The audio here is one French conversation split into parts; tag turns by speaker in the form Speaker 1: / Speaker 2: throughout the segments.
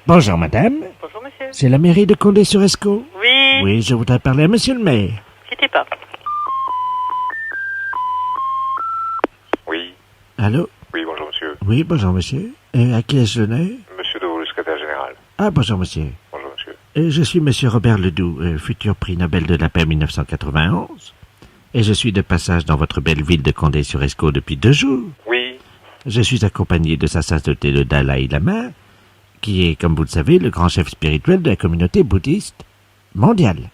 Speaker 1: Bonjour madame,
Speaker 2: Bonjour monsieur.
Speaker 1: c'est la mairie de Condé-sur-Escaut?
Speaker 2: Oui.
Speaker 1: Oui, je voudrais parler à monsieur le maire.
Speaker 2: Quittez pas.
Speaker 3: Oui.
Speaker 1: Allô?
Speaker 3: Oui, bonjour monsieur.
Speaker 1: Oui, bonjour monsieur. À qui ai-je l'honneur?
Speaker 3: Monsieur Deveau, le secrétaire général.
Speaker 1: Ah, bonjour monsieur.
Speaker 3: Bonjour monsieur.
Speaker 1: Je suis monsieur Robert Ledoux, futur prix Nobel de la paix 1991. Et je suis de passage dans votre belle ville de Condé-sur-Escaut depuis 2 jours.
Speaker 3: Oui.
Speaker 1: Je suis accompagné de sa sainteté le Dalai Lama, qui est, comme vous le savez, le grand chef spirituel de la communauté bouddhiste mondiale.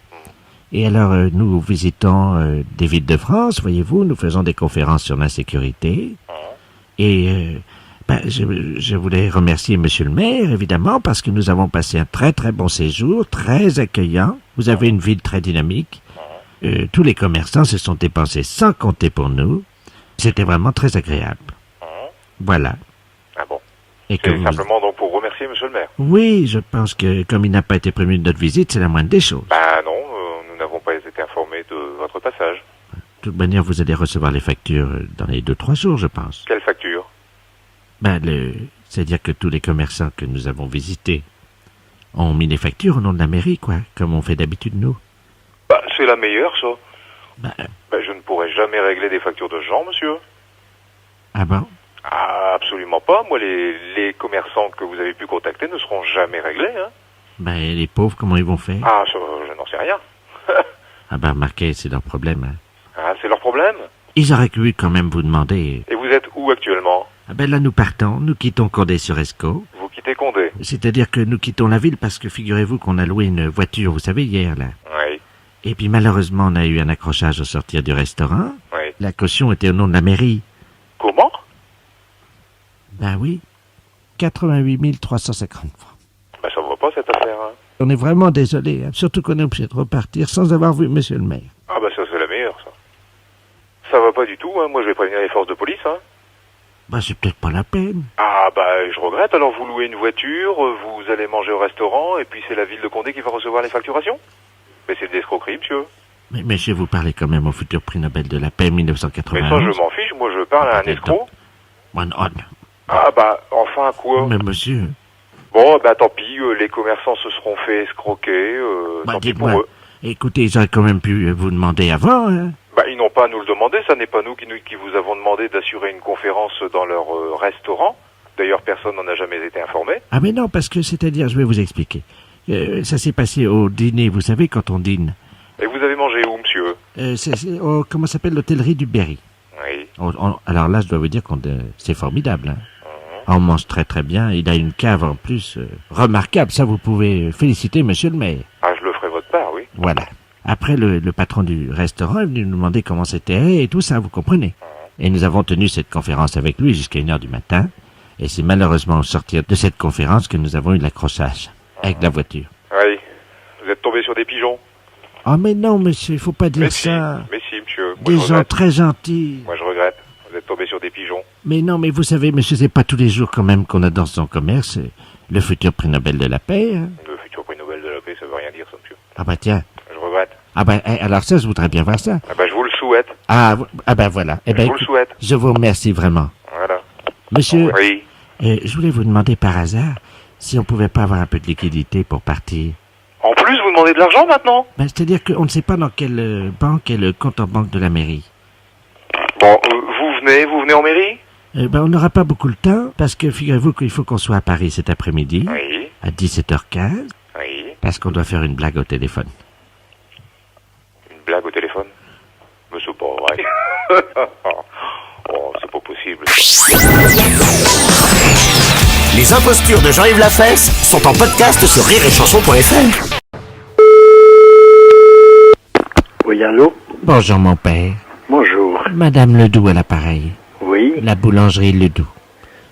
Speaker 1: Et alors, nous visitons des villes de France, voyez-vous, nous faisons des conférences sur l'insécurité. Et je voulais remercier monsieur le maire, évidemment, parce que nous avons passé un très très bon séjour, très accueillant. Vous avez une ville très dynamique. Tous les commerçants se sont dépensés sans compter pour nous. C'était vraiment très agréable. Voilà.
Speaker 3: Ah bon.
Speaker 1: Et que
Speaker 3: C'est simplement donc pour remercier monsieur le maire.
Speaker 1: Oui, je pense que comme il n'a pas été prévenu de notre visite, c'est la moindre des choses.
Speaker 3: Bah non, nous n'avons pas été informés de votre passage.
Speaker 1: De toute manière, vous allez recevoir les factures dans les 2-3 jours, je pense.
Speaker 3: Quelle facture?
Speaker 1: C'est-à-dire que tous les commerçants que nous avons visités ont mis les factures au nom de la mairie, quoi, comme on fait d'habitude nous.
Speaker 3: Bah c'est la meilleure ça.
Speaker 1: Bah,
Speaker 3: Je ne pourrai jamais régler des factures de gens, monsieur.
Speaker 1: ah bon?
Speaker 3: Ah, absolument pas. Moi, les commerçants que vous avez pu contacter ne seront jamais réglés, hein.
Speaker 1: Les pauvres, comment ils vont faire?
Speaker 3: Ah, ça, je n'en sais rien.
Speaker 1: Remarquez, c'est leur problème. Hein.
Speaker 3: Ah, c'est leur problème.
Speaker 1: Ils auraient pu quand même vous demander.
Speaker 3: Et vous êtes où actuellement?
Speaker 1: Là, nous partons, nous quittons Condé-sur-Escaut.
Speaker 3: Vous quittez Condé?
Speaker 1: C'est-à-dire que nous quittons la ville parce que figurez-vous qu'on a loué une voiture, vous savez, hier, là.
Speaker 3: Oui.
Speaker 1: Et puis malheureusement, on a eu un accrochage au sortir du restaurant.
Speaker 3: Oui.
Speaker 1: La caution était au nom de la mairie.
Speaker 3: Comment?
Speaker 1: Ben oui, 88 350 francs.
Speaker 3: Ça va pas cette affaire, hein.
Speaker 1: On est vraiment désolé, hein, surtout qu'on est obligé de repartir sans avoir vu monsieur le maire.
Speaker 3: Ah ça c'est la meilleure, ça. Ça va pas du tout, hein. Moi je vais prévenir les forces de police, hein.
Speaker 1: C'est peut-être pas la peine.
Speaker 3: Ah je regrette, alors vous louez une voiture, vous allez manger au restaurant, et puis c'est la ville de Condé qui va recevoir les facturations? Mais c'est de l'escroquerie, monsieur.
Speaker 1: Mais monsieur, vous parlez quand même au futur prix Nobel de la paix 1991.
Speaker 3: Mais ça je m'en fiche, moi je parle à un escroc.
Speaker 1: Non.
Speaker 3: Enfin quoi?
Speaker 1: Mais monsieur...
Speaker 3: Bon, tant pis, les commerçants se seront fait escroquer, tant pis pour
Speaker 1: dites-moi,
Speaker 3: eux.
Speaker 1: écoutez, ils auraient quand même pu vous demander avant, hein.
Speaker 3: Ils n'ont pas à nous le demander, ça n'est pas nous qui vous avons demandé d'assurer une conférence dans leur restaurant. D'ailleurs, personne n'en a jamais été informé.
Speaker 1: Ah mais non, parce que, c'est-à-dire, je vais vous expliquer. Ça s'est passé au dîner, vous savez, quand on dîne.
Speaker 3: Et vous avez mangé où, monsieur?
Speaker 1: C'est comment s'appelle l'hôtellerie du Berry.
Speaker 3: Oui.
Speaker 1: Alors là, je dois vous dire que c'est formidable, hein. On mange très très bien. Il a une cave en plus remarquable. Ça, vous pouvez féliciter monsieur le maire.
Speaker 3: Ah, je le ferai votre part, oui.
Speaker 1: Voilà. Après, le patron du restaurant est venu nous demander comment c'était et tout ça, vous comprenez. Et nous avons tenu cette conférence avec lui jusqu'à 1h du matin. Et c'est malheureusement au sortir de cette conférence que nous avons eu l'accrochage avec la voiture.
Speaker 3: Oui. Vous êtes tombé sur des pigeons?
Speaker 1: Oh mais non, monsieur, il faut pas dire ça.
Speaker 3: Mais si, monsieur. Moi,
Speaker 1: Des
Speaker 3: je
Speaker 1: gens
Speaker 3: regrette.
Speaker 1: très gentils.
Speaker 3: Moi, je regrette. Vous êtes tombé sur des pigeons.
Speaker 1: Mais non, mais vous savez, monsieur, c'est pas tous les jours quand même qu'on a dans son commerce le futur prix Nobel de la paix. Hein.
Speaker 3: Le futur prix Nobel de la paix, ça veut rien dire, ça, monsieur.
Speaker 1: Tiens.
Speaker 3: Je regrette.
Speaker 1: Alors ça, je voudrais bien voir ça.
Speaker 3: Je vous le souhaite.
Speaker 1: Voilà.
Speaker 3: Je vous le souhaite.
Speaker 1: Je vous remercie vraiment.
Speaker 3: Voilà.
Speaker 1: Monsieur,
Speaker 3: Oui.
Speaker 1: je voulais vous demander par hasard si on pouvait pas avoir un peu de liquidité pour partir.
Speaker 3: En plus, vous demandez de l'argent maintenant?
Speaker 1: C'est-à-dire qu'on ne sait pas dans quelle banque est le compte en banque de la mairie.
Speaker 3: Bon, vous venez en mairie?
Speaker 1: On n'aura pas beaucoup de temps parce que figurez-vous qu'il faut qu'on soit à Paris cet après-midi
Speaker 3: Oui.
Speaker 1: à 17h15
Speaker 3: Oui.
Speaker 1: parce qu'on doit faire une blague au téléphone.
Speaker 3: Une blague au téléphone? Mais c'est pas vrai. Oh, c'est pas possible.
Speaker 4: Les impostures de Jean-Yves Lafesse sont en podcast sur rireetchanson.fr.
Speaker 5: Oui, allô?
Speaker 1: Bonjour mon père.
Speaker 5: Bonjour.
Speaker 1: Madame Ledoux à l'appareil.
Speaker 5: Oui,
Speaker 1: La boulangerie Ledoux.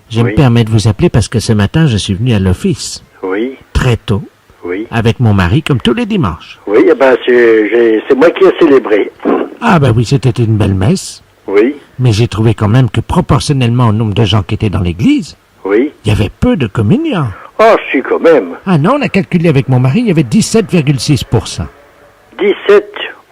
Speaker 1: Je me
Speaker 5: Oui.
Speaker 1: permets de vous appeler parce que ce matin je suis venu à l'office
Speaker 5: oui,
Speaker 1: très tôt
Speaker 5: oui.
Speaker 1: avec mon mari comme tous les dimanches.
Speaker 5: Oui, c'est moi qui ai célébré.
Speaker 1: Oui, c'était une belle messe.
Speaker 5: Oui,
Speaker 1: Mais j'ai trouvé quand même que proportionnellement au nombre de gens qui étaient dans l'église,
Speaker 5: oui.
Speaker 1: il y avait peu de communiants.
Speaker 5: Oh, si, quand même.
Speaker 1: Ah non, on a calculé avec mon mari, il y avait 17,6%.
Speaker 5: 17.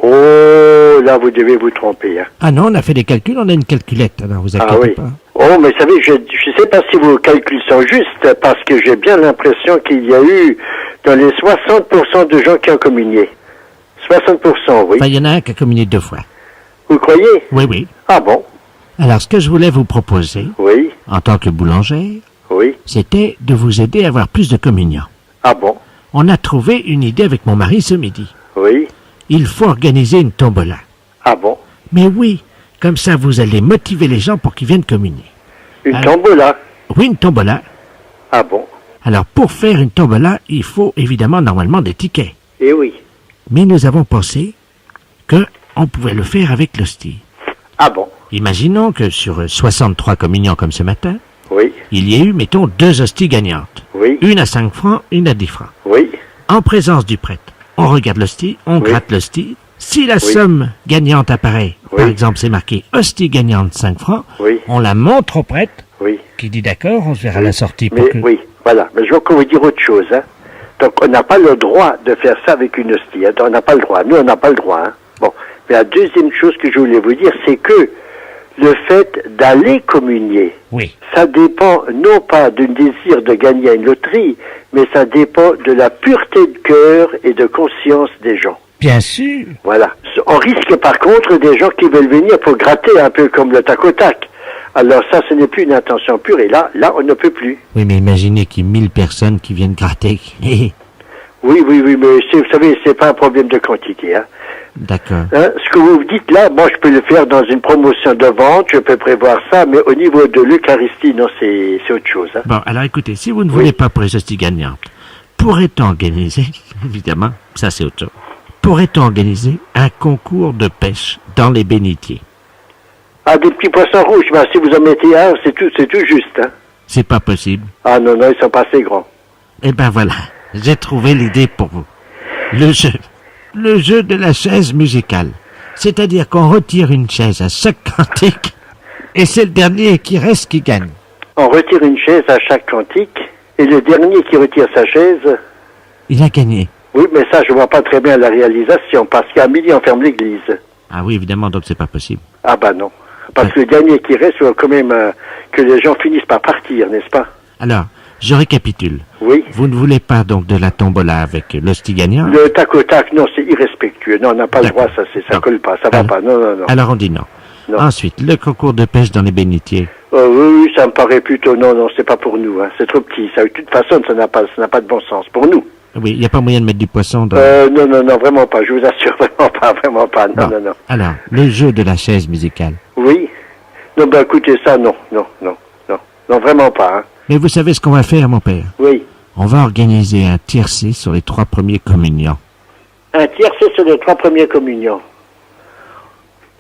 Speaker 5: Oh, là, vous devez vous tromper. Hein.
Speaker 1: Ah non, on a fait des calculs, on a une calculette, alors vous inquiétez
Speaker 5: oui.
Speaker 1: pas.
Speaker 5: Oh, mais vous savez, je ne sais pas si vos calculs sont justes, parce que j'ai bien l'impression qu'il y a eu dans les 60% de gens qui ont communié. 60%, oui.
Speaker 1: Enfin, il y en a un qui a communié 2 fois.
Speaker 5: Vous croyez?
Speaker 1: Oui, oui.
Speaker 5: Ah bon?
Speaker 1: Alors, ce que je voulais vous proposer,
Speaker 5: Oui,
Speaker 1: en tant que boulanger,
Speaker 5: oui.
Speaker 1: c'était de vous aider à avoir plus de communiants.
Speaker 5: Ah bon?
Speaker 1: On a trouvé une idée avec mon mari ce midi.
Speaker 5: Oui.
Speaker 1: Il faut organiser une tombola.
Speaker 5: Ah bon?
Speaker 1: Mais oui, comme ça vous allez motiver les gens pour qu'ils viennent communier.
Speaker 5: Une
Speaker 1: Alors-
Speaker 5: tombola?
Speaker 1: Oui, une tombola.
Speaker 5: Ah bon?
Speaker 1: Alors, pour faire une tombola, il faut évidemment normalement des tickets.
Speaker 5: Eh oui.
Speaker 1: Mais nous avons pensé que on pouvait le faire avec l'hostie.
Speaker 5: Ah bon?
Speaker 1: Imaginons que sur 63 communiants comme ce matin,
Speaker 5: Oui,
Speaker 1: il y ait eu, mettons, 2 hosties gagnantes.
Speaker 5: oui,
Speaker 1: Une à 5 francs, une à 10 francs.
Speaker 5: oui,
Speaker 1: En présence du prêtre, on regarde l'hostie, on
Speaker 5: Oui.
Speaker 1: gratte l'hostie. Si la somme gagnante apparaît,
Speaker 5: Oui.
Speaker 1: par exemple c'est marqué hostie gagnante 5 francs,
Speaker 5: oui,
Speaker 1: on la montre au prêtre
Speaker 5: oui.
Speaker 1: qui dit d'accord, on se verra à la sortie pour
Speaker 5: Mais
Speaker 1: que...
Speaker 5: oui, voilà. Mais je veux encore vous dire autre chose. Hein. Donc, on n'a pas le droit de faire ça avec une hostie. Hein. On n'a pas le droit. Nous, on n'a pas le droit. Hein. Bon. Mais la deuxième chose que je voulais vous dire, c'est que le fait d'aller communier,
Speaker 1: Oui.
Speaker 5: ça dépend non pas d'un désir de gagner à une loterie, mais ça dépend de la pureté de cœur et de conscience des gens.
Speaker 1: Bien sûr.
Speaker 5: Voilà. On risque par contre des gens qui veulent venir pour gratter un peu comme le tac au tac. Alors ça, ce n'est plus une intention pure. Et là, on ne peut plus.
Speaker 1: Oui, mais imaginez qu'il y ait 1000 personnes qui viennent gratter.
Speaker 5: Oui, mais vous savez, c'est pas un problème de quantité. Hein.
Speaker 1: D'accord.
Speaker 5: Hein, ce que vous dites là, moi je peux le faire dans une promotion de vente, je peux prévoir ça, mais au niveau de l'Eucharistie, non, c'est autre chose. Hein.
Speaker 1: Bon, alors écoutez, si vous ne
Speaker 5: Oui.
Speaker 1: voulez pas pour les hosties gagnantes, pourrait-on organiser, évidemment, ça c'est autre chose, pourrait-on organiser un concours de pêche dans les bénitiers?
Speaker 5: Ah, des petits poissons rouges, ben, si vous en mettez un, c'est tout juste. Hein.
Speaker 1: C'est pas possible.
Speaker 5: Ah non, ils sont pas assez grands.
Speaker 1: Eh ben voilà, j'ai trouvé l'idée pour vous. Le jeu de la chaise musicale. C'est-à-dire qu'on retire une chaise à chaque cantique, et c'est le dernier qui reste qui gagne.
Speaker 5: On retire une chaise à chaque cantique, et le dernier qui retire sa chaise,
Speaker 1: Il a gagné.
Speaker 5: oui, mais ça, je vois pas très bien la réalisation, parce qu'à midi, on ferme l'église.
Speaker 1: Ah oui, évidemment, donc c'est pas possible.
Speaker 5: Ah bah non. Parce que le dernier qui reste, il faut quand même que les gens finissent par partir, n'est-ce pas?
Speaker 1: Alors, je récapitule.
Speaker 5: Oui.
Speaker 1: Vous ne voulez pas donc de la tombola avec l'hostie gagnant?
Speaker 5: Le tac au tac, non, c'est irrespectueux. Non, on n'a pas le droit,
Speaker 1: D'accord.
Speaker 5: ça
Speaker 1: Non.
Speaker 5: colle pas, ça va
Speaker 1: Alors-
Speaker 5: pas. Non, non, non.
Speaker 1: Alors on dit non.
Speaker 5: Non.
Speaker 1: Ensuite, le concours de pêche dans les bénitiers.
Speaker 5: Oui, ça me paraît plutôt, non, c'est pas pour nous, hein. C'est trop petit. Ça, de toute façon, ça n'a pas de bon sens. Pour nous.
Speaker 1: Oui, il n'y a pas moyen de mettre du poisson dans...
Speaker 5: Non, vraiment pas. Je vous assure, vraiment pas. Non,
Speaker 1: Bon.
Speaker 5: non.
Speaker 1: Alors, le jeu de la chaise musicale.
Speaker 5: Oui. Non, ben écoutez, ça, non, vraiment pas, hein.
Speaker 1: Mais vous savez ce qu'on va faire, mon père?
Speaker 5: Oui.
Speaker 1: On va organiser un tiercé sur les 3 premiers communiants.
Speaker 5: Un tiercé sur les 3 premiers communions.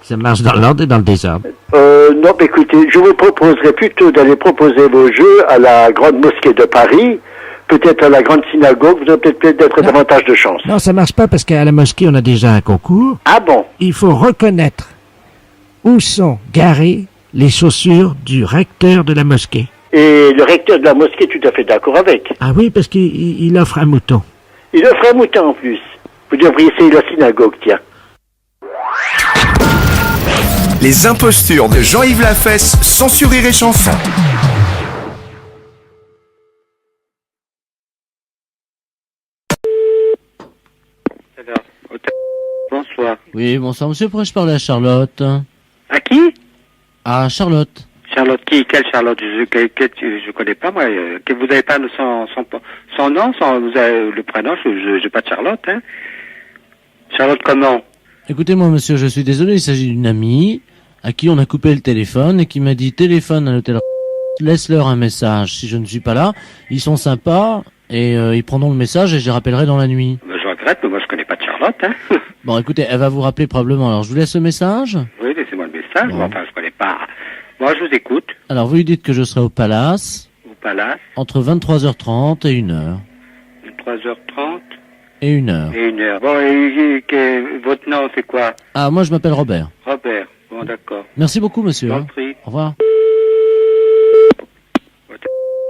Speaker 1: Ça marche dans l'ordre et dans le désordre.
Speaker 5: Non, mais écoutez, je vous proposerais plutôt d'aller proposer vos jeux à la Grande Mosquée de Paris, peut-être à la Grande Synagogue, vous aurez peut-être
Speaker 1: Non.
Speaker 5: davantage de chance.
Speaker 1: Non, ça marche pas parce qu'à la mosquée, on a déjà un concours.
Speaker 5: Ah bon?
Speaker 1: Il faut reconnaître où sont garées les chaussures du recteur de la mosquée.
Speaker 5: Et le recteur de la mosquée est tout à fait d'accord avec.
Speaker 1: Ah oui, parce qu'il offre un mouton.
Speaker 5: Il offre un mouton en plus. Vous devriez essayer la synagogue, tiens.
Speaker 2: Les impostures de Jean-Yves Lafesse, sans sur Rire et Chanson.
Speaker 6: Bonsoir.
Speaker 7: Oui, bonsoir monsieur, pourrais-je parler à Charlotte?
Speaker 6: À qui?
Speaker 7: À Charlotte.
Speaker 6: Charlotte qui? Quelle Charlotte? Je connais pas, moi. Que vous avez pas son nom, vous avez le prénom, j'ai pas de Charlotte, hein. Charlotte comment?
Speaker 7: Écoutez-moi monsieur, je suis désolé, il s'agit d'une amie à qui on a coupé le téléphone et qui m'a dit téléphone à l'hôtel, laisse-leur un message. Si je ne suis pas là, ils sont sympas et ils prendront le message et je les rappellerai dans la nuit.
Speaker 6: Ben, je regrette, mais moi je connais pas de Charlotte, hein.
Speaker 7: Bon, écoutez, elle va vous rappeler probablement. Alors, je vous laisse le message.
Speaker 6: Oui, laissez-moi le message,
Speaker 7: Bon.
Speaker 6: mais enfin je connais pas. Moi je vous écoute.
Speaker 7: Alors, vous lui dites que je serai au Palace
Speaker 6: Au Palace,
Speaker 7: entre 23h30 et 1h.
Speaker 6: 3h30
Speaker 7: Et 1h.
Speaker 6: et 1h. Bon, votre nom c'est quoi?
Speaker 7: Ah, moi je m'appelle Robert.
Speaker 6: Robert. Bon, d'accord.
Speaker 7: Merci beaucoup monsieur.
Speaker 6: Je vous en
Speaker 7: hein.
Speaker 6: prie.
Speaker 7: Au revoir.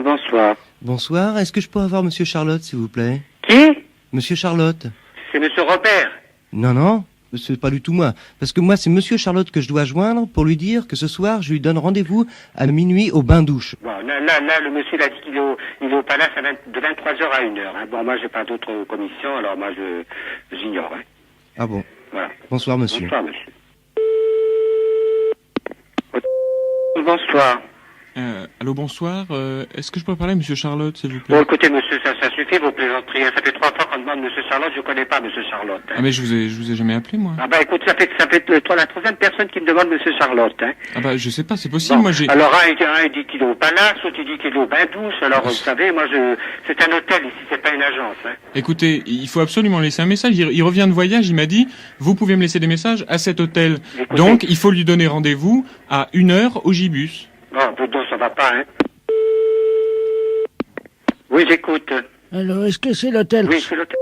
Speaker 6: Bonsoir.
Speaker 8: Bonsoir, est-ce que je peux avoir Monsieur Charlotte, s'il vous plaît?
Speaker 6: Qui?
Speaker 8: Monsieur Charlotte?
Speaker 6: C'est Monsieur Robert.
Speaker 8: Non, c'est pas du tout moi. Parce que moi, c'est Monsieur Charlotte que je dois joindre pour lui dire que ce soir, je lui donne rendez-vous à minuit au bain-douche.
Speaker 6: Bon, là, le monsieur il a dit qu'il est au palace de 23h à 1h. Hein. Bon, moi, j'ai pas d'autres commissions, alors moi, j'ignore. Hein.
Speaker 8: Ah bon.
Speaker 6: Voilà.
Speaker 8: Bonsoir, monsieur.
Speaker 6: Bonsoir, monsieur. Bonsoir.
Speaker 9: Allô, bonsoir. Est-ce que je peux parler à Monsieur Charlotte, s'il vous plaît?
Speaker 6: Bon, écoutez, monsieur, ça suffit, vos plaisanteries. Ça fait 3 fois qu'on demande Monsieur Charlotte, je connais pas Monsieur Charlotte. Hein.
Speaker 9: Ah, mais je vous ai jamais appelé, moi.
Speaker 6: Ah bah écoute, ça fait toi la troisième personne qui me demande Monsieur Charlotte. Hein.
Speaker 9: Ah bah, je sais pas, c'est possible,
Speaker 6: Bon,
Speaker 9: moi j'ai...
Speaker 6: alors un il dit qu'il est au palace, l'autre il dit qu'il est au bain-douche. Alors, vous savez, moi, c'est un hôtel ici, c'est pas une agence. Hein.
Speaker 9: Écoutez, il faut absolument laisser un message. Il revient de voyage, il m'a dit, vous pouvez me laisser des messages à cet hôtel.
Speaker 6: Écoutez.
Speaker 9: Donc, il faut lui donner rendez-vous à 1h au Gibus.
Speaker 6: Bon, Boudon, ça va pas, hein. Oui, j'écoute.
Speaker 1: Alors, est-ce que c'est l'hôtel?
Speaker 6: Oui, c'est l'hôtel.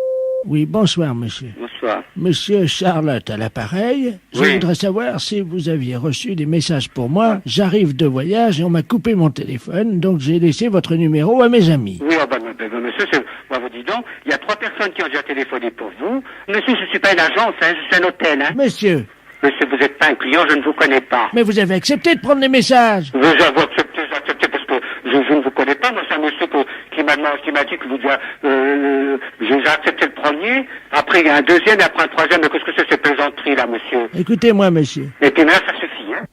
Speaker 1: Oui, bonsoir, monsieur.
Speaker 6: Bonsoir.
Speaker 1: Monsieur Charlotte à l'appareil. Je
Speaker 6: Oui.
Speaker 1: voudrais savoir si vous aviez reçu des messages pour moi. J'arrive de voyage et on m'a coupé mon téléphone, donc j'ai laissé votre numéro à mes amis.
Speaker 6: Oui, monsieur, moi, vous dis donc, il y a 3 personnes qui ont déjà téléphoné pour vous. Monsieur, je suis pas une agence, hein, je suis un hôtel, hein.
Speaker 1: Monsieur,
Speaker 6: Monsieur, vous n'êtes pas un client, je ne vous connais pas.
Speaker 1: mais vous avez accepté de prendre les messages.
Speaker 6: Vous avez accepté parce que je ne vous connais pas. Moi, c'est un monsieur qui m'a dit que vous j'ai accepté le premier. Après, il y a un deuxième et après un troisième. Mais qu'est-ce que c'est ces plaisanteries, là, monsieur?
Speaker 1: Écoutez-moi, monsieur.
Speaker 6: Et puis là, ça suffit, hein.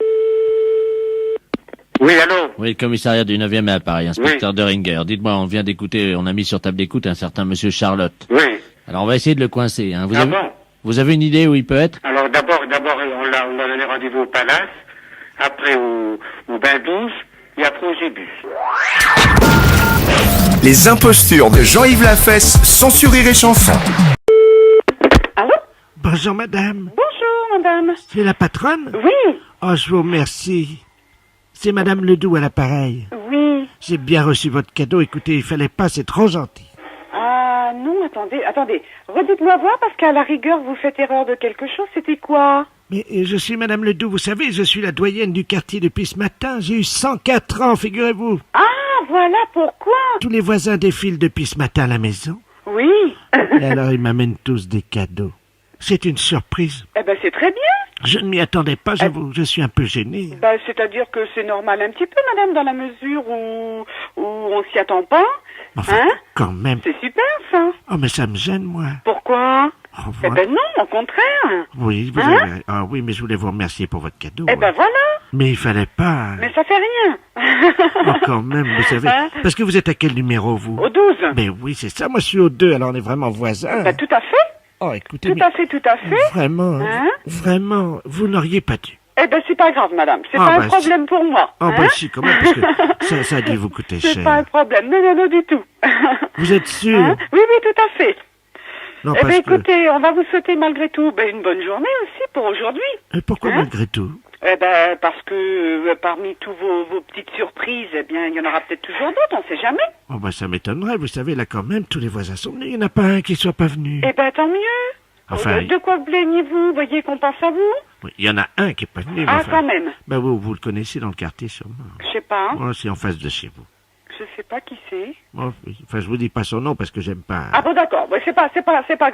Speaker 6: Oui, allô?
Speaker 7: Oui, le commissariat du 9e est à Paris, inspecteur Deringer. Dites-moi, on vient d'écouter, on a mis sur table d'écoute un certain Monsieur Charlotte.
Speaker 6: Oui.
Speaker 7: Alors, on va essayer de le coincer, hein.
Speaker 6: Ah bon?
Speaker 7: Vous avez une idée où il peut être?
Speaker 6: Alors, d'abord, on a donné rendez-vous au palace, après au bain-douche, et après au Gibus.
Speaker 2: Les impostures de Jean-Yves Lafesse, sans sur Rire et Chanson.
Speaker 10: Allô?
Speaker 1: Bonjour, madame.
Speaker 10: Bonjour, madame.
Speaker 1: C'est la patronne?
Speaker 10: Oui,
Speaker 1: Oh, je vous remercie. C'est madame Ledoux à l'appareil.
Speaker 10: oui.
Speaker 1: J'ai bien reçu votre cadeau. Écoutez, il fallait pas, c'est trop gentil.
Speaker 10: Ah, non, attendez. Redites-moi voir, parce qu'à la rigueur, vous faites erreur de quelque chose. C'était quoi?
Speaker 1: Mais je suis madame Ledoux, vous savez, je suis la doyenne du quartier depuis ce matin. J'ai eu 104 ans, figurez-vous.
Speaker 10: Ah, voilà pourquoi.
Speaker 1: Tous les voisins défilent depuis ce matin à la maison.
Speaker 10: Oui.
Speaker 1: Et alors, ils m'amènent tous des cadeaux. C'est une surprise.
Speaker 10: Eh ben, c'est très bien.
Speaker 1: Je ne m'y attendais pas, j'avoue. Je suis un peu gêné.
Speaker 10: Ben, c'est-à-dire que c'est normal un petit peu, madame, dans la mesure où on s'y attend pas.
Speaker 1: Enfin,
Speaker 10: Hein?
Speaker 1: quand même.
Speaker 10: C'est super, ça.
Speaker 1: Oh, mais ça me gêne, moi.
Speaker 10: Pourquoi?
Speaker 1: Au
Speaker 10: Eh
Speaker 1: revoir.
Speaker 10: ben non, au contraire.
Speaker 1: Oui, vous
Speaker 10: Hein?
Speaker 1: avez... Ah oui, mais je voulais vous remercier pour votre cadeau.
Speaker 10: Eh ben voilà.
Speaker 1: Mais il fallait pas...
Speaker 10: Mais ça fait rien.
Speaker 1: Oh, quand même, vous savez...
Speaker 10: Hein?
Speaker 1: Parce que vous êtes à quel numéro, vous?
Speaker 10: Au 12.
Speaker 1: Mais oui, c'est ça. Moi, je suis au 2, alors on est vraiment voisins.
Speaker 10: Ben, tout à fait.
Speaker 1: Oh, écoutez...
Speaker 10: Tout
Speaker 1: mais-
Speaker 10: à fait.
Speaker 1: Vraiment,
Speaker 10: Hein?
Speaker 1: vraiment, vous n'auriez pas dû.
Speaker 10: Eh ben, c'est pas grave, madame. C'est
Speaker 1: Ah,
Speaker 10: pas
Speaker 1: bah,
Speaker 10: un problème pour moi.
Speaker 1: Oh,
Speaker 10: hein?
Speaker 1: bah si, quand même, parce que ça a dû vous coûter
Speaker 10: C'est
Speaker 1: cher.
Speaker 10: pas un problème. Non, du tout.
Speaker 1: Vous êtes sûr?
Speaker 10: Hein? Oui, tout à fait.
Speaker 1: Non,
Speaker 10: Eh
Speaker 1: parce
Speaker 10: ben,
Speaker 1: que...
Speaker 10: écoutez, on va vous souhaiter malgré tout une bonne journée aussi pour aujourd'hui.
Speaker 1: Pourquoi
Speaker 10: Hein?
Speaker 1: malgré tout?
Speaker 10: Eh ben, parce que parmi tous vos petites surprises, eh bien, il y en aura peut-être toujours d'autres, on sait jamais.
Speaker 1: Oh, bah ça m'étonnerait, vous savez, là, quand même, tous les voisins sont venus. Il n'y en a pas un qui soit pas venu.
Speaker 10: Eh ben, tant mieux.
Speaker 1: Enfin,
Speaker 10: De quoi plaignez-vous? Vous voyez qu'on pense à vous?
Speaker 1: oui, il y en a un qui est pas venu. Mais
Speaker 10: Ah,
Speaker 1: enfin...
Speaker 10: quand même.
Speaker 1: Bah, vous le connaissez dans le quartier, sûrement.
Speaker 10: Je sais pas.
Speaker 1: Oh, c'est en face de chez vous.
Speaker 10: Je sais pas qui c'est.
Speaker 1: Oh, oui. Enfin, je vous dis pas son nom parce que j'aime pas...
Speaker 10: Ah bon, d'accord. Ouais, c'est pas grave. C'est pas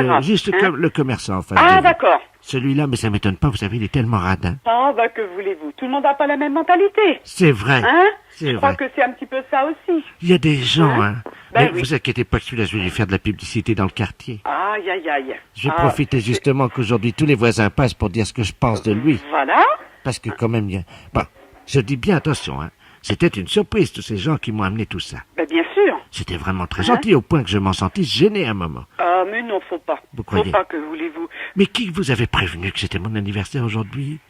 Speaker 10: grave.
Speaker 1: Juste
Speaker 10: hein?
Speaker 1: le commerçant en face de
Speaker 10: Ah,
Speaker 1: vous.
Speaker 10: d'accord.
Speaker 1: Celui-là, mais ça m'étonne pas, vous savez, il est tellement radin.
Speaker 10: Ah, bah, que voulez-vous? Tout le monde n'a pas la même mentalité.
Speaker 1: C'est vrai.
Speaker 10: Hein?
Speaker 1: C'est
Speaker 10: Je crois
Speaker 1: vrai.
Speaker 10: que c'est un petit peu ça aussi.
Speaker 1: Il y a des gens, hein.
Speaker 10: Ben
Speaker 1: Mais
Speaker 10: oui.
Speaker 1: vous inquiétez pas que celui-là, je vais lui faire de la publicité dans le quartier.
Speaker 10: Aïe, aïe, aïe.
Speaker 1: Je vais
Speaker 10: Ah,
Speaker 1: profiter justement qu'aujourd'hui tous les voisins passent pour dire ce que je pense de lui.
Speaker 10: Voilà.
Speaker 1: Parce que quand même, il y a... Bon, je dis bien attention, hein. C'était une surprise, tous ces gens qui m'ont amené tout ça.
Speaker 10: Ben, bien sûr.
Speaker 1: C'était vraiment très gentil, au point que je m'en sentis gêné un moment.
Speaker 10: Ah, mais non, faut pas.
Speaker 1: Vous croyez?
Speaker 10: Faut pas, que voulez-vous?
Speaker 1: Mais qui vous avait prévenu que c'était mon anniversaire aujourd'hui?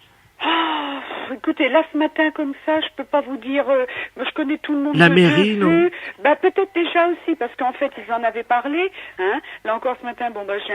Speaker 10: Ah, écoutez, là, ce matin, comme ça, je peux pas vous dire... moi, je connais tout le monde.
Speaker 1: La
Speaker 10: de
Speaker 1: mairie,
Speaker 10: dessus.
Speaker 1: non?
Speaker 10: Bah, peut-être déjà aussi, parce qu'en fait, ils en avaient parlé, hein. Là encore, ce matin, bon, bah, j'ai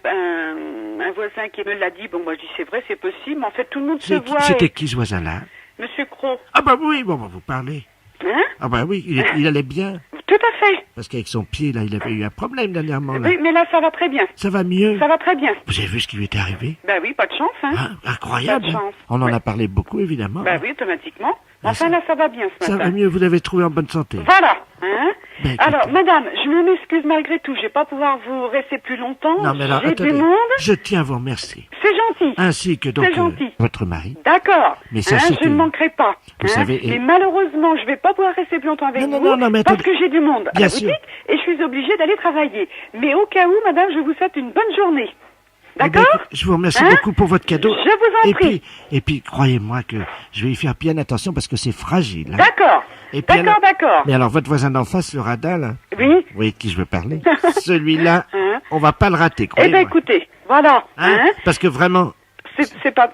Speaker 10: un voisin qui me l'a dit. Bon, moi, je dis, c'est vrai, c'est possible. Mais en fait, tout le monde se voit.
Speaker 1: C'était qui ce voisin-là?
Speaker 10: Monsieur Cros.
Speaker 1: Ah bah oui, bon, on va vous parler.
Speaker 10: Hein?
Speaker 1: Ah bah oui, il allait bien.
Speaker 10: Tout à fait.
Speaker 1: Parce qu'avec son pied, là, il avait eu un problème dernièrement. Là.
Speaker 10: Oui, mais là, ça va très bien.
Speaker 1: Ça va mieux?
Speaker 10: Ça va très bien.
Speaker 1: Vous avez vu ce qui lui est arrivé?
Speaker 10: Bah oui, pas de chance, hein.
Speaker 1: Ah, incroyable.
Speaker 10: Pas de
Speaker 1: hein.
Speaker 10: chance.
Speaker 1: On en
Speaker 10: Ouais.
Speaker 1: a parlé beaucoup, évidemment.
Speaker 10: Bah oui, automatiquement.
Speaker 1: Ah,
Speaker 10: Enfin, là, ça va bien ce
Speaker 1: Ça
Speaker 10: matin.
Speaker 1: va mieux, vous l'avez trouvé en bonne santé.
Speaker 10: Voilà, hein.
Speaker 1: Ben,
Speaker 10: Alors, madame, je m'excuse malgré tout, je vais pas pouvoir vous rester plus longtemps.
Speaker 1: Non, mais alors,
Speaker 10: J'ai
Speaker 1: attendez.
Speaker 10: du monde.
Speaker 1: Je tiens à vous remercier.
Speaker 10: C'est gentil.
Speaker 1: Ainsi que donc
Speaker 10: C'est gentil.
Speaker 1: votre mari.
Speaker 10: D'accord.
Speaker 1: Mais sachez
Speaker 10: je
Speaker 1: que-
Speaker 10: ne manquerai pas.
Speaker 1: vous savez,
Speaker 10: Mais malheureusement, je vais pas pouvoir rester plus longtemps avec vous.
Speaker 1: non, mais
Speaker 10: parce
Speaker 1: attendez.
Speaker 10: que j'ai du monde à
Speaker 1: Bien
Speaker 10: la
Speaker 1: sûr.
Speaker 10: boutique et je suis obligée d'aller travailler. Mais au cas où, madame, je vous souhaite une bonne journée.
Speaker 1: Eh ben,
Speaker 10: D'accord?
Speaker 1: écoute, je vous remercie
Speaker 10: Hein
Speaker 1: beaucoup pour votre cadeau.
Speaker 10: Je vous en prie.
Speaker 1: Et puis, croyez-moi que je vais y faire bien attention parce que c'est fragile. hein.
Speaker 10: D'accord.
Speaker 1: Et puis
Speaker 10: D'accord,
Speaker 1: alors-
Speaker 10: d'accord.
Speaker 1: Mais alors, votre voisin d'en face, le radin, là,
Speaker 10: Oui.
Speaker 1: de qui je veux parler, celui-là,
Speaker 10: Hein
Speaker 1: on va pas le rater,
Speaker 10: Eh
Speaker 1: croyez-moi.
Speaker 10: ben, écoutez, voilà.
Speaker 1: Hein Parce que vraiment,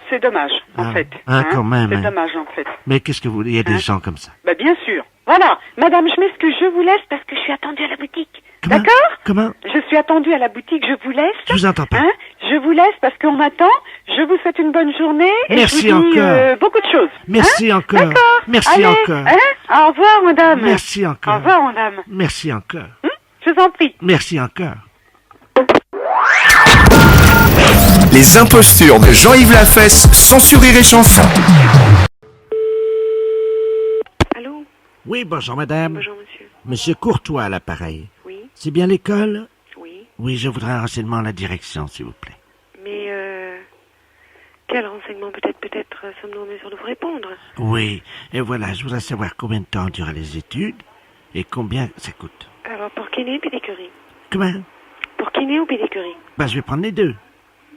Speaker 10: C'est dommage, en
Speaker 1: Ah,
Speaker 10: fait.
Speaker 1: quand même,
Speaker 10: C'est
Speaker 1: hein.
Speaker 10: dommage, en fait.
Speaker 1: mais qu'est-ce que vous voulez, il y a des gens comme ça.
Speaker 10: Bah, bien sûr. Voilà. Madame, je m'excuse, je vous laisse parce que je suis attendue à la boutique.
Speaker 1: Comment
Speaker 10: D'accord?
Speaker 1: Comment
Speaker 10: Je suis attendue à la boutique, je vous laisse.
Speaker 1: Je vous entends pas.
Speaker 10: Hein? Je vous laisse parce qu'on m'attend. Je vous souhaite une bonne journée. Et
Speaker 1: Merci
Speaker 10: je vous dis
Speaker 1: encore.
Speaker 10: beaucoup de choses.
Speaker 1: Merci
Speaker 10: Hein?
Speaker 1: encore.
Speaker 10: D'accord.
Speaker 1: Merci
Speaker 10: Allez,
Speaker 1: encore.
Speaker 10: Hein? Au revoir, madame.
Speaker 1: Merci
Speaker 10: Au
Speaker 1: encore.
Speaker 10: revoir, madame.
Speaker 1: Merci encore.
Speaker 10: Je vous en prie.
Speaker 1: Merci encore.
Speaker 2: Les impostures de Jean-Yves Lafesse, sans sourire et chanson.
Speaker 11: Allô?
Speaker 1: Oui, bonjour madame.
Speaker 11: Bonjour, monsieur.
Speaker 1: Monsieur Courtois à l'appareil.
Speaker 11: Oui.
Speaker 1: C'est bien l'école?
Speaker 11: Oui.
Speaker 1: Oui, je voudrais un renseignement à la direction, s'il vous plaît.
Speaker 11: Mais, quel renseignement peut-être sommes-nous en mesure de vous répondre?
Speaker 1: Oui, et voilà, je voudrais savoir combien de temps durent les études et combien ça coûte.
Speaker 11: Alors, pour kiné, pédicure.
Speaker 1: Comment?
Speaker 11: Pour kiné ou pédicure?
Speaker 1: Ben, je vais prendre les deux.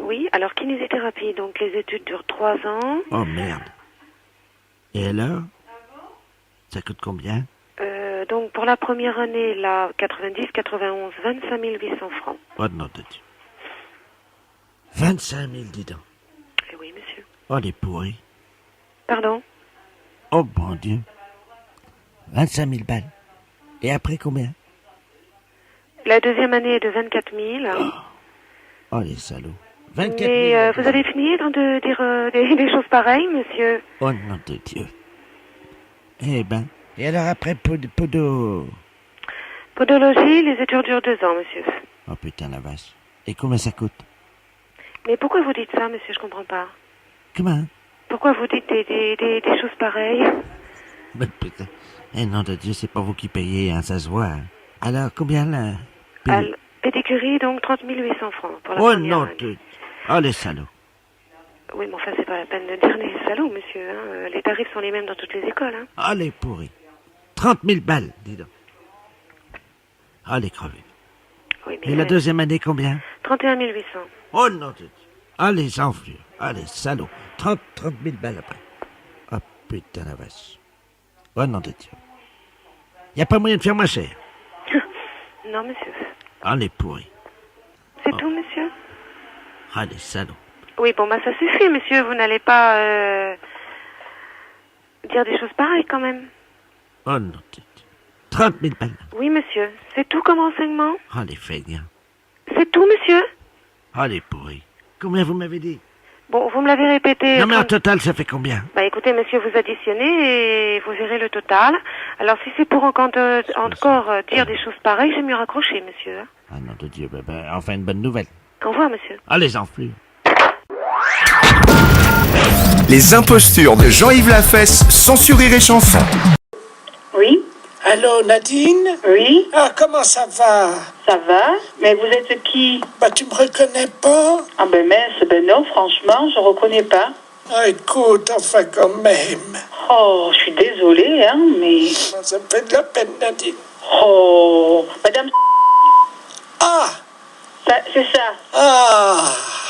Speaker 11: Oui, alors kinésithérapie, donc les études durent 3 ans.
Speaker 1: Oh merde. Et alors? Ça coûte combien?
Speaker 11: Donc pour la première année, là, 90, 91, 25 800 francs.
Speaker 1: Oh nom de Dieu. 25 000, dis donc.
Speaker 11: Eh oui, monsieur.
Speaker 1: Oh, les pourris.
Speaker 11: Pardon?
Speaker 1: Oh, bon Dieu. 25 000 balles. Et après combien?
Speaker 11: La deuxième année est de 24 000.
Speaker 1: Oh, les salauds. 24 000.
Speaker 11: Mais vous avez fini de dire des choses pareilles, monsieur?
Speaker 1: Oh, nom de Dieu. Eh ben. Et alors après, podo...
Speaker 11: Podologie, les études durent 2 ans, monsieur.
Speaker 1: Oh, putain, la vache. Et combien ça coûte?
Speaker 11: Mais pourquoi vous dites ça, monsieur? Je comprends pas.
Speaker 1: Comment?
Speaker 11: Pourquoi vous dites des choses pareilles?
Speaker 1: Ben, putain. Eh, nom de Dieu, c'est pas vous qui payez, hein, ça se voit. hein. Alors, combien là?
Speaker 11: Pédicurie, donc 30 800 francs pour la
Speaker 1: Oh,
Speaker 11: première
Speaker 1: non
Speaker 11: année.
Speaker 1: de... Oh, les salauds.
Speaker 11: Oui, mais enfin, c'est pas la peine de dire les salauds, monsieur. Hein. Les tarifs sont les mêmes dans toutes les écoles. Hein.
Speaker 1: Oh, les pourris. 30 000 balles, dis donc. Oh, les crevés.
Speaker 11: Oui,
Speaker 1: Et la deuxième année, combien?
Speaker 11: 31 800.
Speaker 1: Oh, non de Dieu. Oh, les enflures. Oh, les salauds. 30 000 balles après. Oh, putain, la vache. Oh, nom de Dieu. Y a pas moyen de faire moins cher.
Speaker 11: Non, monsieur.
Speaker 1: Oh, les pourris.
Speaker 11: C'est tout, monsieur?
Speaker 1: Oh, les salauds.
Speaker 11: Oui, bon, bah ça suffit, monsieur. Vous n'allez pas dire des choses pareilles, quand même.
Speaker 1: Oh, non de Dieu. 30 000 balles.
Speaker 11: Oui, monsieur. C'est tout comme renseignement?
Speaker 1: Oh, les feignants.
Speaker 11: C'est tout, monsieur?
Speaker 1: Oh, les pourris. Combien vous m'avez dit?
Speaker 11: Bon, vous me l'avez répété.
Speaker 1: Non, mais en total, ça fait combien?
Speaker 11: Bah écoutez, monsieur, vous additionnez et vous verrez le total. Alors, si c'est pour encore dire des choses pareilles, j'ai mieux raccrocher, monsieur.
Speaker 1: Ah, nom de Dieu. Enfin, une bonne nouvelle.
Speaker 11: Au revoir, monsieur.
Speaker 1: Ah, les enflures.
Speaker 2: Les impostures de Jean-Yves Lafesse, sans sourire et chanson.
Speaker 10: Oui?
Speaker 12: Allô, Nadine?
Speaker 10: Oui?
Speaker 12: Ah, comment ça va?
Speaker 10: Ça va? Mais vous êtes qui?
Speaker 12: Bah, tu me reconnais pas?
Speaker 10: Ah ben mince, ben non, franchement, je reconnais pas.
Speaker 12: Ah, écoute, enfin, quand même.
Speaker 10: Oh, je suis désolée, hein, mais...
Speaker 12: Ça me fait de la peine, Nadine.
Speaker 10: Oh, madame...
Speaker 12: Ah!
Speaker 10: C'est ça.
Speaker 12: Ah!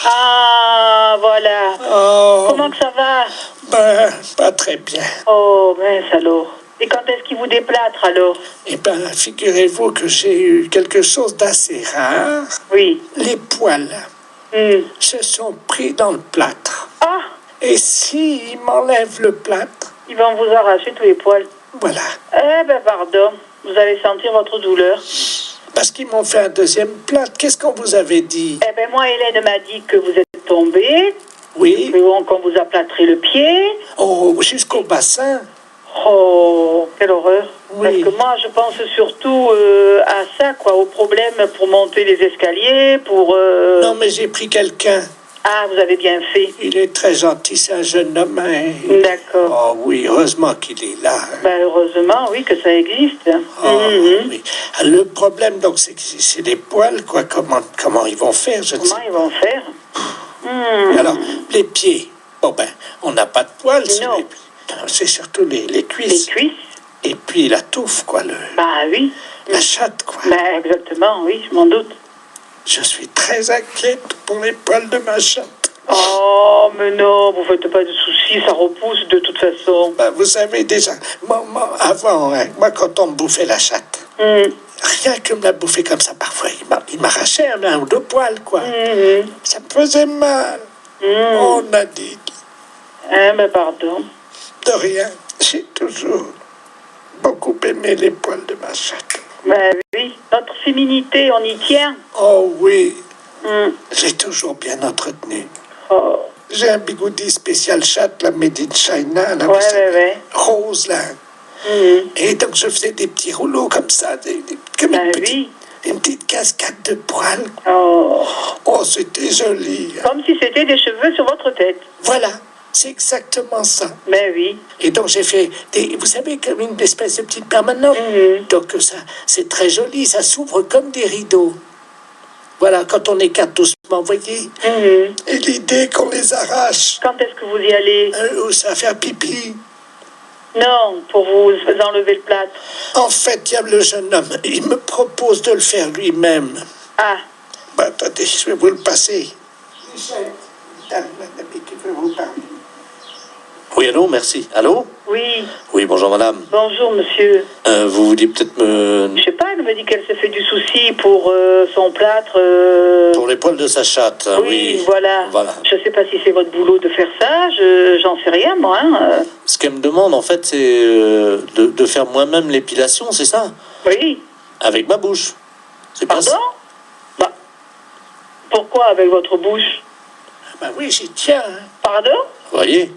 Speaker 10: Ah, voilà.
Speaker 12: Oh.
Speaker 10: Comment que ça va?
Speaker 12: Ben, pas très bien.
Speaker 10: Oh, mince alors. Et quand est-ce qu'il vous déplâtre alors?
Speaker 12: Eh ben, figurez-vous que j'ai eu quelque chose d'assez rare.
Speaker 10: Oui.
Speaker 12: Les poils se sont pris dans le plâtre.
Speaker 10: Ah!
Speaker 12: Et s'ils m'enlèvent le plâtre?
Speaker 10: Ils vont vous arracher tous les poils.
Speaker 12: Voilà.
Speaker 10: Eh ben, pardon. Vous allez sentir votre douleur.
Speaker 12: Parce qu'ils m'ont fait un deuxième plâtre. Qu'est-ce qu'on vous avait dit?
Speaker 10: Eh ben, moi, Hélène m'a dit que vous êtes tombé.
Speaker 12: Oui.
Speaker 10: Qu'on vous a plâtré le pied.
Speaker 12: Oh, jusqu'au bassin.
Speaker 10: Oh, quelle horreur.
Speaker 12: Oui.
Speaker 10: Parce que moi, je pense surtout à ça, quoi, au problème pour monter les escaliers, pour...
Speaker 12: Non, mais j'ai pris quelqu'un.
Speaker 10: Ah, vous avez bien fait.
Speaker 12: Il est très gentil, c'est un jeune homme. Hein.
Speaker 10: D'accord.
Speaker 12: Oh oui, heureusement qu'il est là. Hein.
Speaker 10: Ben, heureusement, oui, que ça existe.
Speaker 12: Oh, oui. Le problème, donc, c'est que c'est des poils, quoi. Comment ils vont faire, je ne sais
Speaker 10: Comment ils vont faire?
Speaker 12: Alors, les pieds. Bon, ben, on n'a pas de poils. C'est surtout les cuisses.
Speaker 10: Les cuisses?
Speaker 12: Et puis la touffe, quoi.
Speaker 10: Bah oui.
Speaker 12: La chatte, quoi.
Speaker 10: Ben, exactement, oui, je m'en doute.
Speaker 12: Je suis très inquiète pour les poils de ma chatte.
Speaker 10: Oh, mais non, vous faites pas de soucis, ça repousse de toute façon.
Speaker 12: Ben, vous savez déjà, moi avant, hein, moi quand on me bouffait la chatte, rien que me la bouffer comme ça, parfois il m'arrachait un ou deux poils, quoi. Ça me faisait mal. On a dit.
Speaker 10: Hein, mais pardon.
Speaker 12: De rien, j'ai toujours beaucoup aimé les poils de ma chatte.
Speaker 10: Ben oui, notre féminité, on y tient.
Speaker 12: Oh oui, j'ai toujours bien entretenu.
Speaker 10: Oh.
Speaker 12: J'ai un bigoudi spécial chatte, la made in China, là,
Speaker 10: ouais.
Speaker 12: Rose, là. Et donc je faisais des petits rouleaux comme ça, comme une petite cascade de poils.
Speaker 10: Oh,
Speaker 12: c'était joli.
Speaker 10: Comme si c'était des cheveux sur votre tête.
Speaker 12: Voilà. C'est exactement ça.
Speaker 10: Ben oui.
Speaker 12: Et donc j'ai fait vous savez, comme une espèce de petite permanente. Donc ça, c'est très joli, ça s'ouvre comme des rideaux. Voilà, quand on écarte doucement, vous voyez. Et l'idée qu'on les arrache.
Speaker 10: Quand est-ce que vous y allez?
Speaker 12: Où ça va faire pipi.
Speaker 10: Non, pour vous enlever le plâtre.
Speaker 12: En fait, il y a le jeune homme, il me propose de le faire lui-même.
Speaker 10: Ah.
Speaker 12: Bah, attendez, je vais vous le passer. Michel, dame qui veut vous parler.
Speaker 13: Oui, allô, merci. Allô?
Speaker 10: Oui.
Speaker 13: Oui, bonjour madame.
Speaker 10: Bonjour monsieur.
Speaker 13: Vous vouliez peut-être me...
Speaker 10: Je sais pas, elle me dit qu'elle se fait du souci pour son plâtre.
Speaker 13: Pour les poils de sa chatte, oui.
Speaker 10: Voilà. Je sais pas si c'est votre boulot de faire ça, j'en sais rien moi. Hein.
Speaker 13: Ce qu'elle me demande en fait, c'est de faire moi-même l'épilation, c'est ça?
Speaker 10: Oui.
Speaker 13: Avec ma bouche. C'est pas ça?
Speaker 10: Bah, pourquoi avec votre bouche?
Speaker 12: Bah oui, j'y tiens. Hein.
Speaker 10: Pardon?
Speaker 13: Vous voyez?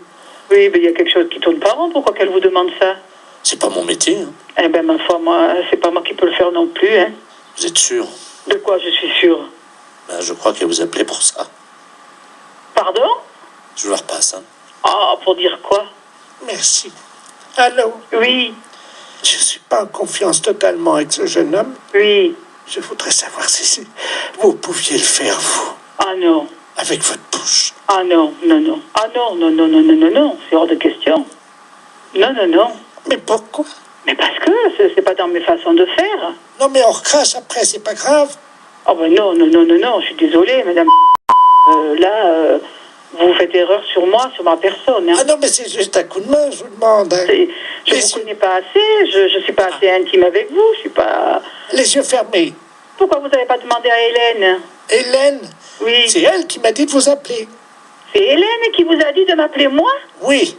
Speaker 10: Oui, mais il y a quelque chose qui tourne pas rond. Pourquoi qu'elle vous demande ça?
Speaker 13: C'est pas mon métier. Hein.
Speaker 10: Eh ben, ma foi, moi, c'est pas moi qui peux le faire non plus. Hein.
Speaker 13: Vous êtes sûr?
Speaker 10: De quoi je suis sûre?
Speaker 13: Ben, je crois qu'elle vous appelait pour ça.
Speaker 10: Pardon?
Speaker 13: Je vous la repasse. Hein.
Speaker 10: Ah, pour dire quoi?
Speaker 12: Merci. Allô?
Speaker 10: Oui.
Speaker 12: Je suis pas en confiance totalement avec ce jeune homme.
Speaker 10: Oui.
Speaker 12: Je voudrais savoir si vous pouviez le faire, vous.
Speaker 10: Ah non.
Speaker 12: Avec votre bouche.
Speaker 10: Ah non. Ah non, c'est hors de question. Non.
Speaker 12: Mais pourquoi?
Speaker 10: Mais parce que c'est pas dans mes façons de faire.
Speaker 12: Non, mais on recrache après, c'est pas grave.
Speaker 10: Oh ben non, je suis désolée, madame. Là, vous faites erreur sur moi, sur ma personne. Hein.
Speaker 12: Ah non, mais c'est juste un coup de main, je vous demande. Hein.
Speaker 10: Je vous connais pas assez, je suis pas assez intime avec vous, je suis pas...
Speaker 12: Les yeux fermés.
Speaker 10: Pourquoi vous n'avez pas demandé à Hélène?
Speaker 12: Hélène?
Speaker 10: Oui.
Speaker 12: C'est elle qui m'a dit de vous appeler.
Speaker 10: C'est Hélène qui vous a dit de m'appeler moi?
Speaker 12: Oui.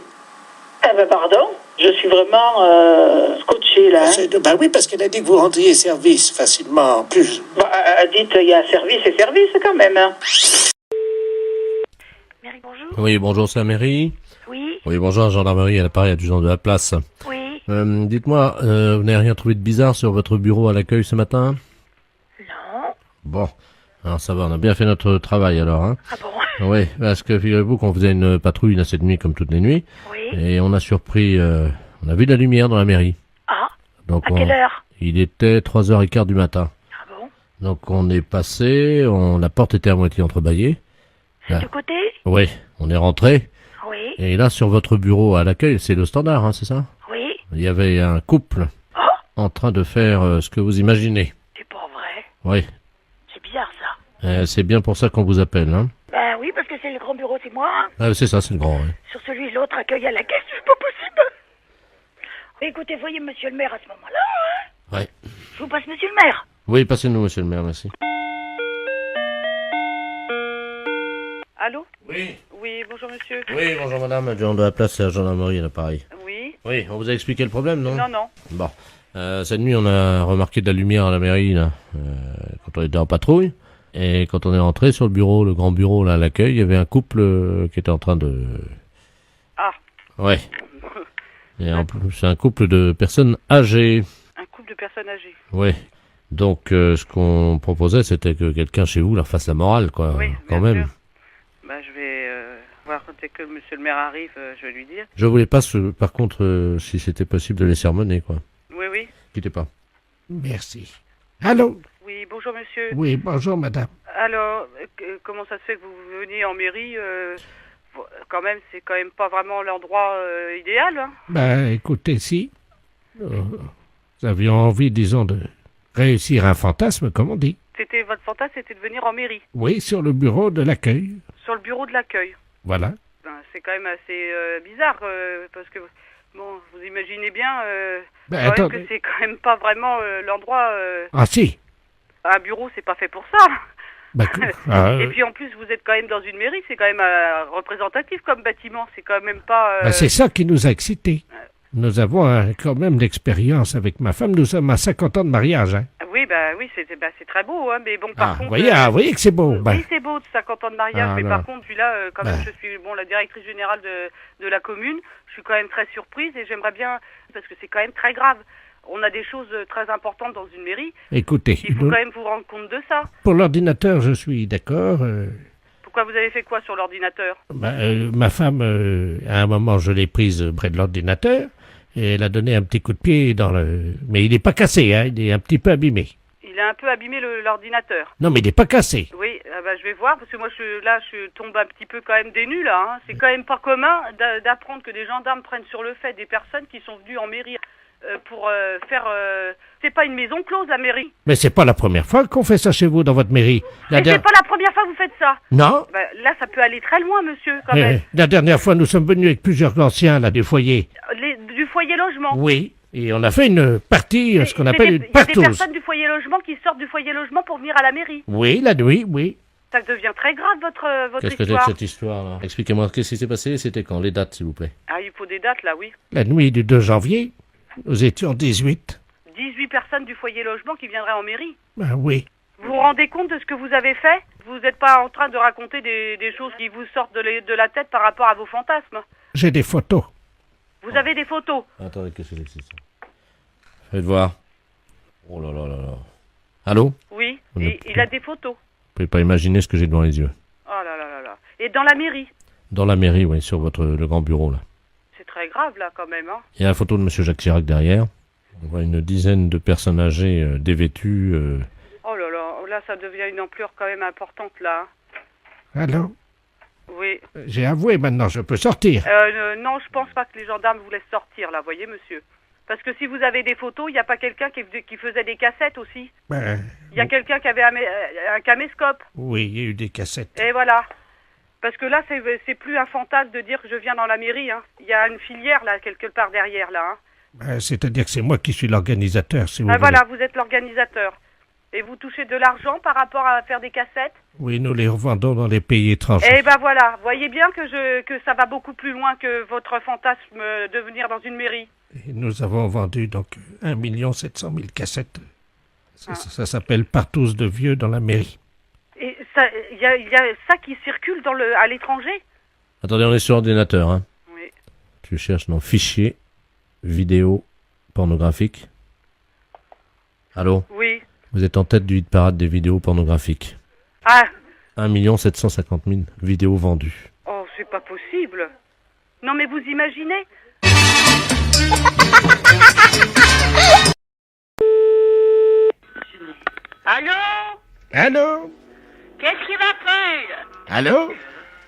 Speaker 10: Eh ben pardon, je suis vraiment scotchée là. Hein.
Speaker 12: Bah oui, parce qu'elle a dit que vous rendriez service facilement en plus.
Speaker 10: Bah, dites, il y a service et service quand même. Hein.
Speaker 11: Mairie, bonjour.
Speaker 7: Oui, bonjour, c'est la mairie.
Speaker 11: Oui.
Speaker 7: Oui, bonjour, gendarmerie, à l'appareil, adjudant de la place.
Speaker 11: Oui.
Speaker 7: Dites-moi, vous n'avez rien trouvé de bizarre sur votre bureau à l'accueil ce matin?
Speaker 11: Non.
Speaker 7: Bon, alors ça va, on a bien fait notre travail alors, hein.
Speaker 11: Ah bon?
Speaker 7: Oui, parce que figurez-vous qu'on faisait une patrouille là cette nuit comme toutes les nuits.
Speaker 11: Oui.
Speaker 7: Et on a surpris, on a vu de la lumière dans la mairie.
Speaker 11: Ah.
Speaker 7: Donc
Speaker 11: à quelle heure?
Speaker 7: Il était 3h15 du matin.
Speaker 11: Ah bon?
Speaker 7: Donc on est passé, la porte était à moitié entrebâillée.
Speaker 11: C'est de côté?
Speaker 7: Oui, on est rentré.
Speaker 11: Oui.
Speaker 7: Et là sur votre bureau à l'accueil, c'est le standard, hein, c'est ça?
Speaker 11: Oui.
Speaker 7: Il y avait un couple en train de faire ce que vous imaginez.
Speaker 11: C'est pas vrai?
Speaker 7: Oui.
Speaker 11: C'est bizarre ça.
Speaker 7: C'est bien pour ça qu'on vous appelle, hein.
Speaker 11: Ben oui, parce que c'est le grand bureau, c'est moi. Hein.
Speaker 7: Ah, c'est ça, c'est le grand, oui.
Speaker 11: Sur celui de l'autre, accueil à la caisse, c'est pas possible. Écoutez, voyez monsieur le maire à ce moment-là, hein.
Speaker 7: Ouais.
Speaker 11: Je vous passe monsieur le maire.
Speaker 7: Oui, passez-nous, monsieur le maire, merci.
Speaker 14: Allô?
Speaker 7: Oui.
Speaker 14: Oui, bonjour monsieur.
Speaker 7: Oui, bonjour madame, adjudant de la place, c'est la gendarmerie, à l'appareil.
Speaker 14: Oui.
Speaker 7: Oui, on vous a expliqué le problème, non?
Speaker 14: Non.
Speaker 7: Bon. Cette nuit, on a remarqué de la lumière à la mairie, là, quand on était en patrouille. Et quand on est rentré sur le bureau, le grand bureau, là, à l'accueil, il y avait un couple qui était en train de...
Speaker 14: Ah.
Speaker 7: Ouais. Et en plus, c'est un couple de personnes âgées.
Speaker 14: Un couple de personnes âgées.
Speaker 7: Ouais. Donc, ce qu'on proposait, c'était que quelqu'un chez vous leur fasse la morale, quoi.
Speaker 14: Oui,
Speaker 7: quand
Speaker 14: bien
Speaker 7: même.
Speaker 14: sûr. Bah, je vais voir dès que monsieur le maire arrive, je vais lui dire.
Speaker 15: Je voulais pas, par contre, si c'était possible de les sermonner, quoi.
Speaker 14: Oui, oui.
Speaker 15: Quittez pas.
Speaker 1: Merci. Allô?
Speaker 14: Oui, bonjour monsieur.
Speaker 1: Oui, bonjour madame.
Speaker 14: Alors, comment ça se fait que vous veniez en mairie quand même, c'est quand même pas vraiment l'endroit idéal, hein.
Speaker 1: Ben, écoutez, si. Nous avions envie, disons, de réussir un fantasme, comme on dit.
Speaker 14: C'était votre fantasme, c'était de venir en mairie.
Speaker 1: Oui, sur le bureau de l'accueil.
Speaker 14: Sur le bureau de l'accueil.
Speaker 1: Voilà.
Speaker 14: Ben, c'est quand même assez bizarre, parce que, bon, vous imaginez bien quand même que c'est quand même pas vraiment l'endroit...
Speaker 1: Ah si.
Speaker 14: Un bureau, c'est pas fait pour ça.
Speaker 1: Bah,
Speaker 14: Et puis en plus, vous êtes quand même dans une mairie, c'est quand même représentatif comme bâtiment, c'est quand même pas...
Speaker 1: Ben, c'est ça qui nous a excités. Nous avons quand même l'expérience avec ma femme, nous sommes à 50 ans de mariage. Hein.
Speaker 14: Oui, oui, c'est très beau, hein, mais bon, par contre...
Speaker 1: Vous voyez que c'est beau.
Speaker 14: Oui, c'est beau, de 50 ans de mariage, mais
Speaker 1: non.
Speaker 14: par contre, puis là, quand même, je suis la directrice générale de la commune, je suis quand même très surprise et j'aimerais bien, parce que c'est quand même très grave. On a des choses très importantes dans une mairie.
Speaker 1: Écoutez,
Speaker 14: il faut quand même vous rendre compte de ça.
Speaker 1: Pour l'ordinateur, je suis d'accord.
Speaker 14: Pourquoi vous avez fait quoi sur l'ordinateur?
Speaker 1: Ma femme, à un moment, je l'ai prise près de l'ordinateur et elle a donné un petit coup de pied dans le... Mais il n'est pas cassé, hein, il est un petit peu abîmé.
Speaker 14: Il a un peu abîmé l'ordinateur.
Speaker 1: Non, mais il n'est pas cassé.
Speaker 14: Oui, je vais voir, parce que moi, je tombe un petit peu quand même des nues, là. Hein. C'est quand même pas commun d'apprendre que des gendarmes prennent sur le fait des personnes qui sont venues en mairie pour faire... C'est pas une maison close, la mairie.
Speaker 1: Mais c'est pas la première fois qu'on fait ça chez vous, dans votre mairie.
Speaker 14: C'est pas la première fois que vous faites ça.
Speaker 1: Non.
Speaker 14: Là, ça peut aller très loin, monsieur, quand même.
Speaker 1: La dernière fois, nous sommes venus avec plusieurs anciens, là, du foyer.
Speaker 14: Du foyer logement.
Speaker 1: Oui. Et on a fait une partie, ce qu'on appelle une partouze.
Speaker 14: Il y a des personnes du foyer logement qui sortent du foyer logement pour venir à la mairie.
Speaker 1: Oui, la nuit, oui.
Speaker 14: Ça devient très grave, votre
Speaker 15: Qu'est-ce que c'est que cette histoire, là? Expliquez-moi, qu'est-ce qui s'est passé? C'était quand? Les dates, s'il vous plaît.
Speaker 14: Ah, il faut des dates, là, oui.
Speaker 1: La nuit du 2 janvier, nous étions 18.
Speaker 14: 18 personnes du foyer logement qui viendraient en mairie.
Speaker 1: Ben oui.
Speaker 14: Vous vous rendez compte de ce que vous avez fait? Vous n'êtes pas en train de raconter des choses qui vous sortent de la tête par rapport à vos fantasmes?
Speaker 1: J'ai des photos.
Speaker 14: Vous avez des photos?
Speaker 15: Attendez, qu'est-ce que c'est que ça? Faites voir. Oh là là là là. Allô?
Speaker 14: Oui, il a des photos.
Speaker 15: Vous pouvez pas imaginer ce que j'ai devant les yeux.
Speaker 14: Oh là là là là. Et dans la mairie?
Speaker 15: Dans la mairie, oui, sur le grand bureau, là.
Speaker 14: C'est très grave, là, quand même, hein.
Speaker 15: Il y a la photo de monsieur Jacques Chirac derrière. On voit une dizaine de personnes âgées dévêtues.
Speaker 14: Oh là là, là, ça devient une ampleur quand même importante, là.
Speaker 1: Allô?
Speaker 14: Oui.
Speaker 1: J'ai avoué, maintenant, je peux sortir.
Speaker 14: Non, je pense pas que les gendarmes vous laissent sortir, là, voyez, monsieur. Parce que si vous avez des photos, il n'y a pas quelqu'un qui faisait des cassettes aussi. Il y a quelqu'un qui avait un caméscope.
Speaker 1: Oui, il y a eu des cassettes.
Speaker 14: Et voilà. Parce que là, c'est plus un fantasme de dire que je viens dans la mairie. Hein. Il y a une filière, là, quelque part derrière, là. Hein.
Speaker 1: C'est-à-dire que c'est moi qui suis l'organisateur, si vous voulez.
Speaker 14: Voilà, vous êtes l'organisateur. Et vous touchez de l'argent par rapport à faire des cassettes?
Speaker 1: Oui, nous les revendons dans les pays étrangers.
Speaker 14: Eh ben voilà, voyez bien que ça va beaucoup plus loin que votre fantasme de venir dans une mairie.
Speaker 1: Et nous avons vendu donc 1 700 000 cassettes. Ça s'appelle partouze de vieux dans la mairie.
Speaker 14: Et il y a ça qui circule à l'étranger?
Speaker 15: Attendez, on est sur ordinateur, hein.
Speaker 14: Oui.
Speaker 15: Tu cherches dans fichier, vidéo, pornographique. Allô?
Speaker 14: Oui.
Speaker 15: Vous êtes en tête du hit parade des vidéos pornographiques.
Speaker 14: Ah.
Speaker 15: 1 750 000 vidéos vendues.
Speaker 14: Oh, c'est pas possible. Non, mais vous imaginez?
Speaker 16: Allô?
Speaker 1: Allô?
Speaker 16: Qu'est-ce qui m'appelle?
Speaker 1: Allô?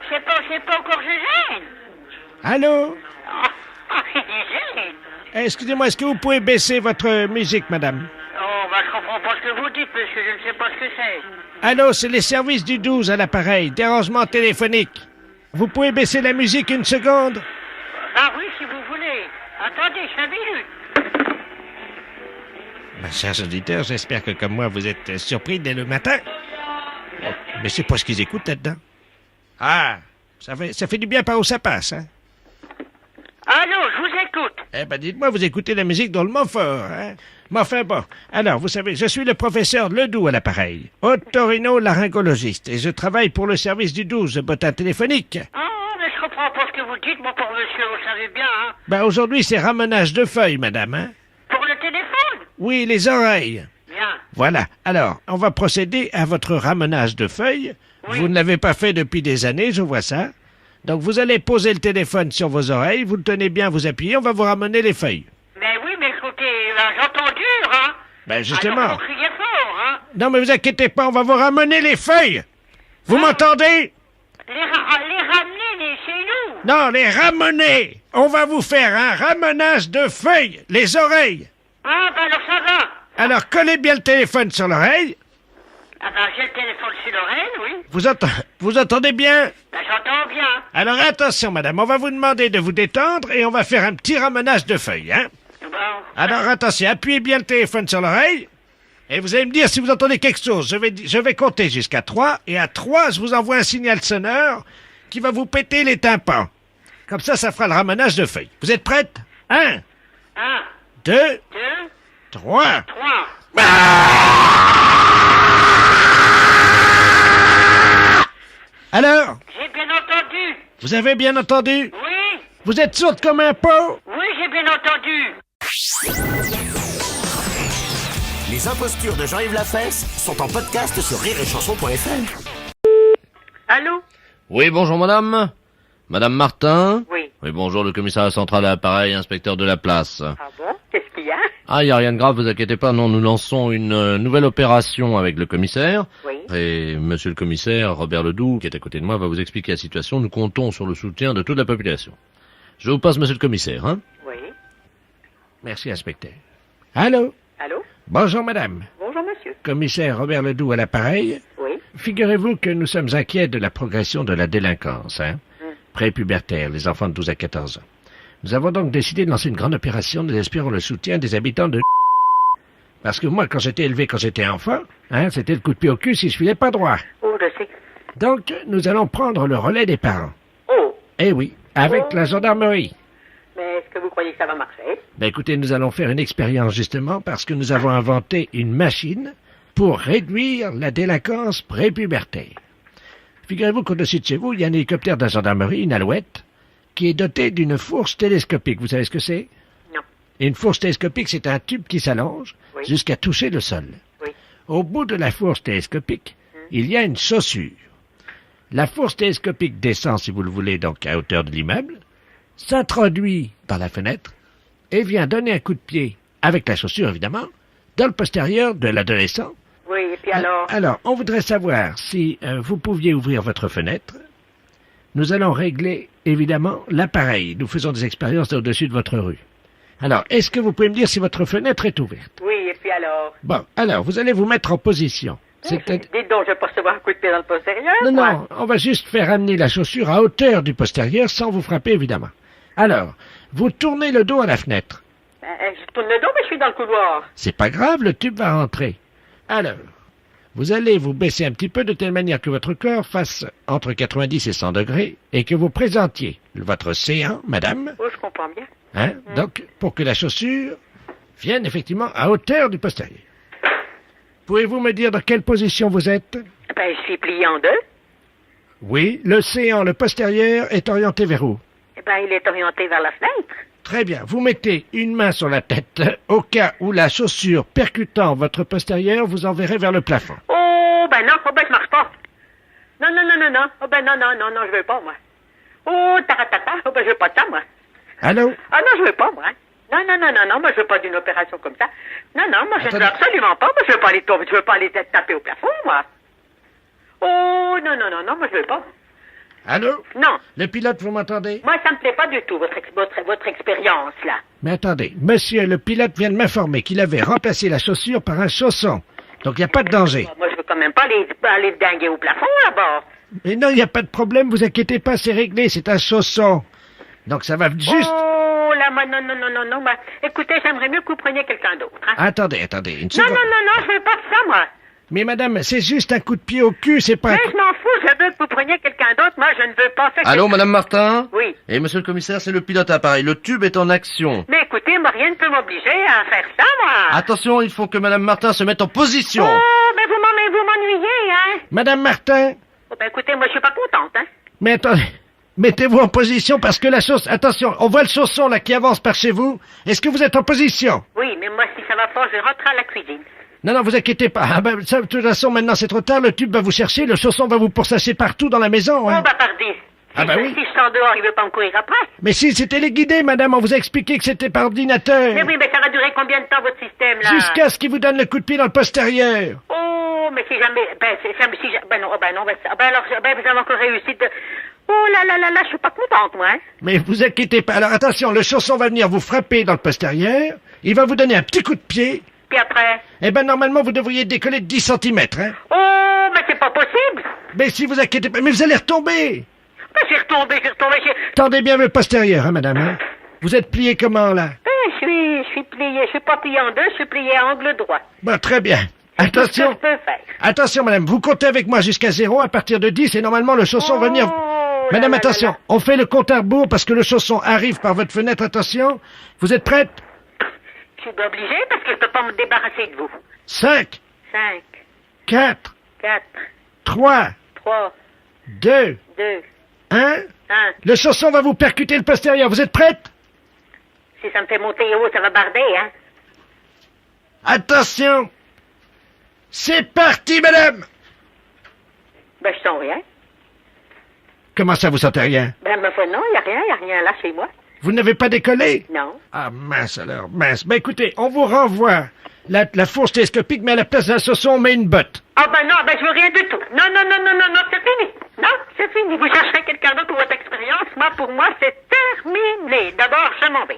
Speaker 16: C'est pas encore Gégène?
Speaker 1: Allô?
Speaker 16: C'est Gégène.
Speaker 1: Excusez-moi, est-ce que vous pouvez baisser votre musique, madame?
Speaker 16: Oh, je comprends pas ce que vous dites, parce que je ne sais pas ce que c'est.
Speaker 1: Allô, c'est les services du 12 à l'appareil, dérangement téléphonique. Vous pouvez baisser la musique une seconde?
Speaker 16: Ah oui, si vous voulez. Attendez, 5 minutes.
Speaker 1: Chers auditeurs, j'espère que comme moi, vous êtes surpris dès le matin. Mais c'est pas ce qu'ils écoutent là-dedans. Ah, ça fait du bien par où ça passe, hein?
Speaker 16: Allô, je vous écoute.
Speaker 1: Eh ben, dites-moi, vous écoutez la musique dans le Montfort, hein? Mais enfin bon, alors, vous savez, je suis le professeur Ledoux à l'appareil, otorino-laryngologiste, et je travaille pour le service du 12, bottin téléphonique.
Speaker 16: Ah, mais je comprends pas ce que vous dites, mon pauvre monsieur, vous savez bien, hein?
Speaker 1: Ben, aujourd'hui, c'est ramenage de feuilles, madame, hein?
Speaker 16: Pour le téléphone?
Speaker 1: Oui, les oreilles.
Speaker 16: Bien.
Speaker 1: Voilà. Alors, on va procéder à votre ramenage de feuilles Vous ne l'avez pas fait depuis des années, je vois ça. Donc vous allez poser le téléphone sur vos oreilles, vous le tenez bien, vous appuyez, on va vous ramener les feuilles.
Speaker 16: Mais oui, mais écoutez, j'entends dur, hein.
Speaker 1: Ben justement.
Speaker 16: Alors, vous criez fort, hein.
Speaker 1: Non mais vous inquiétez pas, on va vous ramener les feuilles. Vous m'entendez?
Speaker 16: Les ramener chez nous.
Speaker 1: Non, les ramener. On va vous faire un ramenage de feuilles, les oreilles.
Speaker 16: Ah, ben alors ça va.
Speaker 1: Alors collez bien le téléphone sur l'oreille.
Speaker 16: Ah ben j'ai le téléphone sur l'oreille, oui.
Speaker 1: Vous entendez bien?
Speaker 16: Ben j'entends bien.
Speaker 1: Alors attention madame, on va vous demander de vous détendre et on va faire un petit ramenage de feuilles, hein?
Speaker 16: Bon.
Speaker 1: Alors attention, appuyez bien le téléphone sur l'oreille et vous allez me dire si vous entendez quelque chose. Je vais compter jusqu'à 3 et à 3, je vous envoie un signal sonore qui va vous péter les tympans. Comme ça fera le ramenage de feuilles. Vous êtes prête? 1, 2, 3. Alors?
Speaker 16: J'ai bien entendu.
Speaker 1: Vous avez bien entendu?
Speaker 16: Oui.
Speaker 1: Vous êtes sourde comme un pot?
Speaker 16: Oui, j'ai bien entendu.
Speaker 4: Les impostures de Jean-Yves Lafesse sont en podcast sur rireetchanson.fr.
Speaker 16: Allô?
Speaker 15: Oui, bonjour madame. Madame Martin?
Speaker 16: Oui.
Speaker 15: Oui, bonjour, le commissariat central à l'appareil, inspecteur de la place.
Speaker 16: Ah bon? Qu'est-ce qu'il y a?
Speaker 15: Ah, il n'y a rien de grave, vous inquiétez pas, non, nous lançons une nouvelle opération avec le commissaire.
Speaker 16: Oui.
Speaker 15: Et monsieur le commissaire, Robert Ledoux, qui est à côté de moi, va vous expliquer la situation. Nous comptons sur le soutien de toute la population. Je vous passe monsieur le commissaire, hein?
Speaker 16: Oui.
Speaker 1: Merci, inspecteur. Allô?
Speaker 16: Allô?
Speaker 1: Bonjour, madame.
Speaker 16: Bonjour, monsieur.
Speaker 1: Commissaire Robert Ledoux à l'appareil.
Speaker 16: Oui.
Speaker 1: Figurez-vous que nous sommes inquiets de la progression de la délinquance, hein? Prépubertaire, les enfants de 12 à 14 ans. Nous avons donc décidé de lancer une grande opération. Nous espérons le soutien des habitants de... Parce que moi, quand j'étais élevé, quand j'étais enfant, hein, c'était le coup de pied au cul si je filais pas droit.
Speaker 16: Oh, je sais.
Speaker 1: Donc, nous allons prendre le relais des parents.
Speaker 16: Oh.
Speaker 1: Eh oui, avec la gendarmerie.
Speaker 16: Mais est-ce que vous croyez que ça va marcher?
Speaker 1: Ben écoutez, nous allons faire une expérience justement parce que nous avons inventé une machine pour réduire la délinquance prépubertaire. Figurez-vous qu'au-dessus de chez vous, il y a un hélicoptère de la gendarmerie, une alouette, qui est doté d'une fourche télescopique. Vous savez ce que c'est?
Speaker 16: Non.
Speaker 1: Une fourche télescopique, c'est un tube qui s'allonge jusqu'à toucher le sol.
Speaker 16: Oui.
Speaker 1: Au bout de la fourche télescopique, il y a une chaussure. La fourche télescopique descend, si vous le voulez, donc à hauteur de l'immeuble, s'introduit dans la fenêtre et vient donner un coup de pied, avec la chaussure évidemment, dans le postérieur de l'adolescent.
Speaker 16: Oui, et puis alors?
Speaker 1: Alors, on voudrait savoir si vous pouviez ouvrir votre fenêtre. Nous allons régler, évidemment, l'appareil. Nous faisons des expériences au-dessus de votre rue. Alors, est-ce que vous pouvez me dire si votre fenêtre est ouverte?
Speaker 16: Oui, et puis alors?
Speaker 1: Bon, alors, vous allez vous mettre en position.
Speaker 16: Dites donc, je vais pas recevoir un coup de pied dans le postérieur.
Speaker 1: Non,
Speaker 16: moi.
Speaker 1: non, on va juste faire amener la chaussure à hauteur du postérieur sans vous frapper, évidemment. Alors, vous tournez le dos à la fenêtre.
Speaker 16: Je tourne le dos, mais je suis dans le couloir.
Speaker 1: C'est pas grave, le tube va rentrer. Alors, vous allez vous baisser un petit peu de telle manière que votre corps fasse entre 90 et 100 degrés et que vous présentiez votre séant, madame.
Speaker 16: Oh, je comprends bien.
Speaker 1: Hein? Donc, pour que la chaussure vienne effectivement à hauteur du postérieur. Pouvez-vous me dire dans quelle position vous êtes?
Speaker 16: Ben, je suis plié en deux.
Speaker 1: Oui, le séant, le postérieur, est orienté vers où?
Speaker 16: Eh ben, il est orienté vers la fenêtre.
Speaker 1: Très bien. Vous mettez une main sur la tête. Au cas où la chaussure percutant votre postérieur, vous enverrez vers le plafond.
Speaker 16: Oh, ben non, je marche pas. Non. Oh, ben non, je veux pas, moi. Oh, taratata, oh, ben je veux pas de ça, moi.
Speaker 1: Allô?
Speaker 16: Ah non, je veux pas, moi. Non, moi je veux pas d'une opération comme ça. Non, moi je ne veux absolument pas. Moi je veux pas aller taper au plafond, moi. Oh, non, moi je veux pas.
Speaker 1: Allô?
Speaker 16: Non.
Speaker 1: Le pilote, vous m'entendez?
Speaker 16: Moi, ça me plaît pas du tout, votre expérience, là.
Speaker 1: Mais attendez, monsieur, le pilote vient de m'informer qu'il avait remplacé la chaussure par un chausson. Donc, il n'y a pas de danger.
Speaker 16: Moi, je veux quand même pas aller dinguer au plafond, là-bas.
Speaker 1: Mais non, il n'y a pas de problème, vous inquiétez pas, c'est réglé, c'est un chausson. Donc, ça va juste...
Speaker 16: Oh, là, moi, non, moi. Écoutez, j'aimerais mieux que vous preniez quelqu'un d'autre, hein.
Speaker 1: Attendez, une seconde.
Speaker 16: Non, je veux pas de ça, moi.
Speaker 1: Mais madame, c'est juste un coup de pied au cul, c'est pas...
Speaker 16: Mais je m'en fous, je veux que vous preniez quelqu'un d'autre, moi je ne veux pas faire...
Speaker 15: Allô, madame Martin?
Speaker 16: Oui.
Speaker 15: Et monsieur le commissaire, c'est le pilote à appareil. Le tube est en action.
Speaker 16: Mais écoutez, moi rien ne peut m'obliger à faire ça, moi.
Speaker 15: Attention, il faut que madame Martin se mette en position.
Speaker 16: Oh, mais vous m'ennuyez, hein.
Speaker 1: Madame Martin?
Speaker 16: Oh, ben écoutez, moi je suis pas contente, hein.
Speaker 1: Mais attendez, mettez-vous en position parce que la chaussure... Attention, on voit le chausson là qui avance par chez vous. Est-ce que vous êtes en position?
Speaker 16: Oui, mais moi si ça va pas, je rentre à la cuisine.
Speaker 1: Non, vous inquiétez pas. Ah ben, ça, de toute façon, maintenant c'est trop tard, le tube va vous chercher, le chausson va vous pourchasser partout dans la maison. Hein.
Speaker 16: Oh, bah, pardi.
Speaker 1: Ah bah oui.
Speaker 16: Si je sors dehors, il veut pas me courir après.
Speaker 1: Mais si, c'est téléguidé, madame, on vous a expliqué que c'était par ordinateur.
Speaker 16: Mais oui, mais ça va durer combien de temps, votre système, là?
Speaker 1: Jusqu'à ce qu'il vous donne le coup de pied dans le postérieur.
Speaker 16: Oh, mais si jamais... non, alors, vous avez encore réussi de... Oh là, je suis pas contente, moi, hein.
Speaker 1: Mais vous inquiétez pas. Alors attention, le chausson va venir vous frapper dans le postérieur, il va vous donner un petit coup de pied.
Speaker 16: Puis après?
Speaker 1: Eh ben, normalement, vous devriez décoller de 10 cm, hein.
Speaker 16: Oh, mais c'est pas possible.
Speaker 1: Mais si vous inquiétez pas, mais vous allez retomber.
Speaker 16: Mais j'ai retombé.
Speaker 1: Tendez bien le postérieur, hein, madame, hein. Vous êtes plié comment, là?
Speaker 16: Je suis plié, je suis pas plié en deux, je suis plié à angle droit.
Speaker 1: Bon, très bien. Attention.
Speaker 16: Qu'est-ce que je peux faire?
Speaker 1: Attention, madame, vous comptez avec moi jusqu'à 0, à partir de 10, et normalement, le chausson va venir... Madame, attention, on fait le compte à rebours parce que le chausson arrive par votre fenêtre, attention. Vous êtes prête?
Speaker 16: Je suis obligé parce que je peux pas me débarrasser de vous.
Speaker 1: 5,
Speaker 16: 5,
Speaker 1: 4,
Speaker 16: 4,
Speaker 1: 3, 2, 1. Le chausson va vous percuter le postérieur. Vous êtes prête?
Speaker 16: Si ça me fait monter haut, ça va barder, hein?
Speaker 1: Attention. C'est parti, madame.
Speaker 16: Ben, je sens rien.
Speaker 1: Comment ça, vous sentez rien?
Speaker 16: Ben, non, y a rien là chez moi.
Speaker 1: Vous n'avez pas décollé?
Speaker 16: Non.
Speaker 1: Ah, mince alors, mince. Ben écoutez, on vous renvoie la fourche télescopique, mais à la place d'un chausson, on met une botte.
Speaker 16: Ah ben non, je veux rien du tout. Non, c'est fini. Non, c'est fini. Vous chercherez quelqu'un d'autre pour votre expérience. Moi, pour moi, c'est terminé. D'abord, je m'en vais.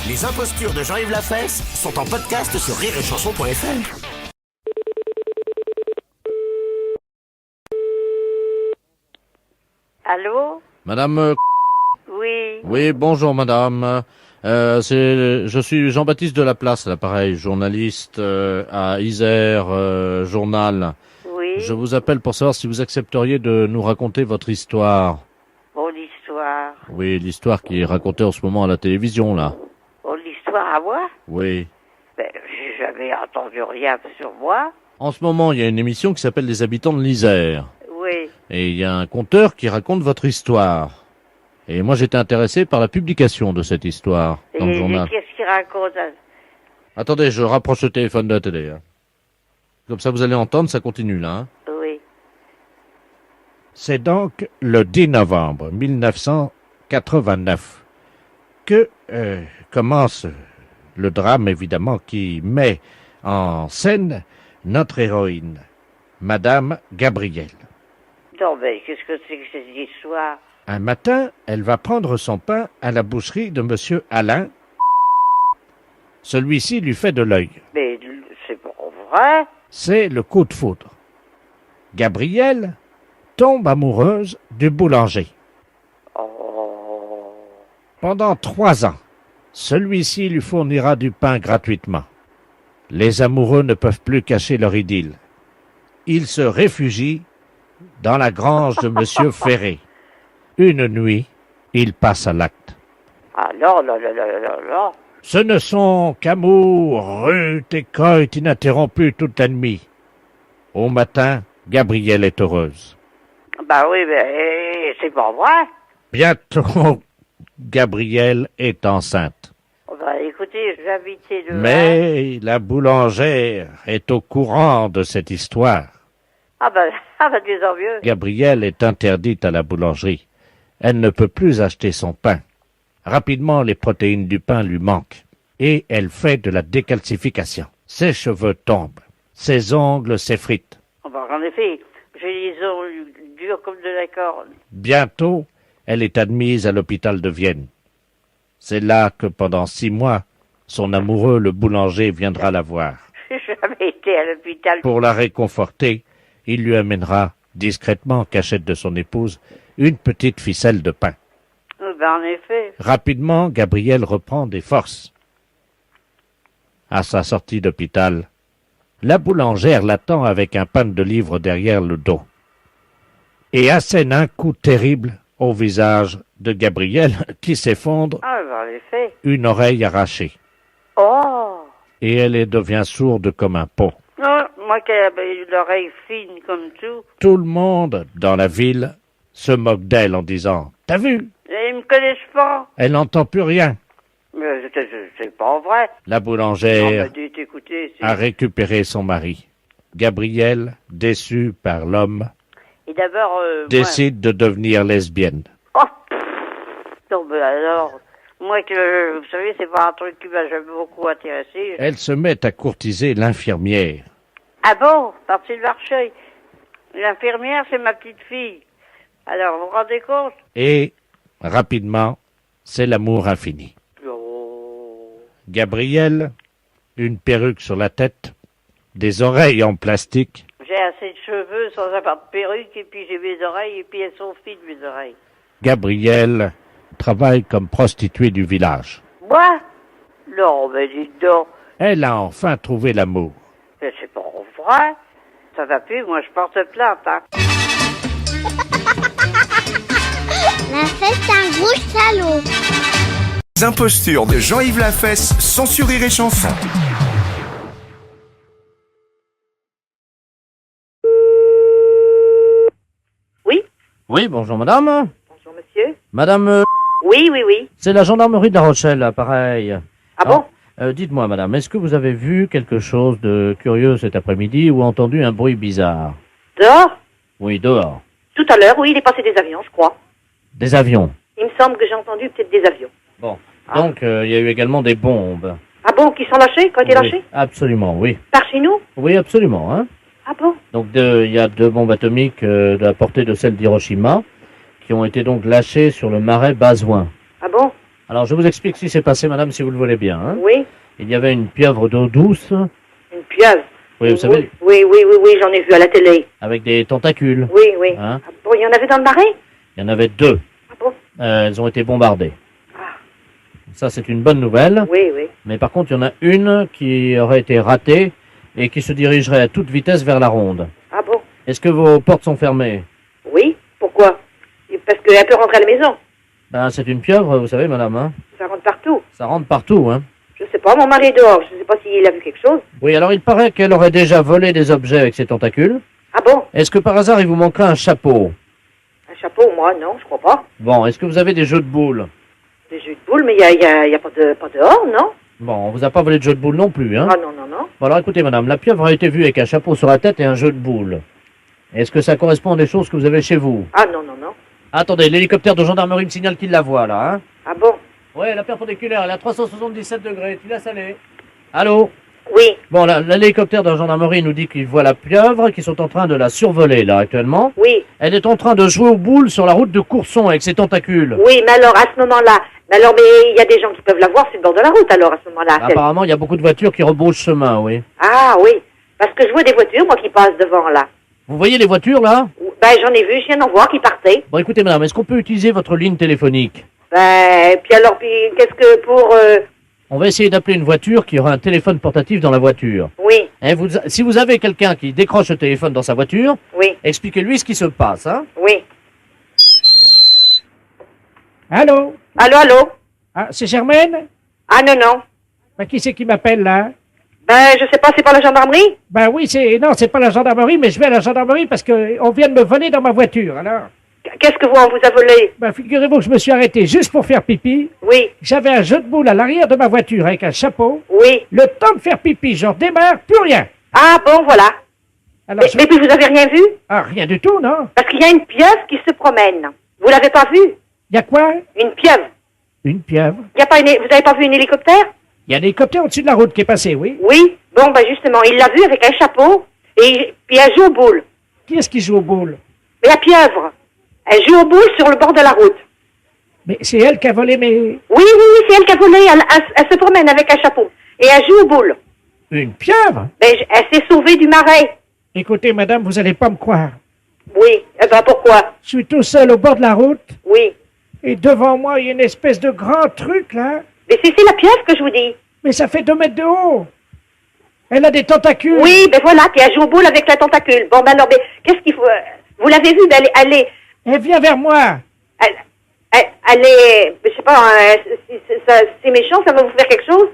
Speaker 4: Les impostures de Jean-Yves Lafesse sont en podcast sur rireetchanson.fr.
Speaker 16: Allô?
Speaker 15: Madame...
Speaker 16: Oui.
Speaker 15: Oui, bonjour madame. Je suis Jean-Baptiste de la Place, à l'appareil, journaliste à Isère Journal.
Speaker 16: Oui.
Speaker 15: Je vous appelle pour savoir si vous accepteriez de nous raconter votre histoire.
Speaker 16: Oh, l'histoire.
Speaker 15: Oui, l'histoire qui est racontée en ce moment à la télévision, là.
Speaker 16: Oh, l'histoire à moi?
Speaker 15: Oui.
Speaker 16: Ben, j'ai jamais entendu rien sur moi.
Speaker 15: En ce moment, il y a une émission qui s'appelle Les Habitants de l'Isère.
Speaker 16: Oui.
Speaker 15: Et il y a un conteur qui raconte votre histoire. Et moi, j'étais intéressé par la publication de cette histoire dans le journal.
Speaker 16: Et qu'est-ce qu'il raconte?
Speaker 15: Attendez, je rapproche le téléphone de la télé. Hein. Comme ça, vous allez entendre, ça continue là. Hein.
Speaker 16: Oui.
Speaker 1: C'est donc le 10 novembre 1989 que commence le drame, évidemment, qui met en scène notre héroïne, Madame Gabrielle.
Speaker 16: Non, mais qu'est-ce que c'est que cette histoire?
Speaker 1: Un matin, elle va prendre son pain à la boucherie de Monsieur Alain. Celui-ci lui fait de l'œil.
Speaker 16: Mais c'est pas vrai.
Speaker 1: C'est le coup de foudre. Gabrielle tombe amoureuse du boulanger.
Speaker 16: Oh.
Speaker 1: Pendant 3 ans, celui-ci lui fournira du pain gratuitement. Les amoureux ne peuvent plus cacher leur idylle. Ils se réfugient dans la grange de Monsieur Ferré. Une nuit, ils passent à l'acte.
Speaker 16: Ah non.
Speaker 1: Ce ne sont qu'amour, rut et coït ininterrompu toute la nuit. Au matin, Gabrielle est heureuse.
Speaker 16: Bah oui, mais c'est pas vrai.
Speaker 1: Bientôt, Gabrielle est enceinte.
Speaker 16: Bah écoutez, j'habitais de...
Speaker 1: Mais la boulangère est au courant de cette histoire.
Speaker 16: Ah bah disons mieux.
Speaker 1: Gabrielle est interdite à la boulangerie. Elle ne peut plus acheter son pain. Rapidement, les protéines du pain lui manquent. Et elle fait de la décalcification. Ses cheveux tombent. Ses ongles s'effritent.
Speaker 16: Bah en effet, j'ai les ongles durs comme de la corde.
Speaker 1: Bientôt, elle est admise à l'hôpital de Vienne. C'est là que pendant 6 mois, son amoureux, le boulanger, viendra la voir.
Speaker 16: J'ai jamais été à l'hôpital.
Speaker 1: Pour la réconforter, il lui amènera, discrètement en cachette de son épouse, une petite ficelle de pain.
Speaker 16: Ben en effet.
Speaker 1: Rapidement, Gabrielle reprend des forces. À sa sortie d'hôpital, la boulangère l'attend avec un pan de livres derrière le dos et assène un coup terrible au visage de Gabrielle qui s'effondre,
Speaker 16: Ah ben en effet.
Speaker 1: une oreille arrachée,
Speaker 16: Oh.
Speaker 1: et elle devient sourde comme un pot.
Speaker 16: Non, moi qui avais l'oreille fine comme tout.
Speaker 1: Tout le monde dans la ville se moque d'elle en disant « T'as vu?
Speaker 16: Et ils me connaissent pas.
Speaker 1: Elle n'entend plus rien. »
Speaker 17: Mais c'est pas vrai.
Speaker 15: La
Speaker 17: Non,
Speaker 15: boulangère
Speaker 17: mais dites, écoutez,
Speaker 15: a récupéré son mari. Gabrielle, déçue par l'homme,
Speaker 17: Et d'abord,
Speaker 15: décide de devenir lesbienne.
Speaker 17: moi... Oh, non, mais alors, moi, que, vous savez, c'est pas un truc qui m'a jamais beaucoup intéressé.
Speaker 15: Elle se met à courtiser l'infirmière.
Speaker 17: Ah bon, parti de Marcheuil. L'infirmière, c'est ma petite fille. Alors, vous vous rendez compte?
Speaker 15: Et, rapidement, c'est l'amour infini. Gabrielle, une perruque sur la tête, des oreilles en plastique,
Speaker 17: J'ai assez de cheveux sans avoir de perruque, et puis j'ai mes oreilles, et puis elles sont fines, mes oreilles.
Speaker 15: Gabrielle travaille comme prostituée du village.
Speaker 17: Moi? Non, mais dites donc.
Speaker 15: Elle a enfin trouvé l'amour.
Speaker 17: Mais c'est pas vrai. Ça va plus, moi je porte plainte, hein.
Speaker 18: La fête un gros salaud.
Speaker 2: Les impostures de Jean-Yves Lafesse, sans sur Rire et Chanson.
Speaker 7: Oui, bonjour madame.
Speaker 16: Bonjour monsieur.
Speaker 7: Madame,
Speaker 16: Oui, oui, oui.
Speaker 7: c'est la gendarmerie de La Rochelle, pareil.
Speaker 16: Ah bon?
Speaker 7: Dites-moi madame, est-ce que vous avez vu quelque chose de curieux cet après-midi ou entendu un bruit bizarre?
Speaker 16: Dehors?
Speaker 7: Oui, dehors.
Speaker 16: Tout à l'heure, oui, il est passé des avions, je crois.
Speaker 7: Des avions.
Speaker 16: Il me semble que j'ai entendu peut-être des avions.
Speaker 7: Bon. Donc, il y a eu également des bombes.
Speaker 16: Ah bon, qui sont lâchés, quand il est
Speaker 7: Oui,
Speaker 16: lâché?
Speaker 7: absolument, oui.
Speaker 16: Par chez nous?
Speaker 7: Oui, absolument, hein.
Speaker 16: Ah bon?
Speaker 7: Donc il y a 2 bombes atomiques de la portée de celle d'Hiroshima qui ont été donc lâchées sur le marais Bazouin.
Speaker 16: Ah bon?
Speaker 7: Alors je vous explique ce qui s'est passé madame si vous le voulez bien. Hein.
Speaker 16: Oui.
Speaker 7: Il y avait une pieuvre d'eau douce,
Speaker 16: Une pieuvre?
Speaker 7: oui vous savez,
Speaker 16: Oui, oui, oui, oui, j'en ai vu à la télé.
Speaker 7: avec des tentacules.
Speaker 16: Oui, oui.
Speaker 7: Hein.
Speaker 16: Ah bon, il y en avait dans le marais?
Speaker 7: Il y en avait 2.
Speaker 16: Ah bon?
Speaker 7: Elles ont été bombardées. Ça c'est une bonne nouvelle.
Speaker 16: Oui, oui.
Speaker 7: Mais par contre il y en a une qui aurait été ratée et qui se dirigerait à toute vitesse vers la ronde.
Speaker 16: Ah bon?
Speaker 7: Est-ce que vos portes sont fermées?
Speaker 16: Oui. Pourquoi? Parce qu'elle peut rentrer à la maison.
Speaker 7: Ben c'est une pieuvre, vous savez madame. Hein.
Speaker 16: Ça rentre partout.
Speaker 7: Ça rentre partout. Hein.
Speaker 16: Je sais pas, mon mari est dehors. Je sais pas s'il a vu quelque chose.
Speaker 7: Oui, alors il paraît qu'elle aurait déjà volé des objets avec ses tentacules.
Speaker 16: Ah bon?
Speaker 7: Est-ce que par hasard il vous manquerait un chapeau?
Speaker 16: Un chapeau, moi, non, je crois pas.
Speaker 7: Bon, est-ce que vous avez des jeux de boules?
Speaker 16: Des jeux de boules, mais il y a pas dehors, non?
Speaker 7: Bon, on vous a pas volé de jeux de boules non plus, hein?
Speaker 16: Ah non, non, non.
Speaker 7: Bon, alors écoutez madame, la pieuvre a été vue avec un chapeau sur la tête et un jeu de boules. Est-ce que ça correspond à des choses que vous avez chez vous?
Speaker 16: Ah non, non, non.
Speaker 7: Attendez, l'hélicoptère de gendarmerie me signale qu'il la voit là, hein?
Speaker 16: Ah bon?
Speaker 7: Ouais, la perpendiculaire, elle est à 377 degrés, tu laisses aller. Allô?
Speaker 16: Oui.
Speaker 7: Bon, l'hélicoptère de la gendarmerie nous dit qu'il voit la pieuvre, qu'ils sont en train de la survoler là actuellement.
Speaker 16: Oui.
Speaker 7: Elle est en train de jouer aux boules sur la route de Courson avec ses tentacules.
Speaker 16: Oui, mais alors, à ce moment-là, mais il y a des gens qui peuvent la voir sur le bord de la route, alors, à ce moment-là.
Speaker 7: Apparemment, il y a beaucoup de voitures qui rebroussent chemin, oui.
Speaker 16: Ah oui, parce que je vois des voitures, moi, qui passent devant, là.
Speaker 7: Vous voyez les voitures là?
Speaker 16: Ben, j'en ai vu, je viens d'en voir qui partaient.
Speaker 7: Bon, écoutez madame, est-ce qu'on peut utiliser votre ligne téléphonique?
Speaker 16: Ben, puis alors, qu'est-ce que pour...
Speaker 7: On va essayer d'appeler une voiture qui aura un téléphone portatif dans la voiture.
Speaker 16: Oui.
Speaker 7: Hein, si vous avez quelqu'un qui décroche le téléphone dans sa voiture,
Speaker 16: oui.
Speaker 7: Expliquez-lui ce qui se passe, hein?
Speaker 16: Oui.
Speaker 19: Allô?
Speaker 16: Allô, allô?
Speaker 19: Ah, c'est Germaine?
Speaker 16: Ah non, non.
Speaker 19: Ben, qui c'est qui m'appelle, là?
Speaker 16: Ben, je sais pas, c'est pas la gendarmerie?
Speaker 19: Ben oui, non, c'est pas la gendarmerie, mais je vais à la gendarmerie parce que on vient de me voler dans ma voiture, alors.
Speaker 16: Qu'est-ce que on vous a volé?
Speaker 19: Ben, figurez-vous que je me suis arrêté juste pour faire pipi.
Speaker 16: Oui.
Speaker 19: J'avais un jeu de boules à l'arrière de ma voiture avec un chapeau.
Speaker 16: Oui.
Speaker 19: Le temps de faire pipi, je redémarre, plus rien.
Speaker 16: Ah bon, voilà.
Speaker 19: Alors,
Speaker 16: mais puis vous avez rien vu?
Speaker 19: Ah, rien du tout, non?
Speaker 16: Parce qu'il y a une pieuvre qui se promène. Vous l'avez pas vue?
Speaker 19: Il y a quoi?
Speaker 16: Une pieuvre.
Speaker 19: Une pieuvre?
Speaker 16: Y a pas vous avez pas vu un hélicoptère?
Speaker 19: Il y a un hélicoptère au-dessus de la route qui est passé, oui.
Speaker 16: Oui. Bon, ben justement, il l'a vu avec un chapeau et puis elle joue aux boules.
Speaker 19: Qui est-ce qui joue aux boules?
Speaker 16: Mais la pieuvre. Elle joue aux boules sur le bord de la route.
Speaker 19: Mais c'est elle qui a volé mes...
Speaker 16: Oui, oui, oui, c'est elle qui a volé. Elle se promène avec un chapeau. Et elle joue aux boules.
Speaker 19: Une pieuvre?
Speaker 16: Ben, elle s'est sauvée du marais.
Speaker 19: Écoutez, madame, vous allez pas me croire.
Speaker 16: Oui. Eh ben, pourquoi?
Speaker 19: Je suis tout seul au bord de la route.
Speaker 16: Oui.
Speaker 19: Et devant moi, il y a une espèce de grand truc, là.
Speaker 16: Mais c'est la pieuvre que je vous dis.
Speaker 19: Mais ça fait 2 mètres de haut. Elle a des tentacules.
Speaker 16: Oui, ben voilà, puis elle joue aux boules avec la tentacule. Bon, ben alors, ben, qu'est-ce qu'il faut... Vous l'avez vue, ben,
Speaker 19: elle vient vers moi.
Speaker 16: Elle est... Je sais pas, c'est méchant, ça va vous faire quelque chose?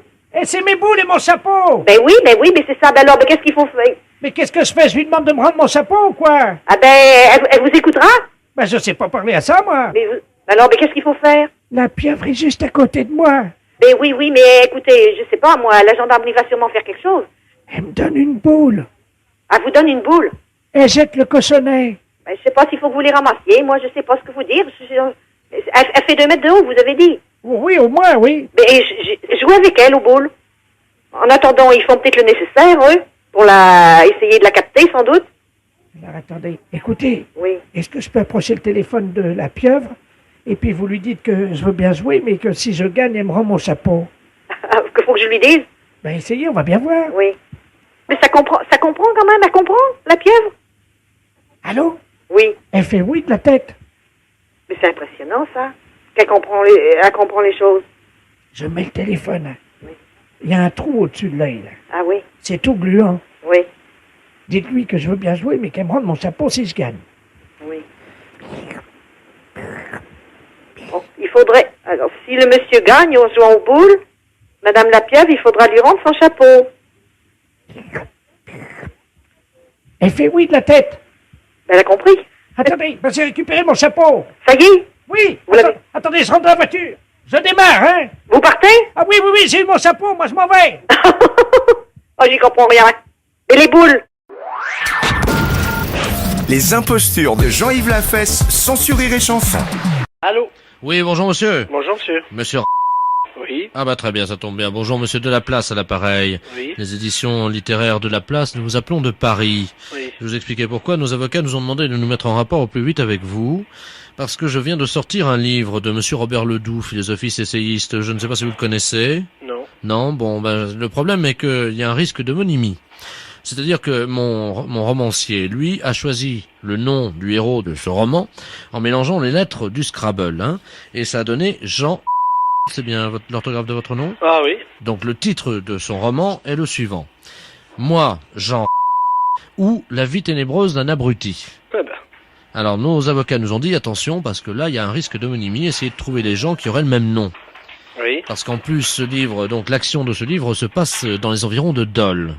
Speaker 19: C'est mes boules et mon chapeau.
Speaker 16: Ben oui, mais c'est ça. Ben alors, ben qu'est-ce qu'il faut faire?
Speaker 19: Mais qu'est-ce que je fais? Je lui demande de me rendre mon chapeau ou quoi?
Speaker 16: Ah ben, elle vous écoutera?
Speaker 19: Ben je sais pas parler à ça, moi.
Speaker 16: Mais alors, ben qu'est-ce qu'il faut faire?
Speaker 19: La pieuvre est juste à côté de moi.
Speaker 16: Mais oui, mais écoutez, je sais pas, moi, la gendarmerie va sûrement faire quelque chose.
Speaker 19: Elle me donne une boule.
Speaker 16: Elle vous donne une boule.
Speaker 19: Elle jette le cochonnet.
Speaker 16: Ben, je sais pas s'il faut que vous les ramassiez. Moi, je sais pas ce que vous dire. Elle fait 2 mètres de haut, vous avez dit.
Speaker 19: Oui, au moins, oui.
Speaker 16: Mais jouez avec elle, aux boules. En attendant, ils font peut-être le nécessaire, eux, pour essayer de la capter, sans doute.
Speaker 19: Alors, attendez. Écoutez.
Speaker 16: Oui.
Speaker 19: Est-ce que je peux approcher le téléphone de la pieuvre? Et puis vous lui dites que je veux bien jouer, mais que si je gagne, elle me rend mon chapeau.
Speaker 16: Que faut que je lui dise?
Speaker 19: Ben, essayez, on va bien voir.
Speaker 16: Oui. Mais ça comprend quand même, elle comprend, la pieuvre?
Speaker 19: Allô?
Speaker 16: Oui.
Speaker 19: Elle fait oui de la tête.
Speaker 16: Mais c'est impressionnant, ça. Elle comprend les choses.
Speaker 19: Je mets le téléphone. Oui. Il y a un trou au-dessus de l'œil, là.
Speaker 16: Ah oui?
Speaker 19: C'est tout gluant.
Speaker 16: Oui.
Speaker 19: Dites-lui que je veux bien jouer, mais qu'elle me rende mon chapeau si je gagne.
Speaker 16: Oui. Bon, il faudrait... Alors, si le monsieur gagne en jouant aux boules, Madame la pieuvre, il faudra lui rendre son chapeau.
Speaker 19: Elle fait oui de la tête.
Speaker 16: Elle a compris.
Speaker 19: Attendez, j'ai récupéré mon chapeau.
Speaker 16: Ça y est?
Speaker 19: Oui. Attendez, je rentre dans la voiture. Je démarre, hein.
Speaker 16: Vous partez?
Speaker 19: Ah oui, j'ai eu mon chapeau, moi je m'en vais.
Speaker 16: Oh, j'y comprends rien. Et les boules?
Speaker 2: Les impostures de Jean-Yves Lafesse sont sur Rire et Chanson.
Speaker 15: Allô? Oui, bonjour monsieur.
Speaker 6: Bonjour monsieur.
Speaker 15: Monsieur.
Speaker 6: Oui.
Speaker 15: Ah bah très bien, ça tombe bien. Bonjour monsieur de la Place à l'appareil.
Speaker 6: Oui.
Speaker 15: Les éditions littéraires de la Place, nous vous appelons de Paris.
Speaker 6: Oui.
Speaker 15: Je vous expliquer pourquoi. Nos avocats nous ont demandé de nous mettre en rapport au plus vite avec vous, parce que je viens de sortir un livre de monsieur Robert Ledoux, philosophiste essayiste. Je ne sais pas si vous le connaissez.
Speaker 6: Non.
Speaker 15: Non, bon, ben le problème est qu'il y a un risque d'homonymie. C'est-à-dire que mon romancier, lui, a choisi le nom du héros de ce roman en mélangeant les lettres du Scrabble, hein, et ça a donné Jean. C'est bien l'orthographe de votre nom?
Speaker 6: Ah oui.
Speaker 15: Donc le titre de son roman est le suivant. Moi, Jean, ou La vie ténébreuse d'un abruti.
Speaker 6: Eh ben.
Speaker 15: Alors nos avocats nous ont dit attention parce que là il y a un risque d'homonymie, essayez de trouver des gens qui auraient le même nom.
Speaker 6: Oui.
Speaker 15: Parce qu'en plus ce livre, donc l'action de ce livre se passe dans les environs de Dole.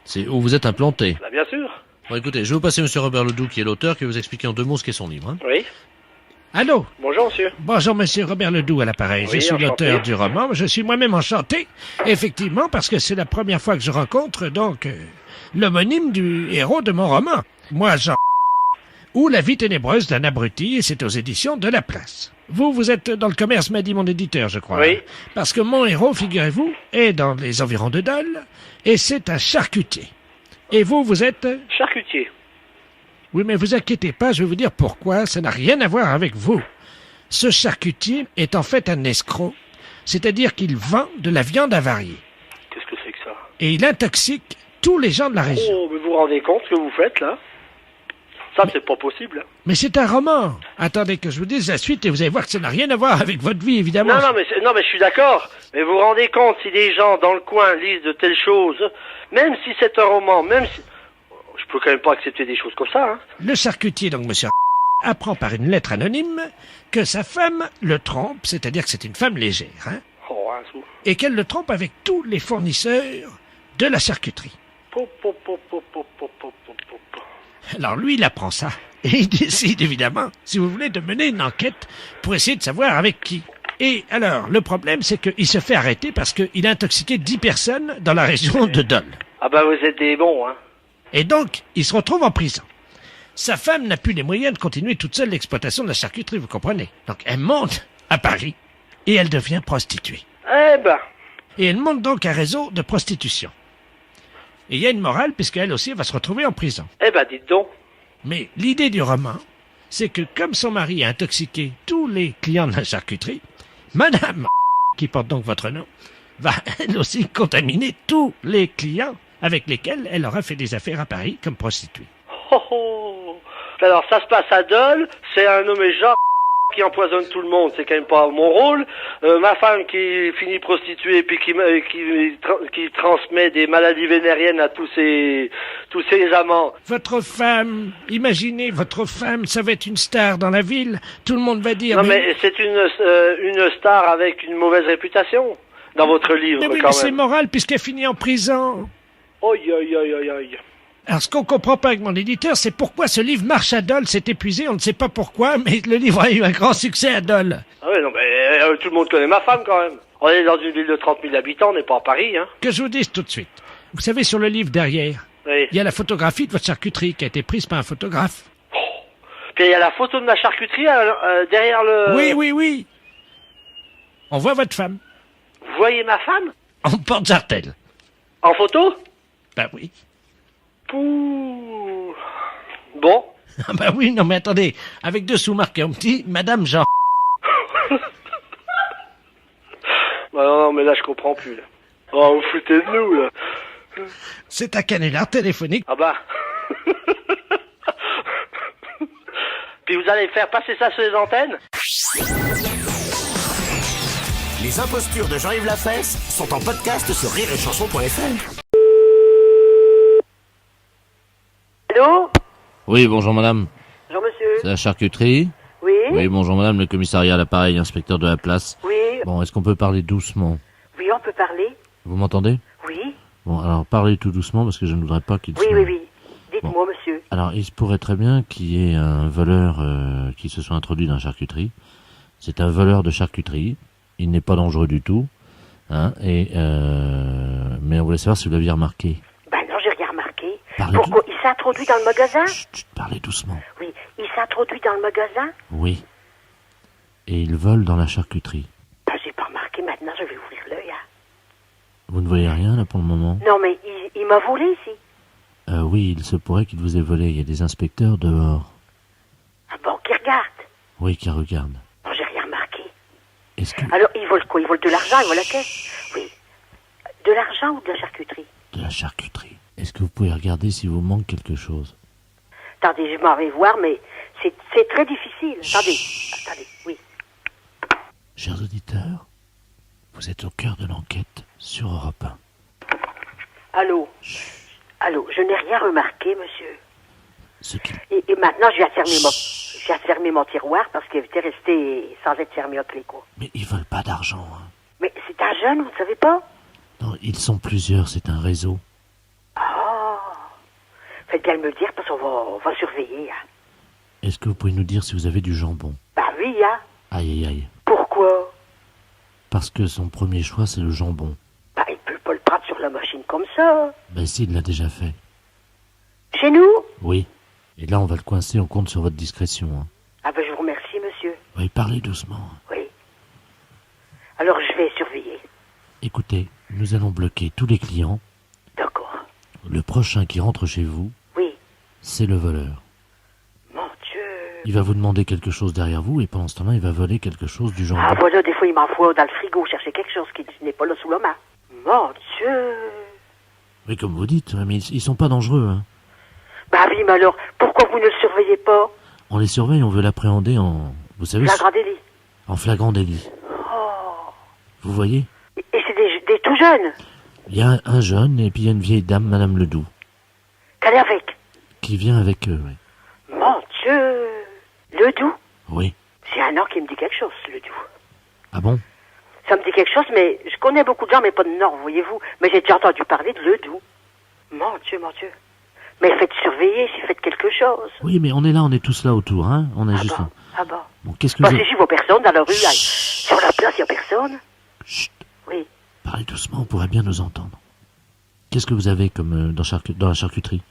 Speaker 15: C'est où vous êtes implanté.
Speaker 6: Bah, bien sûr.
Speaker 15: Bon écoutez, je vais vous passer monsieur Robert Ledoux qui est l'auteur, qui va vous expliquer en 2 mots ce qu'est son livre. Hein.
Speaker 6: Oui.
Speaker 19: Allô?
Speaker 6: Bonjour monsieur.
Speaker 19: Bonjour monsieur Robert Ledoux à l'appareil.
Speaker 6: Oui,
Speaker 19: je suis
Speaker 6: enchanté.
Speaker 19: l'auteur du roman. Je suis moi-même enchanté, effectivement, parce que c'est la première fois que je rencontre donc l'homonyme du héros de mon roman. Moi, Jean, ou La vie ténébreuse d'un abruti, et c'est aux éditions de la Place. Vous êtes dans le commerce, m'a dit mon éditeur, je crois.
Speaker 6: Oui.
Speaker 19: Parce que mon héros, figurez-vous, est dans les environs de Dole, et c'est un charcutier. Et vous êtes...
Speaker 6: Charcutier.
Speaker 19: Oui, mais vous inquiétez pas, je vais vous dire pourquoi, ça n'a rien à voir avec vous. Ce charcutier est en fait un escroc, c'est-à-dire qu'il vend de la viande avariée.
Speaker 6: Qu'est-ce que c'est que ça?
Speaker 19: Et il intoxique tous les gens de la région.
Speaker 6: Oh, mais vous vous rendez compte ce que vous faites là? Ça, c'est pas possible.
Speaker 19: Mais c'est un roman. Attendez que je vous dise la suite et vous allez voir que ça n'a rien à voir avec votre vie, évidemment.
Speaker 6: Non, mais je suis d'accord. Mais vous vous rendez compte si des gens dans le coin lisent de telles choses, même si c'est un roman, même si... Je peux quand même pas accepter des choses comme ça, hein.
Speaker 19: Le charcutier, donc monsieur apprend par une lettre anonyme que sa femme le trompe, c'est-à-dire que c'est une femme légère, hein,
Speaker 6: Oh, un sou.
Speaker 19: et qu'elle le trompe avec tous les fournisseurs de la charcuterie.
Speaker 6: Pop, pop, pop, pop, pop, pop, pop, pop, pop.
Speaker 19: Alors lui, il apprend ça, et il décide évidemment, si vous voulez, de mener une enquête pour essayer de savoir avec qui. Et alors, le problème, c'est qu'il se fait arrêter parce qu'il a intoxiqué 10 personnes dans la région de Dole.
Speaker 6: Ah bah vous êtes des bons, hein.
Speaker 19: Et donc, il se retrouve en prison. Sa femme n'a plus les moyens de continuer toute seule l'exploitation de la charcuterie, vous comprenez. Donc elle monte à Paris et elle devient prostituée.
Speaker 6: Eh ben.
Speaker 19: Et elle monte donc un réseau de prostitution. Et il y a une morale puisqu'elle aussi va se retrouver en prison.
Speaker 6: Eh ben, dites donc.
Speaker 19: Mais l'idée du roman, c'est que comme son mari a intoxiqué tous les clients de la charcuterie, Madame, qui porte donc votre nom, va elle aussi contaminer tous les clients avec lesquels elle aura fait des affaires à Paris comme prostituée.
Speaker 6: Oh, oh. Alors ça se passe à Dole, c'est un nommé Jean qui empoisonne tout le monde, c'est quand même pas mon rôle. Ma femme qui finit prostituée puis qui transmet des maladies vénériennes à tous ses amants.
Speaker 19: Votre femme, imaginez, votre femme, ça va être une star dans la ville, tout le monde va dire...
Speaker 6: Non mais c'est une star avec une mauvaise réputation dans votre livre
Speaker 19: mais oui,
Speaker 6: quand
Speaker 19: mais c'est
Speaker 6: même.
Speaker 19: moral puisqu'elle finit en prison.
Speaker 6: Oi, oi, oi, oi, oi.
Speaker 19: Alors, ce qu'on comprend pas avec mon éditeur, c'est pourquoi ce livre marche à Dole, c'est épuisé, on ne sait pas pourquoi, mais le livre a eu un grand succès à Dole.
Speaker 6: Ah ouais, non, mais
Speaker 20: tout le monde connaît ma femme, quand même. On est dans une ville de 30 000 habitants, on n'est pas à Paris, hein.
Speaker 19: Que je vous dise tout de suite. Vous savez, sur le livre derrière,
Speaker 20: Oui.
Speaker 19: il y a la photographie de votre charcuterie qui a été prise par un photographe.
Speaker 20: Puis il y a la photo de ma charcuterie derrière le...
Speaker 19: Oui. On voit votre femme.
Speaker 20: Vous voyez ma femme?
Speaker 19: En porte-jartel.
Speaker 20: En photo?
Speaker 19: Ben oui.
Speaker 20: Pouh. Bon.
Speaker 19: Ah ben oui, non mais attendez, avec dessous marqué en petit, Madame Jean.
Speaker 20: Bah non, mais là, je comprends plus, là. Oh, vous foutez de nous, là.
Speaker 19: C'est un canular téléphonique.
Speaker 20: Ah bah. Puis vous allez faire passer ça sur les antennes?
Speaker 4: Les impostures de Jean-Yves Lafesse sont en podcast sur rireetchanson.fr.
Speaker 17: Allô?
Speaker 15: Oui, bonjour madame.
Speaker 17: Bonjour monsieur.
Speaker 15: C'est la charcuterie?
Speaker 17: Oui?
Speaker 15: Oui, bonjour madame, le commissariat à l'appareil, inspecteur de la place.
Speaker 17: Oui.
Speaker 15: Bon, est-ce qu'on peut parler doucement?
Speaker 17: Oui, on peut parler?
Speaker 15: Vous m'entendez?
Speaker 17: Oui.
Speaker 15: Bon, alors parlez tout doucement parce que je ne voudrais pas qu'il
Speaker 17: Oui,
Speaker 15: se...
Speaker 17: oui. Dites-moi, monsieur.
Speaker 15: Alors, il se pourrait très bien qu'il y ait un voleur qui se soit introduit dans la charcuterie. C'est un voleur de charcuterie. Il n'est pas dangereux du tout. Hein, mais on voulait savoir si vous l'aviez remarqué.
Speaker 17: Ben non, j'ai rien remarqué.
Speaker 15: Parlez
Speaker 17: Pourquoi? Il s'est introduit dans le magasin?
Speaker 15: Chut, parlez doucement.
Speaker 17: Oui. Il s'est introduit dans le magasin?
Speaker 15: Oui. Et il vole dans la charcuterie.
Speaker 17: Ben, j'ai pas remarqué. Maintenant, je vais ouvrir l'œil. Hein.
Speaker 15: Vous ne voyez rien, là, pour le moment?
Speaker 17: Non, mais il m'a volé ici.
Speaker 15: Oui, il se pourrait qu'il vous ait volé. Il y a des inspecteurs dehors.
Speaker 17: Ah bon, qui regarde?
Speaker 15: Oui, qui regardent.
Speaker 17: Non, j'ai rien remarqué.
Speaker 15: Est-ce que...
Speaker 17: Alors, il vole quoi? Il vole de l'argent, il vole la caisse? Oui. De l'argent ou de la charcuterie?
Speaker 15: De la charcuterie. Est-ce que vous pouvez regarder s'il vous manque quelque chose?
Speaker 17: Attendez, je m'en vais voir, mais c'est très difficile. Attendez, oui.
Speaker 15: Chers auditeurs, vous êtes au cœur de l'enquête sur Europe 1.
Speaker 17: Allô? Allô, je n'ai rien remarqué, monsieur. Et maintenant, je vais fermer mon tiroir parce qu'il était resté sans être fermé à clé, quoi.
Speaker 15: Mais ils veulent pas d'argent, hein.
Speaker 17: Mais c'est un jeune, vous ne savez pas?
Speaker 15: Non, ils sont plusieurs, c'est un réseau.
Speaker 17: Oh. Faites bien me dire parce qu'on va surveiller, hein.
Speaker 15: Est-ce que vous pouvez nous dire si vous avez du jambon?
Speaker 17: Bah oui, hein.
Speaker 15: Aïe, aïe, aïe.
Speaker 17: Pourquoi?
Speaker 15: Parce que son premier choix, c'est le jambon.
Speaker 17: Bah, il peut pas le prendre sur la machine comme ça.
Speaker 15: Ben si, il l'a déjà fait.
Speaker 17: Chez nous?
Speaker 15: Oui. Et là, on va le coincer, on compte sur votre discrétion. Hein.
Speaker 17: Ah ben, je vous remercie, monsieur.
Speaker 15: Oui, parlez doucement.
Speaker 17: Oui. Alors, je vais surveiller.
Speaker 15: Écoutez, nous allons bloquer tous les clients.
Speaker 17: D'accord.
Speaker 15: Le prochain qui rentre chez vous,
Speaker 17: oui,
Speaker 15: c'est le voleur.
Speaker 17: Mon Dieu.
Speaker 15: Il va vous demander quelque chose derrière vous et pendant ce temps-là, il va voler quelque chose du jambon.
Speaker 17: Ah voilà, des fois, il m'envoie dans le frigo chercher quelque chose qui n'est pas là sous la main. Mon Dieu.
Speaker 15: Oui, comme vous dites, mais ils sont pas dangereux. Hein.
Speaker 17: Bah oui, mais alors, pourquoi vous ne le surveillez pas?
Speaker 15: On les surveille, on veut l'appréhender en... Vous savez...
Speaker 17: Flagrant délit.
Speaker 15: En flagrant délit.
Speaker 17: Oh.
Speaker 15: Vous voyez?
Speaker 17: Et c'est des tout jeunes?
Speaker 15: Il y a un jeune et puis il y a une vieille dame, Madame Ledoux.
Speaker 17: Qu'elle est avec?
Speaker 15: Qui vient avec eux, oui.
Speaker 17: Mon Dieu. Ledoux?
Speaker 15: Oui.
Speaker 17: C'est un nom qui me dit quelque chose, Ledoux.
Speaker 15: Ah bon?
Speaker 17: Ça me dit quelque chose, mais je connais beaucoup de gens, mais pas de nom, voyez-vous. Mais j'ai déjà entendu parler de Ledoux. Mon Dieu, mon Dieu. Mais faites surveiller si faites quelque chose.
Speaker 15: Oui, mais on est là, on est tous là autour, hein. On est juste...
Speaker 17: Bon. Ah bon?
Speaker 15: Bon, qu'est-ce que
Speaker 17: Parce
Speaker 15: vous...
Speaker 17: que j'y vois personne dans la rue. Sur la place, il n'y a personne.
Speaker 15: Chut.
Speaker 17: Oui.
Speaker 15: Parlez doucement, on pourrait bien nous entendre. Qu'est-ce que vous avez comme dans la charcuterie?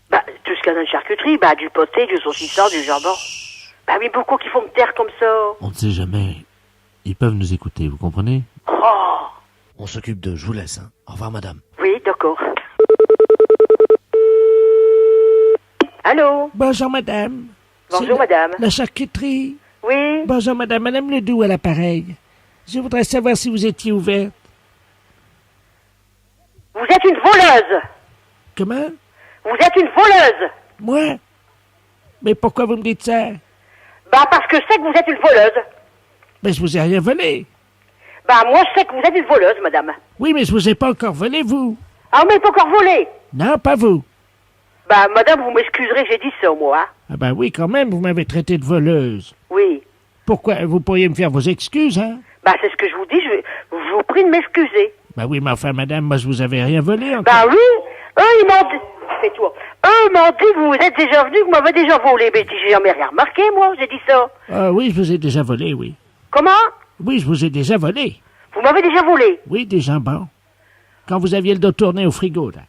Speaker 17: Bah, tout ce qu'il y a dans une charcuterie, bah, du poté, du saucisson, du jambon. Bah oui, beaucoup qui font me taire comme ça.
Speaker 15: On ne sait jamais. Ils peuvent nous écouter, vous comprenez?
Speaker 17: Oh.
Speaker 15: On s'occupe d'eux, je vous laisse, hein. Au revoir, madame.
Speaker 17: Oui, d'accord. Allô?
Speaker 19: Bonjour, madame.
Speaker 17: Bonjour, madame.
Speaker 19: La charcuterie.
Speaker 17: Oui.
Speaker 19: Bonjour, madame. Madame Ledoux à l'appareil. Je voudrais savoir si vous étiez ouverte.
Speaker 17: Vous êtes une voleuse.
Speaker 19: Comment?
Speaker 17: Vous êtes une voleuse.
Speaker 19: Moi? Mais pourquoi vous me dites ça?
Speaker 17: Bah, parce que je sais que vous êtes une voleuse.
Speaker 19: Mais je vous ai rien volé.
Speaker 17: Bah, moi, je sais que vous êtes une voleuse, madame.
Speaker 19: Oui, mais je vous ai pas encore volé, vous.
Speaker 17: Ah, mais pas encore volé.
Speaker 19: Non, pas vous.
Speaker 17: Bah, madame, vous m'excuserez que j'ai dit ça, moi. Hein?
Speaker 19: Ah ben oui, quand même, vous m'avez traité de voleuse.
Speaker 17: Oui.
Speaker 19: Pourquoi? Vous pourriez me faire vos excuses, hein?
Speaker 17: Bah, c'est ce que je vous dis, je vous prie de m'excuser.
Speaker 19: Bah oui, mais enfin, madame, moi, je vous avais rien volé encore.
Speaker 17: Bah oui, eux, ils m'ont dit... Fais-toi. Eux m'ont dit que vous êtes déjà venu, que vous m'avez déjà volé. Mais j'ai jamais rien remarqué, moi, j'ai dit ça.
Speaker 19: Ah oui, je vous ai déjà volé, oui.
Speaker 17: Comment?
Speaker 19: Oui, je vous ai déjà volé.
Speaker 17: Vous m'avez déjà volé.
Speaker 19: Oui, des jambons. Quand vous aviez le dos tourné au frigo, là.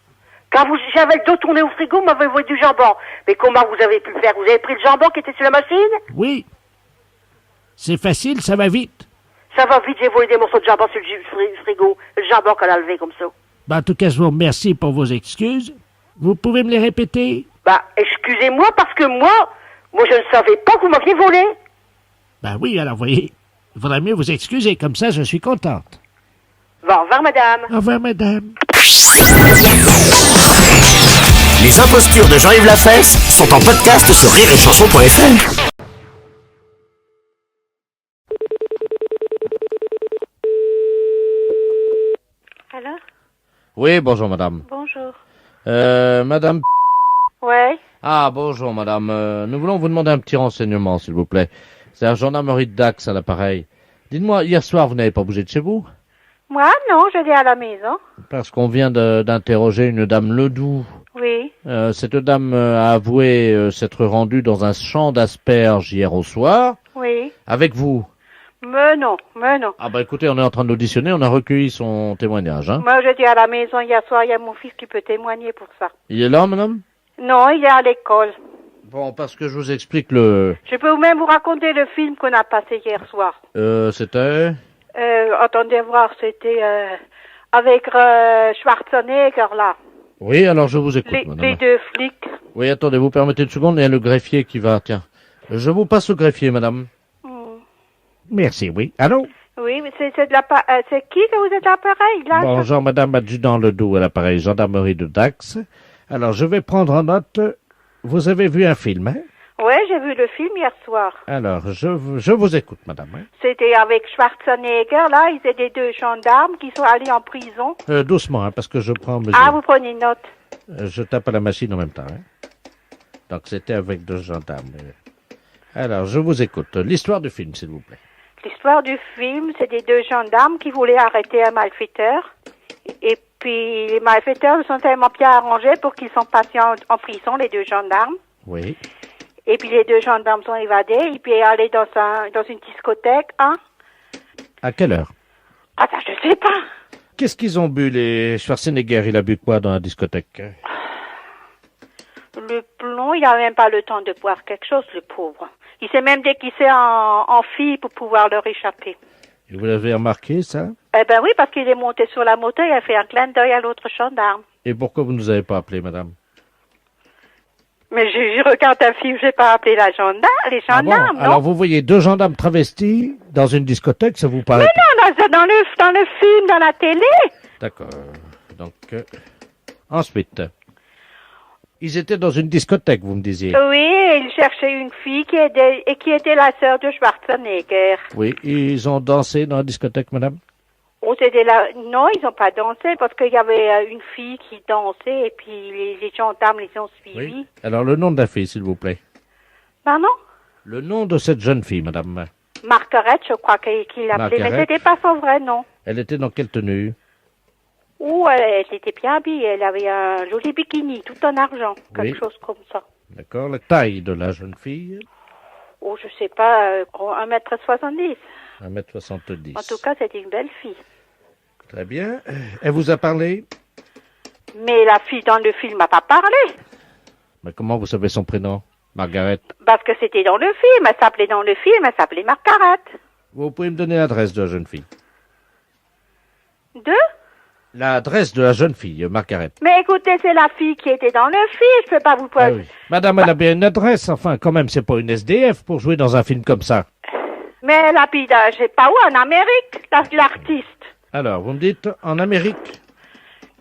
Speaker 17: Quand j'avais le dos tourné au frigo, vous m'avez volé du jambon. Mais comment vous avez pu le faire? Vous avez pris le jambon qui était sur la machine?
Speaker 19: Oui. C'est facile, ça va vite.
Speaker 17: Ça va vite, j'ai volé des morceaux de jambon sur le frigo. Le jambon qu'elle a levé comme ça.
Speaker 19: Ben, en tout cas, je vous remercie pour vos excuses. Vous pouvez me les répéter?
Speaker 17: Bah, excusez-moi, parce que moi, je ne savais pas que vous m'aviez volé.
Speaker 19: Ben oui, alors voyez, il faudrait mieux vous excuser, comme ça je suis contente.
Speaker 17: Bon, au revoir, madame.
Speaker 19: Au revoir, madame.
Speaker 4: Les impostures de Jean-Yves Lafesse sont en podcast sur rireetchanson.fr.
Speaker 11: Alors?
Speaker 15: Oui, bonjour madame.
Speaker 11: Bonjour.
Speaker 15: Madame...
Speaker 11: Ouais.
Speaker 15: Ah, bonjour madame. Nous voulons vous demander un petit renseignement, s'il vous plaît. C'est la gendarmerie de Dax à l'appareil. Dites-moi, hier soir, vous n'avez pas bougé de chez vous?
Speaker 11: Moi, non, je vais à la maison.
Speaker 15: Parce qu'on vient d'interroger une dame Ledoux.
Speaker 11: Oui.
Speaker 15: Cette dame a avoué s'être rendue dans un champ d'asperges hier au soir.
Speaker 11: Oui.
Speaker 15: Avec vous.
Speaker 11: Mais non.
Speaker 15: Ah bah écoutez, on est en train d'auditionner, on a recueilli son témoignage. Hein.
Speaker 11: Moi, j'étais à la maison hier soir, il y a mon fils qui peut témoigner pour ça.
Speaker 15: Il est là, madame?
Speaker 11: Non, il est à l'école.
Speaker 15: Bon, parce que je vous explique le...
Speaker 11: Je peux même vous raconter le film qu'on a passé hier soir.
Speaker 15: C'était...
Speaker 11: Attendez voir, c'était avec Schwarzenegger, là.
Speaker 15: Oui, alors je vous écoute, madame.
Speaker 11: Les deux flics.
Speaker 15: Oui, attendez, vous permettez une seconde, il y a le greffier qui va... Tiens, je vous passe le greffier, madame.
Speaker 19: Merci, oui. Allô?
Speaker 11: Oui, mais c'est qui que vous êtes à l'appareil, là?
Speaker 19: Bonjour, madame adjudant Ledoux à l'appareil gendarmerie de Dax. Alors, je vais prendre en note... Vous avez vu un film, hein?
Speaker 11: Oui, j'ai vu le film hier soir.
Speaker 19: Alors, je vous écoute, madame. Hein?
Speaker 11: C'était avec Schwarzenegger, là, ils étaient deux gendarmes qui sont allés en prison.
Speaker 19: Doucement, hein, parce que je prends mesure.
Speaker 11: Ah, vous prenez une note.
Speaker 19: Je tape à la machine en même temps. Hein? Donc, c'était avec deux gendarmes. Alors, je vous écoute. L'histoire du film, s'il vous plaît.
Speaker 11: L'histoire du film, c'est des deux gendarmes qui voulaient arrêter un malfaiteur. Et puis, les malfaiteurs sont tellement bien arrangés pour qu'ils sont passés en prison, les deux gendarmes.
Speaker 19: Oui.
Speaker 11: Et puis, les deux gendarmes sont évadés, et puis allés dans une discothèque, hein.
Speaker 19: À quelle heure?
Speaker 11: Ah, ça, je sais pas.
Speaker 19: Qu'est-ce qu'ils ont bu, les Schwarzenegger? Il a bu quoi dans la discothèque?
Speaker 11: Le plomb, il a même pas le temps de boire quelque chose, le pauvre. Il s'est même déguisé en fille pour pouvoir leur échapper.
Speaker 19: Et vous l'avez remarqué, ça?
Speaker 11: Eh ben oui, parce qu'il est monté sur la moto et a fait un clin d'œil à l'autre gendarme.
Speaker 19: Et pourquoi vous nous avez pas appelé, madame?
Speaker 11: Mais je regarde un film, j'ai pas appelé les gendarmes,
Speaker 19: bon?
Speaker 11: non?
Speaker 19: Alors vous voyez deux gendarmes travestis dans une discothèque, ça vous paraît...
Speaker 11: Mais non, dans le film, dans la télé.
Speaker 19: D'accord. Donc, ensuite, ils étaient dans une discothèque, vous me disiez?
Speaker 11: Oui, ils cherchaient une fille qui était la sœur de Schwarzenegger.
Speaker 19: Oui, ils ont dansé dans la discothèque, madame?
Speaker 11: Oh, c'était là. Non, ils n'ont pas dansé parce qu'il y avait une fille qui dansait et puis les gendarmes les ont suivis.
Speaker 19: Oui. Alors, le nom de la fille, s'il vous plaît.
Speaker 11: Pardon?
Speaker 19: Le nom de cette jeune fille, madame.
Speaker 11: Margaret, je crois qu'il l'appelait, mais c'était pas son vrai nom.
Speaker 19: Elle était dans quelle tenue?
Speaker 11: Oh, elle était bien habillée. Elle avait un joli bikini, tout en argent, quelque chose comme ça.
Speaker 19: D'accord. La taille de la jeune fille?
Speaker 11: Oh, je sais pas, 1m70.
Speaker 19: 1m70.
Speaker 11: En tout cas, c'était une belle fille.
Speaker 19: Très bien. Elle vous a parlé?
Speaker 11: Mais la fille dans le film m'a pas parlé.
Speaker 19: Mais comment vous savez son prénom? Margaret?
Speaker 11: Parce que c'était dans le film. Elle s'appelait dans le film, elle s'appelait Margaret.
Speaker 19: Vous pouvez me donner l'adresse de la jeune fille?
Speaker 11: De?
Speaker 19: L'adresse de la jeune fille, Margaret.
Speaker 11: Mais écoutez, c'est la fille qui était dans le film, je peux pas vous poser.
Speaker 19: Ah oui. Madame, elle a bien une adresse, enfin, quand même, c'est pas une SDF pour jouer dans un film comme ça.
Speaker 11: Mais elle habite, je sais pas où, en Amérique, l'artiste.
Speaker 19: Alors, vous me dites, en Amérique?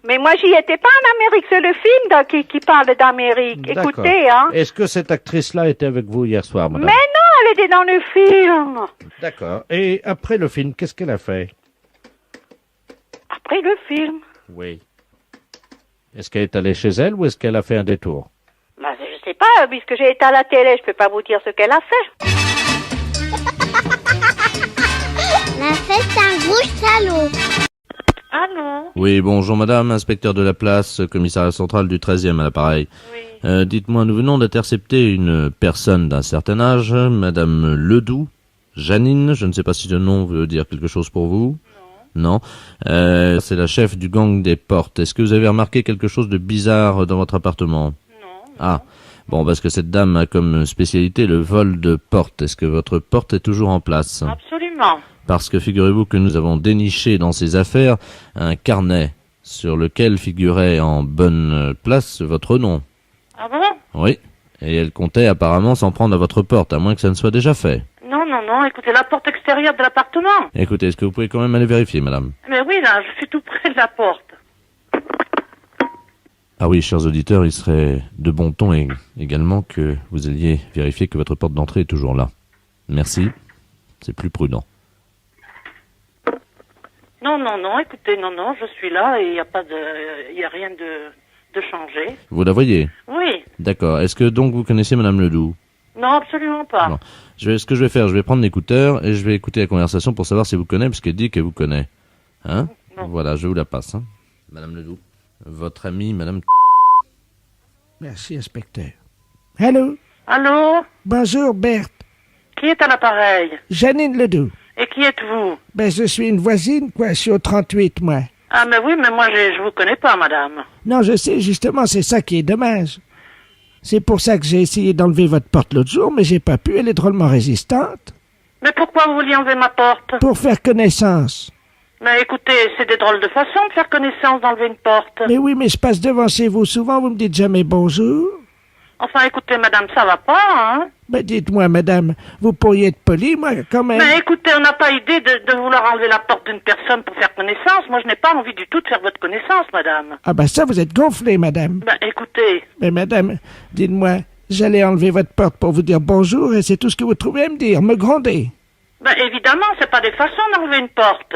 Speaker 11: Mais moi, j'y étais pas en Amérique, c'est le film qui parle d'Amérique. Écoutez, hein.
Speaker 19: Est-ce que cette actrice-là était avec vous hier soir, madame?
Speaker 11: Mais non, elle était dans le film.
Speaker 19: D'accord. Et après le film, qu'est-ce qu'elle a fait?
Speaker 11: Après le film?
Speaker 19: Oui. Est-ce qu'elle est allée chez elle ou est-ce qu'elle a fait un détour?
Speaker 11: Bah, je sais pas, puisque j'ai été à la télé, je peux pas vous dire ce qu'elle a fait.
Speaker 18: La fête, un gros salaud.
Speaker 11: Allô?
Speaker 15: Oui, bonjour madame, inspecteur de la place, commissariat central du 13e à l'appareil.
Speaker 11: Oui.
Speaker 15: Dites-moi, nous venons d'intercepter une personne d'un certain âge, madame Ledoux, Janine, je ne sais pas si le nom veut dire quelque chose pour vous. Non. C'est la chef du gang des portes. Est-ce que vous avez remarqué quelque chose de bizarre dans votre appartement? Non. Ah. Bon, parce que cette dame a comme spécialité le vol de porte. Est-ce que votre porte est toujours en place?
Speaker 16: Absolument.
Speaker 15: Parce que figurez-vous que nous avons déniché dans ses affaires un carnet sur lequel figurait en bonne place votre nom.
Speaker 16: Ah bon?
Speaker 15: Oui. Et elle comptait apparemment s'en prendre à votre porte, à moins que ça ne soit déjà fait.
Speaker 16: Non, écoutez, la porte extérieure de l'appartement.
Speaker 15: Écoutez, est-ce que vous pouvez quand même aller vérifier, madame?
Speaker 16: Mais oui, là, je suis tout près de la porte.
Speaker 15: Ah oui, chers auditeurs, il serait de bon ton également que vous alliez vérifier que votre porte d'entrée est toujours là. Merci, c'est plus prudent.
Speaker 16: Non, écoutez, je suis là et il n'y a rien de changé.
Speaker 15: Vous la voyez?
Speaker 16: Oui.
Speaker 15: D'accord. Est-ce que donc vous connaissez madame Ledoux?
Speaker 16: Non, absolument pas.
Speaker 15: Non. Ce que je vais faire, je vais prendre l'écouteur et je vais écouter la conversation pour savoir si vous connaissez, parce qu'elle dit qu'elle vous connaît. Hein?
Speaker 16: Non.
Speaker 15: Voilà, je vous la passe. Hein. Madame Ledoux, votre amie, madame...
Speaker 19: Merci, inspecteur. Allô?
Speaker 16: Allô?
Speaker 19: Bonjour, Berthe.
Speaker 16: Qui est à l'appareil?
Speaker 19: Janine Ledoux.
Speaker 16: Et qui êtes-vous?
Speaker 19: Ben, je suis une voisine, quoi. Je suis au 38, moi.
Speaker 16: Ah, mais oui, mais moi, je vous connais pas, madame.
Speaker 19: Non, je sais, justement, c'est ça qui est dommage. C'est pour ça que j'ai essayé d'enlever votre porte l'autre jour, mais j'ai pas pu, elle est drôlement résistante.
Speaker 16: Mais pourquoi vous vouliez enlever ma porte?
Speaker 19: Pour faire connaissance.
Speaker 16: Mais écoutez, c'est des drôles de façon de faire connaissance d'enlever une porte.
Speaker 19: Mais oui, mais je passe devant chez vous souvent, vous me dites jamais bonjour.
Speaker 16: Enfin, écoutez, madame, ça va pas, hein?
Speaker 19: Ben, dites-moi, madame, vous pourriez être polie, moi, quand même.
Speaker 16: Mais écoutez, on n'a pas idée de vouloir enlever la porte d'une personne pour faire connaissance. Moi, je n'ai pas envie du tout de faire votre connaissance, madame.
Speaker 19: Ah ben ça, vous êtes gonflée, madame.
Speaker 16: Ben, écoutez...
Speaker 19: Mais madame, dites-moi, j'allais enlever votre porte pour vous dire bonjour et c'est tout ce que vous trouvez à me dire, me gronder.
Speaker 16: Ben, évidemment, c'est pas des façons d'enlever une porte.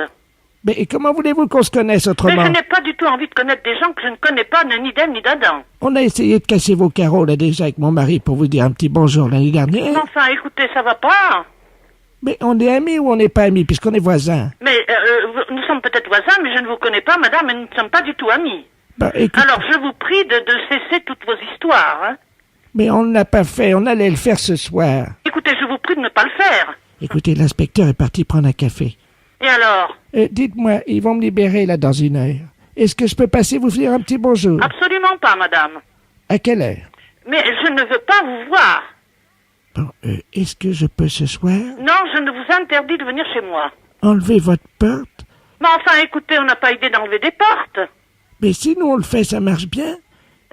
Speaker 19: Mais et comment voulez-vous qu'on se connaisse autrement?
Speaker 16: Mais je n'ai pas du tout envie de connaître des gens que je ne connais pas, ni d'Ève ni d'Adam.
Speaker 19: On a essayé de casser vos carreaux, là, déjà, avec mon mari, pour vous dire un petit bonjour l'année dernière.
Speaker 16: Enfin, écoutez, ça va pas.
Speaker 19: Mais on est amis ou on n'est pas amis, puisqu'on est voisins?
Speaker 16: Mais nous sommes peut-être voisins, mais je ne vous connais pas, madame, et nous ne sommes pas du tout amis.
Speaker 19: Ben, écoute...
Speaker 16: Alors, je vous prie de cesser toutes vos histoires, hein.
Speaker 19: Mais on ne l'a pas fait, on allait le faire ce soir.
Speaker 16: Écoutez, je vous prie de ne pas le faire.
Speaker 19: Écoutez, l'inspecteur est parti prendre un café.
Speaker 16: Et alors?
Speaker 19: Dites-moi, ils vont me libérer, là, dans 1 heure. Est-ce que je peux passer vous dire un petit bonjour?
Speaker 16: Absolument pas, madame.
Speaker 19: À quelle heure?
Speaker 16: Mais je ne veux pas vous voir.
Speaker 19: Bon, est-ce que je peux ce soir?
Speaker 16: Non, je ne vous interdis de venir chez moi.
Speaker 19: Enlever votre porte?
Speaker 16: Mais enfin, écoutez, on n'a pas idée d'enlever des portes.
Speaker 19: Mais si nous on le fait, ça marche bien?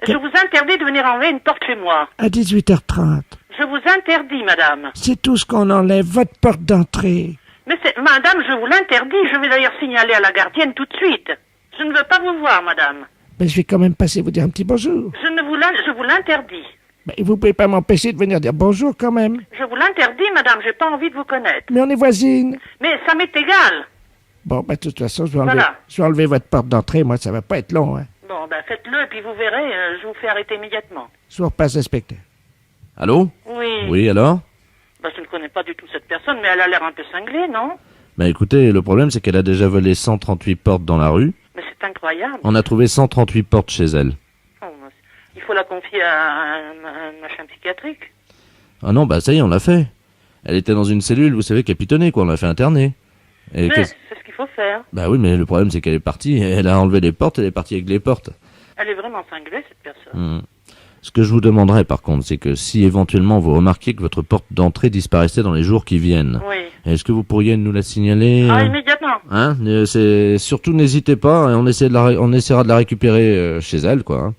Speaker 16: Je vous interdis de venir enlever une porte chez moi.
Speaker 19: À 18h30.
Speaker 16: Je vous interdis, madame.
Speaker 19: C'est tout ce qu'on enlève, votre porte d'entrée.
Speaker 16: Mais madame, je vous l'interdis. Je vais d'ailleurs signaler à la gardienne tout de suite. Je ne veux pas vous voir, madame.
Speaker 19: Mais je vais quand même passer vous dire un petit bonjour.
Speaker 16: Je vous l'interdis.
Speaker 19: Mais vous pouvez pas m'empêcher de venir dire bonjour quand même.
Speaker 16: Je vous l'interdis, madame. J'ai pas envie de vous connaître.
Speaker 19: Mais on est voisines.
Speaker 16: Mais ça m'est égal.
Speaker 19: Bon, de toute façon, je vais enlever votre porte d'entrée. Moi, ça va pas être long, hein.
Speaker 16: Bon, faites-le et puis vous verrez, je vous fais arrêter immédiatement.
Speaker 19: Je vous repasse, inspecteur.
Speaker 15: Allô?
Speaker 16: Oui.
Speaker 15: Oui, alors?
Speaker 16: Je ne connais pas du tout cette personne, mais elle a l'air un peu cinglée, non?
Speaker 15: Écoutez, le problème, c'est qu'elle a déjà volé 138 portes dans la rue.
Speaker 16: Mais c'est incroyable.
Speaker 15: On a trouvé 138 portes chez elle.
Speaker 16: Oh, il faut la confier à un machin psychiatrique.
Speaker 15: Ah non, ça y est, on l'a fait. Elle était dans une cellule, vous savez, capitonnée, quoi. On l'a fait interner. Et
Speaker 16: mais c'est ce qu'il faut faire.
Speaker 15: Oui, mais le problème, c'est qu'elle est partie. Elle a enlevé les portes, elle est partie avec les portes.
Speaker 16: Elle est vraiment cinglée, cette personne.
Speaker 15: Ce que je vous demanderais, par contre, c'est que si éventuellement vous remarquiez que votre porte d'entrée disparaissait dans les jours qui viennent, est-ce que vous pourriez nous la signaler?
Speaker 16: Ah, immédiatement.
Speaker 15: Hein? Surtout, n'hésitez pas, on essaiera de la récupérer chez elle, quoi.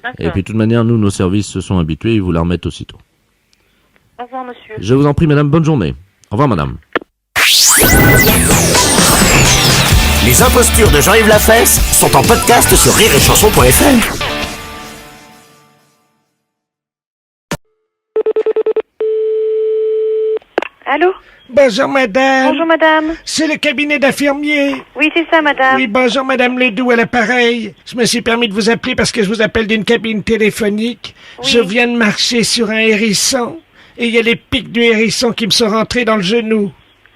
Speaker 15: Hein. Et puis, de toute manière, nous, nos services se sont habitués, ils vous la remettent aussitôt.
Speaker 16: Au revoir, monsieur.
Speaker 15: Je vous en prie, madame, bonne journée. Au revoir, madame.
Speaker 4: Les impostures de Jean-Yves Lafesse sont en podcast sur rireetchanson.fr.
Speaker 11: Allô?
Speaker 19: Bonjour, madame.
Speaker 11: Bonjour, madame.
Speaker 19: C'est le cabinet d'infirmier.
Speaker 11: Oui, c'est ça, madame.
Speaker 19: Oui, bonjour, madame Ledoux, à l'appareil. Je me suis permis de vous appeler parce que je vous appelle d'une cabine téléphonique.
Speaker 11: Oui.
Speaker 19: Je viens de marcher sur un hérisson et il y a les pics du hérisson qui me sont rentrés dans le genou.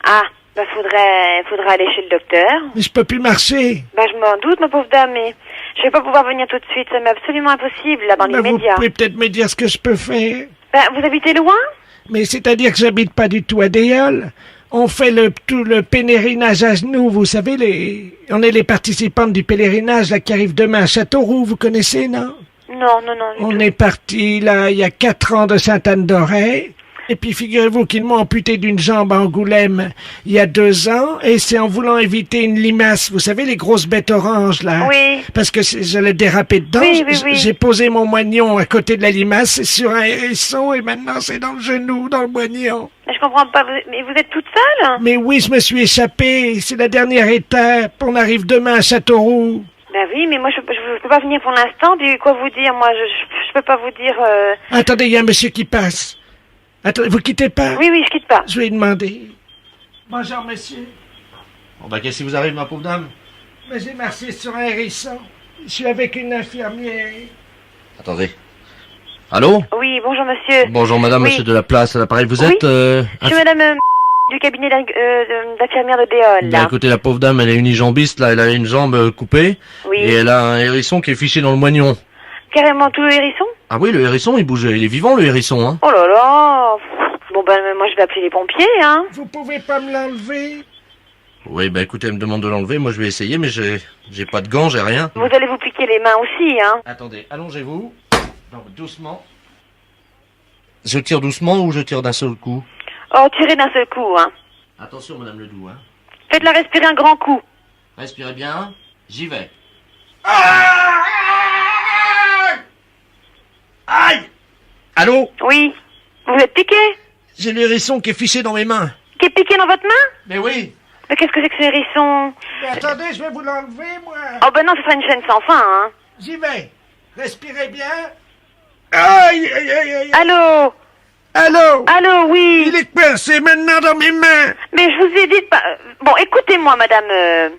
Speaker 11: Ah, faudrait aller chez le docteur.
Speaker 19: Mais je peux plus marcher.
Speaker 11: Je m'en doute, ma pauvre dame, mais je vais pas pouvoir venir tout de suite. Ça m'est absolument impossible, là, dans les
Speaker 19: Vous
Speaker 11: médias.
Speaker 19: pouvez peut-être me dire ce que je peux faire.
Speaker 11: Vous habitez loin?
Speaker 19: Mais c'est-à-dire que j'habite pas du tout à Déol. On fait tout le pèlerinage à genoux, vous savez, on est les participantes du pèlerinage là, qui arrive demain à Châteauroux, vous connaissez, non?
Speaker 17: Non.
Speaker 19: On est parti là il y a 4 ans de Sainte-Anne-d'Auray. Et puis figurez-vous qu'ils m'ont amputé d'une jambe à Angoulême il y a 2 ans, et c'est en voulant éviter une limace, vous savez les grosses bêtes oranges là.
Speaker 17: Oui.
Speaker 19: Parce que j'allais déraper dedans.
Speaker 17: Oui.
Speaker 19: J'ai posé mon moignon à côté de la limace, c'est sur un hérisson, et maintenant c'est dans le genou, dans le moignon.
Speaker 17: Mais je comprends pas, mais vous êtes toute seule?
Speaker 19: Mais oui, je me suis échappé, c'est la dernière étape, on arrive demain à Châteauroux.
Speaker 17: Ben oui, mais moi je peux pas venir pour l'instant, puis quoi vous dire, moi je peux pas vous dire...
Speaker 19: Attendez, il y a un monsieur qui passe. Attendez, vous quittez pas?
Speaker 17: Oui, je quitte pas.
Speaker 19: Je vais lui demander. Bonjour, monsieur.
Speaker 15: Bon, bah, qu'est-ce qui vous arrive, ma pauvre dame?
Speaker 19: Mais j'ai marché sur un hérisson. Je suis avec une infirmière.
Speaker 15: Attendez. Allô?
Speaker 17: Oui, bonjour, monsieur.
Speaker 15: Bonjour, madame,
Speaker 17: Oui.
Speaker 15: monsieur de la place, à l'appareil. Vous
Speaker 17: Oui.
Speaker 15: êtes,
Speaker 17: Je suis madame du cabinet d'infirmière de Déol,
Speaker 15: Bah,
Speaker 17: là.
Speaker 15: écoutez, la pauvre dame, elle est unijambiste, là, elle a une jambe coupée.
Speaker 17: Oui.
Speaker 15: Et elle a un hérisson qui est fiché dans le moignon.
Speaker 17: Carrément tout le hérisson?
Speaker 15: Ah oui, le hérisson, il bouge, il est vivant, le hérisson, hein.
Speaker 17: Oh là là. Bon ben moi je vais appeler les pompiers, hein.
Speaker 19: Vous pouvez pas me l'enlever?
Speaker 15: Oui, bah, écoutez, elle me demande de l'enlever, moi je vais essayer, mais j'ai pas de gants, j'ai rien.
Speaker 17: Vous allez vous piquer les mains aussi, hein.
Speaker 15: Attendez, allongez-vous. Non, doucement. Je tire doucement ou je tire d'un seul coup?
Speaker 17: Oh, tirez d'un seul coup, hein.
Speaker 15: Attention, madame Ledoux, hein.
Speaker 17: Faites-la respirer un grand coup.
Speaker 15: Respirez bien, j'y vais.
Speaker 19: Aïe! Allô?
Speaker 17: Oui. Vous êtes piqué?
Speaker 19: J'ai l'hérisson qui est fiché dans mes mains.
Speaker 17: Qui est piqué dans votre main?
Speaker 19: Mais oui.
Speaker 17: Mais qu'est-ce que c'est que ce hérisson?
Speaker 19: Mais attendez, je vais vous l'enlever, moi.
Speaker 17: Oh ben non, ce sera une chaîne sans fin, hein.
Speaker 19: J'y vais. Respirez bien. Aïe, aïe, aïe, aïe.
Speaker 17: Allô?
Speaker 19: Allô?
Speaker 17: Allô, oui.
Speaker 19: Il est coincé maintenant dans mes mains.
Speaker 17: Mais je vous ai dit de pas... Bon, écoutez-moi, madame...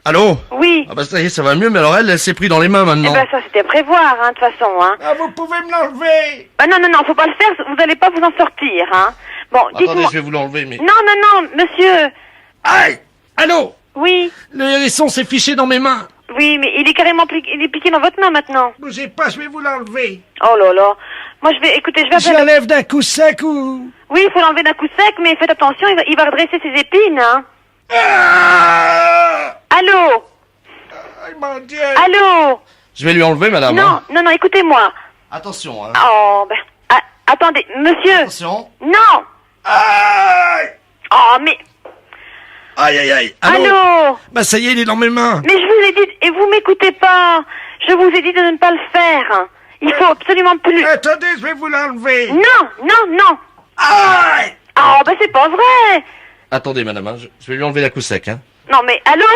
Speaker 15: Allô?
Speaker 17: Oui.
Speaker 15: Ah bah ça y est, ça va mieux, mais alors elle s'est pris dans les mains
Speaker 17: Eh
Speaker 15: maintenant.
Speaker 17: ben ça, c'était à prévoir, hein, de toute façon, hein.
Speaker 19: Ah, vous pouvez me l'enlever.
Speaker 17: Ah non, faut pas le faire, vous allez pas vous en sortir, hein. Bon,
Speaker 15: Attendez,
Speaker 17: dites-moi...
Speaker 15: je vais vous l'enlever, mais...
Speaker 17: Non, monsieur.
Speaker 19: Aïe! Allô?
Speaker 17: Oui.
Speaker 19: Le hérisson s'est fiché dans mes mains.
Speaker 17: Oui, mais il est carrément il est piqué dans votre main maintenant.
Speaker 19: Bougez pas, je vais vous l'enlever.
Speaker 17: Oh là là. Moi, je vais appeler...
Speaker 19: Je l'enlève d'un coup sec ou...
Speaker 17: Oui, il faut l'enlever d'un coup sec, mais faites attention, il va redresser ses épines, hein. Allô?
Speaker 19: Aïe, mon Dieu.
Speaker 17: Allô?
Speaker 15: Je vais lui enlever, madame. hein.
Speaker 17: Non, écoutez-moi.
Speaker 15: Attention, hein.
Speaker 17: Oh, ben... attendez, monsieur.
Speaker 15: Attention.
Speaker 17: Non. Oh, mais...
Speaker 19: Aïe, aïe, aïe.
Speaker 17: Allô?
Speaker 19: Bah ça y est, il est dans mes mains.
Speaker 17: Mais je vous ai dit, et vous m'écoutez pas. Je vous ai dit de ne pas le faire. Il faut absolument plus...
Speaker 19: Attendez, je vais vous l'enlever.
Speaker 17: Non.
Speaker 19: Aïe!
Speaker 17: Oh, ben c'est pas vrai.
Speaker 15: Attendez, madame, hein, je vais lui enlever la coup sec, hein.
Speaker 17: Non, mais allô?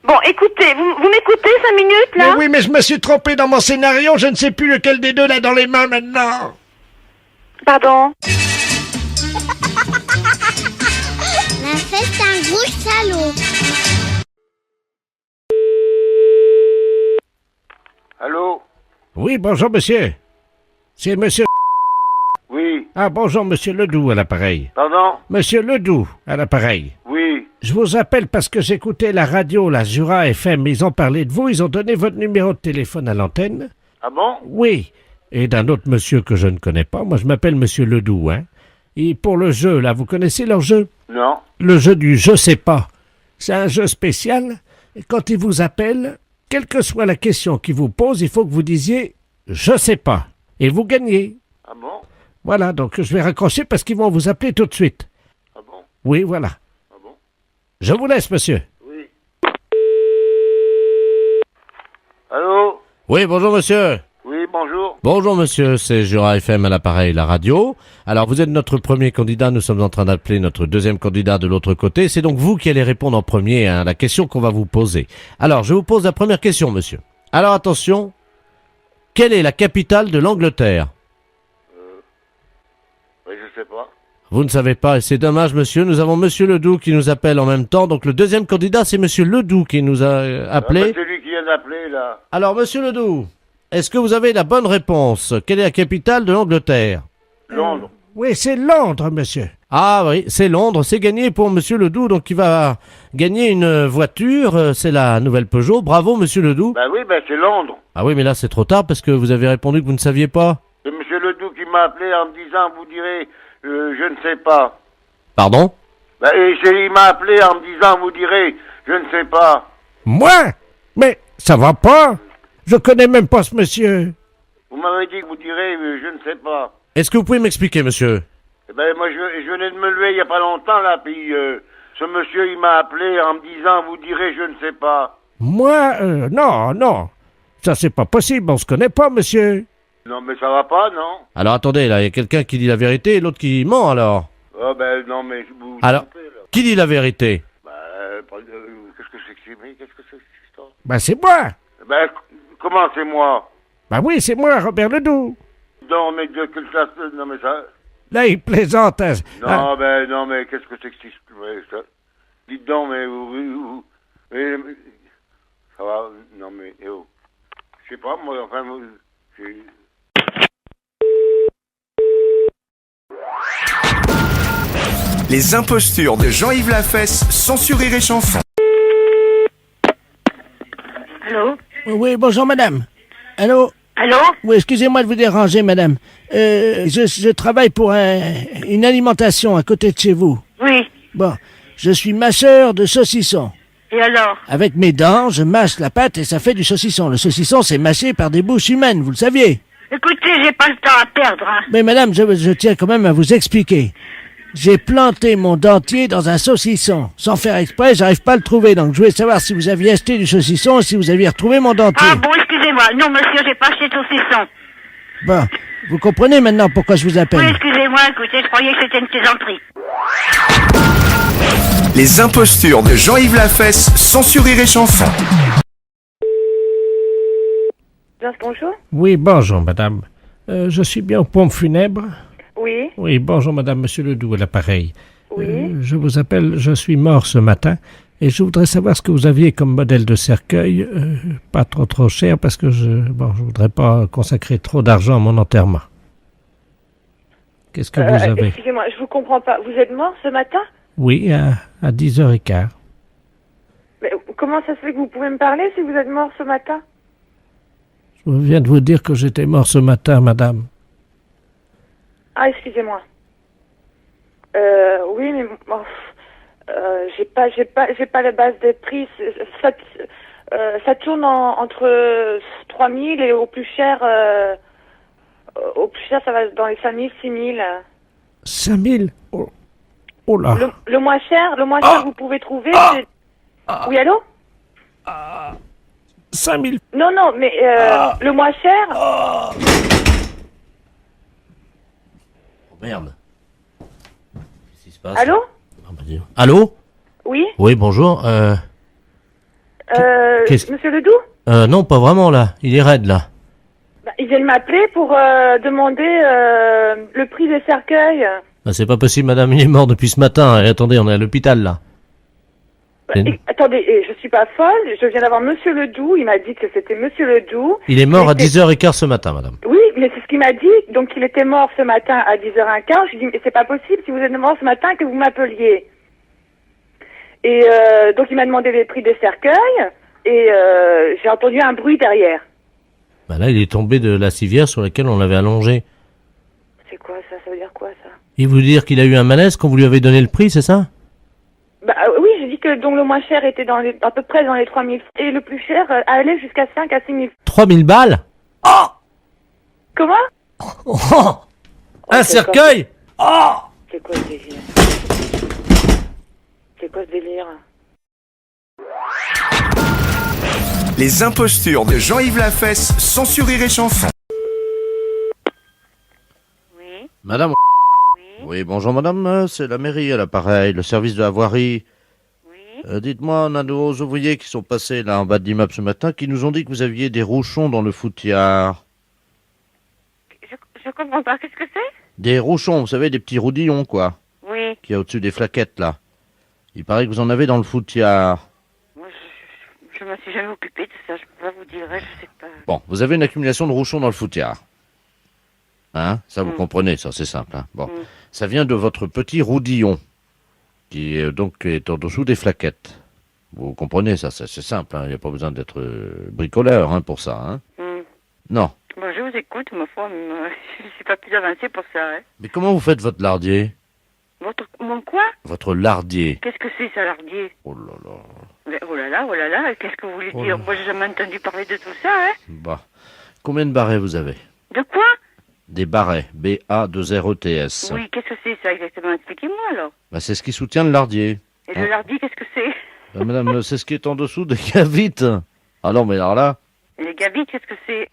Speaker 17: Bon, écoutez, vous m'écoutez 5 minutes, là?
Speaker 19: Mais oui, mais je me suis trompé dans mon scénario, je ne sais plus lequel des deux l'a dans les mains maintenant.
Speaker 17: Pardon?
Speaker 18: La fête un gros salaud.
Speaker 21: Allô?
Speaker 19: Oui, bonjour, monsieur. C'est monsieur...
Speaker 21: Oui.
Speaker 19: Ah, bonjour, monsieur Ledoux à l'appareil.
Speaker 21: Pardon?
Speaker 19: Monsieur Ledoux à l'appareil.
Speaker 21: Oui.
Speaker 19: Je vous appelle parce que j'écoutais la radio, la Jura FM, ils ont parlé de vous, ils ont donné votre numéro de téléphone à l'antenne.
Speaker 21: Ah bon?
Speaker 19: Oui. Et d'un autre monsieur que je ne connais pas, moi je m'appelle monsieur Ledoux, hein. Et pour le jeu, là, vous connaissez leur jeu?
Speaker 21: Non.
Speaker 19: Le jeu du je sais pas. C'est un jeu spécial. Et quand ils vous appellent, quelle que soit la question qu'ils vous posent, il faut que vous disiez je sais pas. Et vous gagnez.
Speaker 21: Ah bon?
Speaker 19: Voilà, donc je vais raccrocher parce qu'ils vont vous appeler tout de suite.
Speaker 21: Ah bon?
Speaker 19: Oui, voilà.
Speaker 21: Ah bon?
Speaker 19: Je vous laisse, monsieur.
Speaker 21: Oui. Allô?
Speaker 15: Oui, bonjour, monsieur.
Speaker 21: Oui, bonjour.
Speaker 15: Bonjour, monsieur, c'est Jura FM à l'appareil, la radio. Alors, vous êtes notre premier candidat, nous sommes en train d'appeler notre deuxième candidat de l'autre côté. C'est donc vous qui allez répondre en premier à la question qu'on va vous poser. Alors, je vous pose la première question, monsieur. Alors, attention. Quelle est la capitale de l'Angleterre?
Speaker 21: Oui, je sais pas.
Speaker 15: Vous ne savez pas, et c'est dommage, monsieur. Nous avons monsieur Ledoux qui nous appelle en même temps. Donc, le deuxième candidat, c'est monsieur Ledoux qui nous a appelé.
Speaker 21: C'est lui qui vient d'appeler, là.
Speaker 15: Alors, monsieur Ledoux, est-ce que vous avez la bonne réponse? Quelle est la capitale de l'Angleterre?
Speaker 21: Londres.
Speaker 19: Oui, c'est Londres, monsieur.
Speaker 15: Ah oui, c'est Londres, c'est gagné pour monsieur Ledoux, donc il va gagner une voiture, c'est la nouvelle Peugeot. Bravo, monsieur Ledoux.
Speaker 21: Ben oui, c'est Londres.
Speaker 15: Ah oui, mais là c'est trop tard parce que vous avez répondu que vous ne saviez pas.
Speaker 21: C'est monsieur Ledoux qui m'a appelé en me disant, vous direz, je ne sais pas.
Speaker 15: Pardon?
Speaker 21: Et il m'a appelé en me disant, vous direz, je ne sais pas.
Speaker 19: Moi? Mais ça va pas. Je connais même pas ce monsieur.
Speaker 21: Vous m'avez dit que vous direz, je ne sais pas.
Speaker 15: Est-ce que vous pouvez m'expliquer, monsieur?
Speaker 21: Moi, je venais de me lever il y a pas longtemps, là, puis ce monsieur, il m'a appelé en me disant, vous direz, je ne sais pas.
Speaker 19: Moi, non. Ça, c'est pas possible, on se connaît pas, monsieur.
Speaker 21: Non, mais ça va pas, non?
Speaker 15: Alors attendez, là, il y a quelqu'un qui dit la vérité et l'autre qui ment, alors.
Speaker 21: Oh, non, mais vous...
Speaker 15: Alors, qui dit la vérité?
Speaker 21: Qu'est-ce que c'est que cette histoire?
Speaker 19: C'est moi.
Speaker 21: Comment c'est moi?
Speaker 19: Oui, c'est moi, Robert Ledoux.
Speaker 21: Non, mais de quelle classe? Non, mais ça...
Speaker 19: Là, il plaisante.
Speaker 21: Non, non, mais qu'est-ce que c'est que ça? Dites donc, mais ça va, non, mais, je sais pas, moi, enfin,
Speaker 2: Les impostures de Jean-Yves Lafesse, sans Rire et Chanson.
Speaker 10: Allô?
Speaker 19: Oui, bonjour, madame. Allô?
Speaker 10: Allô?
Speaker 19: Oui, excusez-moi de vous déranger, madame. Je travaille pour une alimentation à côté de chez vous.
Speaker 10: Oui.
Speaker 19: Bon, je suis mâcheur de saucisson.
Speaker 10: Et alors?
Speaker 19: Avec mes dents, je mâche la pâte et ça fait du saucisson. Le saucisson, c'est mâché par des bouches humaines, vous le saviez.
Speaker 10: Écoutez, j'ai pas le temps à perdre, hein.
Speaker 19: Mais madame, je tiens quand même à vous expliquer. J'ai planté mon dentier dans un saucisson. Sans faire exprès, j'arrive pas à le trouver. Donc je voulais savoir si vous aviez acheté du saucisson et si vous aviez retrouvé mon dentier.
Speaker 10: Ah bon, excusez-moi. Non, monsieur, j'ai pas acheté de saucisson.
Speaker 19: Bon, vous comprenez maintenant pourquoi je vous appelle.
Speaker 10: Oui, excusez-moi, écoutez, je croyais que c'était une plaisanterie.
Speaker 2: Les impostures de Jean-Yves Lafesse, sans Rire et Chanson.
Speaker 10: Bonjour.
Speaker 19: Oui, bonjour, madame. Je suis bien aux pompes funèbres.
Speaker 10: Oui.
Speaker 19: Oui, bonjour, madame, monsieur Ledoux, à l'appareil.
Speaker 10: Oui.
Speaker 19: Je vous appelle, je suis mort ce matin, et je voudrais savoir ce que vous aviez comme modèle de cercueil, pas trop cher, parce que je voudrais pas consacrer trop d'argent à mon enterrement. Qu'est-ce que vous avez?
Speaker 10: Excusez-moi, je vous comprends pas. Vous êtes mort ce matin?
Speaker 19: Oui, à 10h15.
Speaker 10: Mais comment ça se fait que vous pouvez me parler si vous êtes mort ce matin?
Speaker 19: Je viens de vous dire que j'étais mort ce matin, madame.
Speaker 10: Ah, excusez-moi. Oui, mais j'ai pas la base des prix. Ça tourne entre 3000 et au plus cher, ça va dans les 5000, 6000.
Speaker 19: 5000? Oh là.
Speaker 10: Le moins cher que vous pouvez trouver, c'est... Oui, allô?
Speaker 19: 5000.
Speaker 10: Non, mais le moins cher...
Speaker 15: Merde. Qu'est-ce qui se passe?
Speaker 10: Allô?
Speaker 15: Allô?
Speaker 10: Oui?
Speaker 15: Oui, bonjour.
Speaker 10: Monsieur Ledoux?
Speaker 15: Non, pas vraiment, là. Il est raide, là.
Speaker 10: Ils viennent m'appeler pour demander le prix des cercueils.
Speaker 15: C'est pas possible, madame. Il est mort depuis ce matin. Et attendez, on est à l'hôpital, là.
Speaker 10: Attendez, je suis pas folle. Je viens d'avoir Monsieur Ledoux. Il m'a dit que c'était Monsieur Ledoux.
Speaker 15: Il est mort à 10h15 ce matin, madame.
Speaker 10: Oui, mais c'est ce qu'il m'a dit. Donc, il était mort ce matin à 10h15. Je lui ai dit, mais c'est pas possible si vous êtes mort ce matin que vous m'appeliez. Et donc, il m'a demandé les prix des cercueils. Et j'ai entendu un bruit derrière.
Speaker 15: Là, il est tombé de la civière sur laquelle on l'avait allongé.
Speaker 10: C'est quoi ça? Ça veut dire quoi, ça?
Speaker 15: Il veut dire qu'il a eu un malaise quand vous lui avez donné le prix, c'est ça?
Speaker 10: Oui, j'ai dit que donc le moins cher était à peu près dans les 3000 et le plus cher allait jusqu'à 5 à 6000.
Speaker 15: 3000 balles? Oh!
Speaker 10: Comment?
Speaker 15: Un cercueil? Oh!
Speaker 10: C'est quoi ce délire? C'est quoi ce délire?
Speaker 2: Les impostures de Jean-Yves Lafesse, sans Rire et Chanson.
Speaker 10: Oui.
Speaker 15: Madame? Oui, bonjour madame, c'est la mairie à l'appareil, le service de la voirie. Oui. Dites-moi, on a nos ouvriers qui sont passés là en bas de l'immeuble ce matin qui nous ont dit que vous aviez des rouchons dans le foutiard.
Speaker 10: Je comprends pas, qu'est-ce que c'est?
Speaker 15: Des rouchons, vous savez, des petits roudillons quoi.
Speaker 10: Oui.
Speaker 15: Qu'il y a au-dessus des flaquettes là. Il paraît que vous en avez dans le foutiard.
Speaker 10: Moi, je me suis jamais occupée de ça, je peux pas vous dire, je sais pas.
Speaker 15: Bon, vous avez une accumulation de rouchons dans le foutiard. Hein? Ça, vous comprenez, ça, c'est simple. Hein? Bon. Ça vient de votre petit roudillon, qui est en dessous des flaquettes. Vous comprenez, ça, c'est simple. Il n'y a pas besoin d'être bricoleur pour ça. Hein? Non.
Speaker 10: Bon, je vous écoute, ma foi, je ne suis pas plus avancée pour ça. Hein.
Speaker 15: Mais comment vous faites votre lardier?
Speaker 16: Mon quoi?
Speaker 15: Votre lardier.
Speaker 16: Qu'est-ce que c'est, ça, lardier?
Speaker 15: Oh là là.
Speaker 16: Mais, oh là là, qu'est-ce que vous voulez dire? Moi, j'ai jamais entendu parler de tout ça, hein?
Speaker 15: Bah. Combien de barrets vous avez?
Speaker 16: De quoi?
Speaker 15: Des barrets. B-A-2-R-E-T-S.
Speaker 16: Oui, qu'est-ce que c'est, ça, exactement? Expliquez-moi, alors.
Speaker 15: Bah, c'est ce qui soutient le lardier.
Speaker 16: Et le lardier, qu'est-ce que c'est?
Speaker 15: Madame, c'est ce qui est en dessous des gavites. Ah non, mais alors là...
Speaker 16: Et les gavites, qu'est-ce que c'est?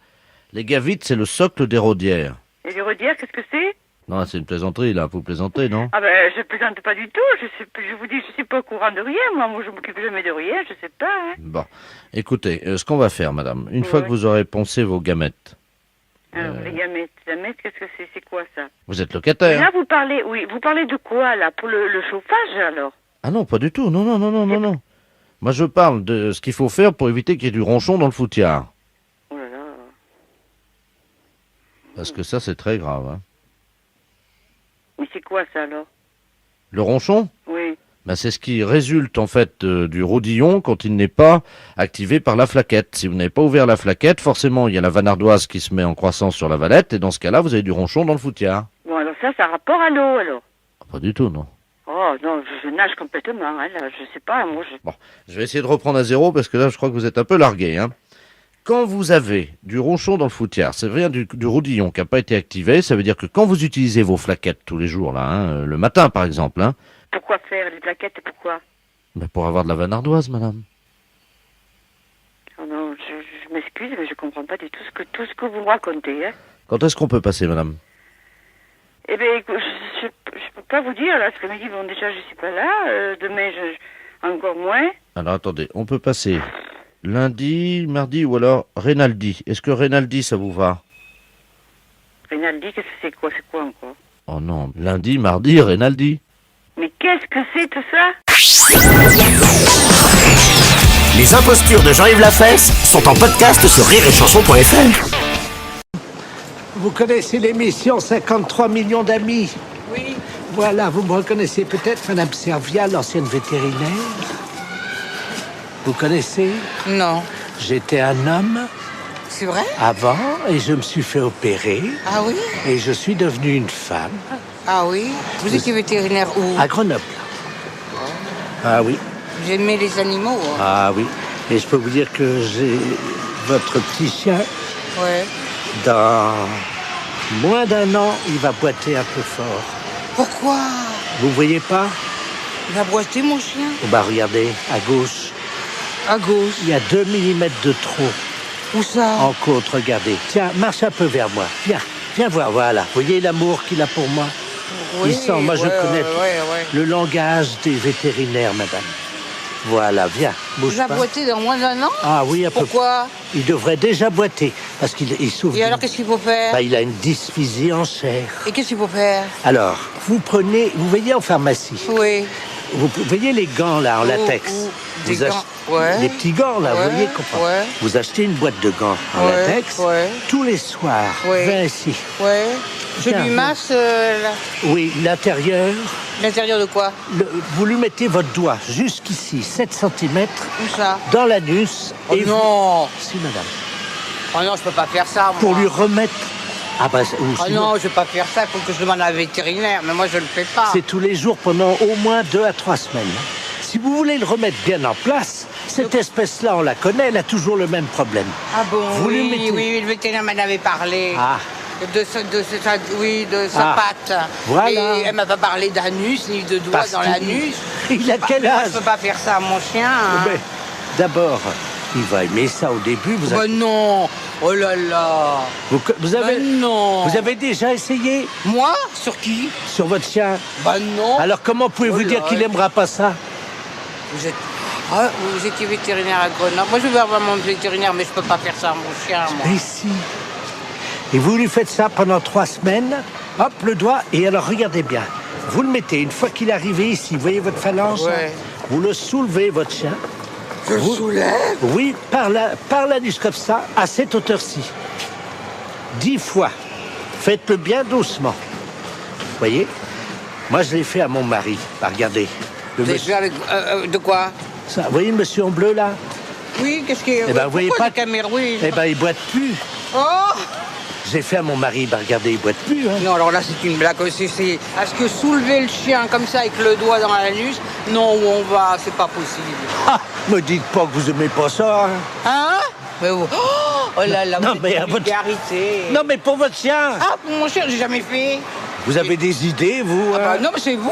Speaker 15: Les gavites, c'est le socle des rôdières.
Speaker 16: Et les rôdières, qu'est-ce que c'est?
Speaker 15: Non, c'est une plaisanterie, là. Vous plaisantez, non?
Speaker 16: Ah ben, je plaisante pas du tout. Je vous dis, je suis pas au courant de rien. Moi, je m'occupe jamais de rien. Je sais pas, hein.
Speaker 15: Bon. Écoutez, ce qu'on va faire, madame, une fois que vous aurez poncé vos gamètes...
Speaker 16: Alors, les gamètes, qu'est-ce que c'est? C'est quoi, ça?
Speaker 15: Vous êtes locataire.
Speaker 16: Là, vous parlez de quoi, là? Pour le chauffage, alors?
Speaker 15: Ah non, pas du tout. Non. Moi, je parle de ce qu'il faut faire pour éviter qu'il y ait du ronchon dans le foutiard.
Speaker 16: Oh là là.
Speaker 15: Parce que ça, c'est très grave, hein.
Speaker 16: Mais c'est quoi, ça, alors?
Speaker 15: Le ronchon?
Speaker 16: Oui.
Speaker 15: Ben, c'est ce qui résulte, en fait, du rodillon quand il n'est pas activé par la flaquette. Si vous n'avez pas ouvert la flaquette, forcément, il y a la vanardoise qui se met en croissance sur la valette, et dans ce cas-là, vous avez du ronchon dans le foutiard.
Speaker 16: Bon, alors ça a rapport à l'eau, alors?
Speaker 15: Pas du tout, non.
Speaker 16: Oh, non, je nage complètement, hein, là, je sais pas, moi,
Speaker 15: Bon, je vais essayer de reprendre à zéro, parce que là, je crois que vous êtes un peu largué, hein. Quand vous avez du ronchon dans le foutiard, ça vient du rodillon qui n'a pas été activé, ça veut dire que quand vous utilisez vos flaquettes tous les jours, là, hein, le matin par exemple, hein,
Speaker 16: Pourquoi faire les plaquettes et pourquoi?
Speaker 15: ben pour avoir de la vanardoise, madame.
Speaker 16: Oh non, je m'excuse, mais je comprends pas du tout ce que vous me racontez, hein.
Speaker 15: Quand est-ce qu'on peut passer, madame?
Speaker 16: Eh bien, écoute, je peux pas vous dire, là, parce que midi, bon, déjà, je suis pas là, demain, encore moins.
Speaker 15: Alors attendez, on peut passer lundi, mardi ou alors Rinaldi. Est-ce que Rinaldi, ça vous va?
Speaker 16: Rinaldi, qu'est-ce que c'est quoi? C'est quoi encore?
Speaker 15: Oh non, lundi, mardi, Rinaldi.
Speaker 16: Mais qu'est-ce que c'est tout ça?
Speaker 4: Les impostures de Jean-Yves Lafesse sont en podcast sur rireetchanson.fr.
Speaker 19: Vous connaissez l'émission 53 millions d'amis?
Speaker 16: Oui.
Speaker 19: Voilà, vous me reconnaissez peut-être, Madame Servia, l'ancienne vétérinaire? Vous connaissez?
Speaker 3: Non.
Speaker 19: J'étais un homme.
Speaker 3: C'est vrai?
Speaker 19: Avant, et je me suis fait opérer.
Speaker 3: Ah oui?
Speaker 19: Et je suis devenue une femme.
Speaker 3: Ah oui? Vous étiez vétérinaire où?
Speaker 19: À Grenoble. Ah oui.
Speaker 3: Vous aimez les animaux? Hein?
Speaker 19: Ah oui. Et je peux vous dire que j'ai votre petit chien.
Speaker 3: Ouais.
Speaker 19: Dans moins d'un an, il va boiter un peu fort.
Speaker 3: Pourquoi?
Speaker 19: Vous voyez pas?
Speaker 3: Il va boiter, mon chien?
Speaker 19: Bah regardez, à gauche.
Speaker 3: À gauche?
Speaker 19: Il y a 2 mm de trop.
Speaker 3: Où ça?
Speaker 19: En côte, regardez. Tiens, marche un peu vers moi. Viens voir, voilà. Vous voyez l'amour qu'il a pour moi?
Speaker 3: Oui,
Speaker 19: Il sent, moi je connais
Speaker 3: ouais.
Speaker 19: le langage des vétérinaires, madame. Voilà, viens, bouge
Speaker 3: Il va
Speaker 19: pas.
Speaker 3: boiter dans moins d'un an?
Speaker 19: Ah oui, un peu.
Speaker 3: Pourquoi?
Speaker 19: Il devrait déjà boiter, parce qu'il souffre.
Speaker 3: Et alors, qu'est-ce qu'il faut faire?
Speaker 19: Bah, il a une dysphysie en chair.
Speaker 3: Et qu'est-ce qu'il faut faire?
Speaker 19: Alors, vous voyez en pharmacie.
Speaker 3: Oui.
Speaker 19: Vous voyez les gants là en latex.
Speaker 3: Des
Speaker 19: Vous
Speaker 3: gants, ouais.
Speaker 19: Les petits gants là,
Speaker 3: Ouais,
Speaker 19: vous voyez comment.
Speaker 3: ouais.
Speaker 19: Vous achetez une boîte de gants en
Speaker 3: Ouais,
Speaker 19: latex.
Speaker 3: ouais.
Speaker 19: Tous les soirs.
Speaker 3: Ouais.
Speaker 19: Viens ici.
Speaker 3: Ouais. Je
Speaker 19: Viens,
Speaker 3: lui
Speaker 19: viens.
Speaker 3: masse
Speaker 19: Oui, l'intérieur.
Speaker 3: l'intérieur de quoi?
Speaker 19: Vous lui mettez votre doigt jusqu'ici, 7 cm.
Speaker 3: Où ça?
Speaker 19: Dans l'anus.
Speaker 3: Oh non!
Speaker 19: Si, madame.
Speaker 3: Oh non, je peux pas faire ça, moi.
Speaker 19: Pour lui remettre. Ah bah,
Speaker 3: Oh non, je vais pas faire ça, il faut que je demande à un vétérinaire, mais moi je le fais pas.
Speaker 19: C'est tous les jours pendant au moins 2 à 3 semaines. Si vous voulez le remettre bien en place, cette espèce-là, on la connaît, elle a toujours le même problème.
Speaker 3: Ah bon?
Speaker 19: Vous lui
Speaker 3: Oui,
Speaker 19: mettez-
Speaker 3: oui, le vétérinaire m'en avait parlé.
Speaker 19: Ah.
Speaker 3: De sa
Speaker 19: Ah.
Speaker 3: patte.
Speaker 19: Voilà.
Speaker 3: Et elle m'a pas parlé d'anus ni de doigts
Speaker 19: Parce
Speaker 3: dans
Speaker 19: qu'il-
Speaker 3: l'anus.
Speaker 19: Il a quel âge?
Speaker 3: Je peux pas faire ça à mon chien. Hein.
Speaker 19: Mais, d'abord, il va aimer ça au début. Vous,
Speaker 3: Bah non! Oh là là!
Speaker 19: vous avez,
Speaker 3: Bah non!
Speaker 19: vous avez déjà essayé?
Speaker 3: Moi? Sur qui?
Speaker 19: Sur votre chien?
Speaker 3: Bah non!
Speaker 19: Alors comment pouvez-vous
Speaker 3: Oh
Speaker 19: dire
Speaker 3: là.
Speaker 19: qu'il aimera pas ça?
Speaker 3: Vous étiez vétérinaire à Grenoble. Moi je vais avoir mon vétérinaire, mais je peux pas faire ça à mon chien. Moi.
Speaker 19: Mais si. Et vous lui faites ça pendant 3 semaines, hop, le doigt, et alors regardez bien. Vous le mettez, une fois qu'il est arrivé ici, vous voyez votre phalange?
Speaker 3: Ouais.
Speaker 19: Vous le soulevez, votre chien.
Speaker 3: Je le soulève?
Speaker 19: Oui, par l'anus comme ça, à cette hauteur-ci. 10 fois. Faites-le bien doucement. Vous voyez? Moi, je l'ai fait à mon mari. Bah, regardez. Le
Speaker 3: Vous avez
Speaker 19: monsieur-
Speaker 3: fait avec, de quoi?
Speaker 19: ça, vous voyez le monsieur en bleu, là?
Speaker 3: Oui, qu'est-ce qu'il y a?
Speaker 19: Eh ben, vous voyez
Speaker 3: Pourquoi
Speaker 19: pas
Speaker 3: la caméra? Oui.
Speaker 19: Eh ben, il boite plus.
Speaker 3: Oh!
Speaker 5: J'ai fait à mon mari, bah regardez, il boite plus. Hein.
Speaker 3: Non, alors là, c'est une blague aussi. Est-ce que soulever le chien comme ça avec le doigt dans l'anus, non, où on va, c'est pas possible.
Speaker 5: Ah, me dites pas que vous aimez pas ça. Hein,
Speaker 3: hein? Mais vous... Oh là là,
Speaker 5: non,
Speaker 3: vous
Speaker 5: mais
Speaker 3: êtes
Speaker 5: à
Speaker 3: une
Speaker 5: votre...
Speaker 3: vulgarité.
Speaker 5: Non, mais pour votre chien.
Speaker 3: Ah, pour mon chien, j'ai jamais fait.
Speaker 5: Vous avez des idées, vous?
Speaker 3: Ah bah non, mais c'est vous.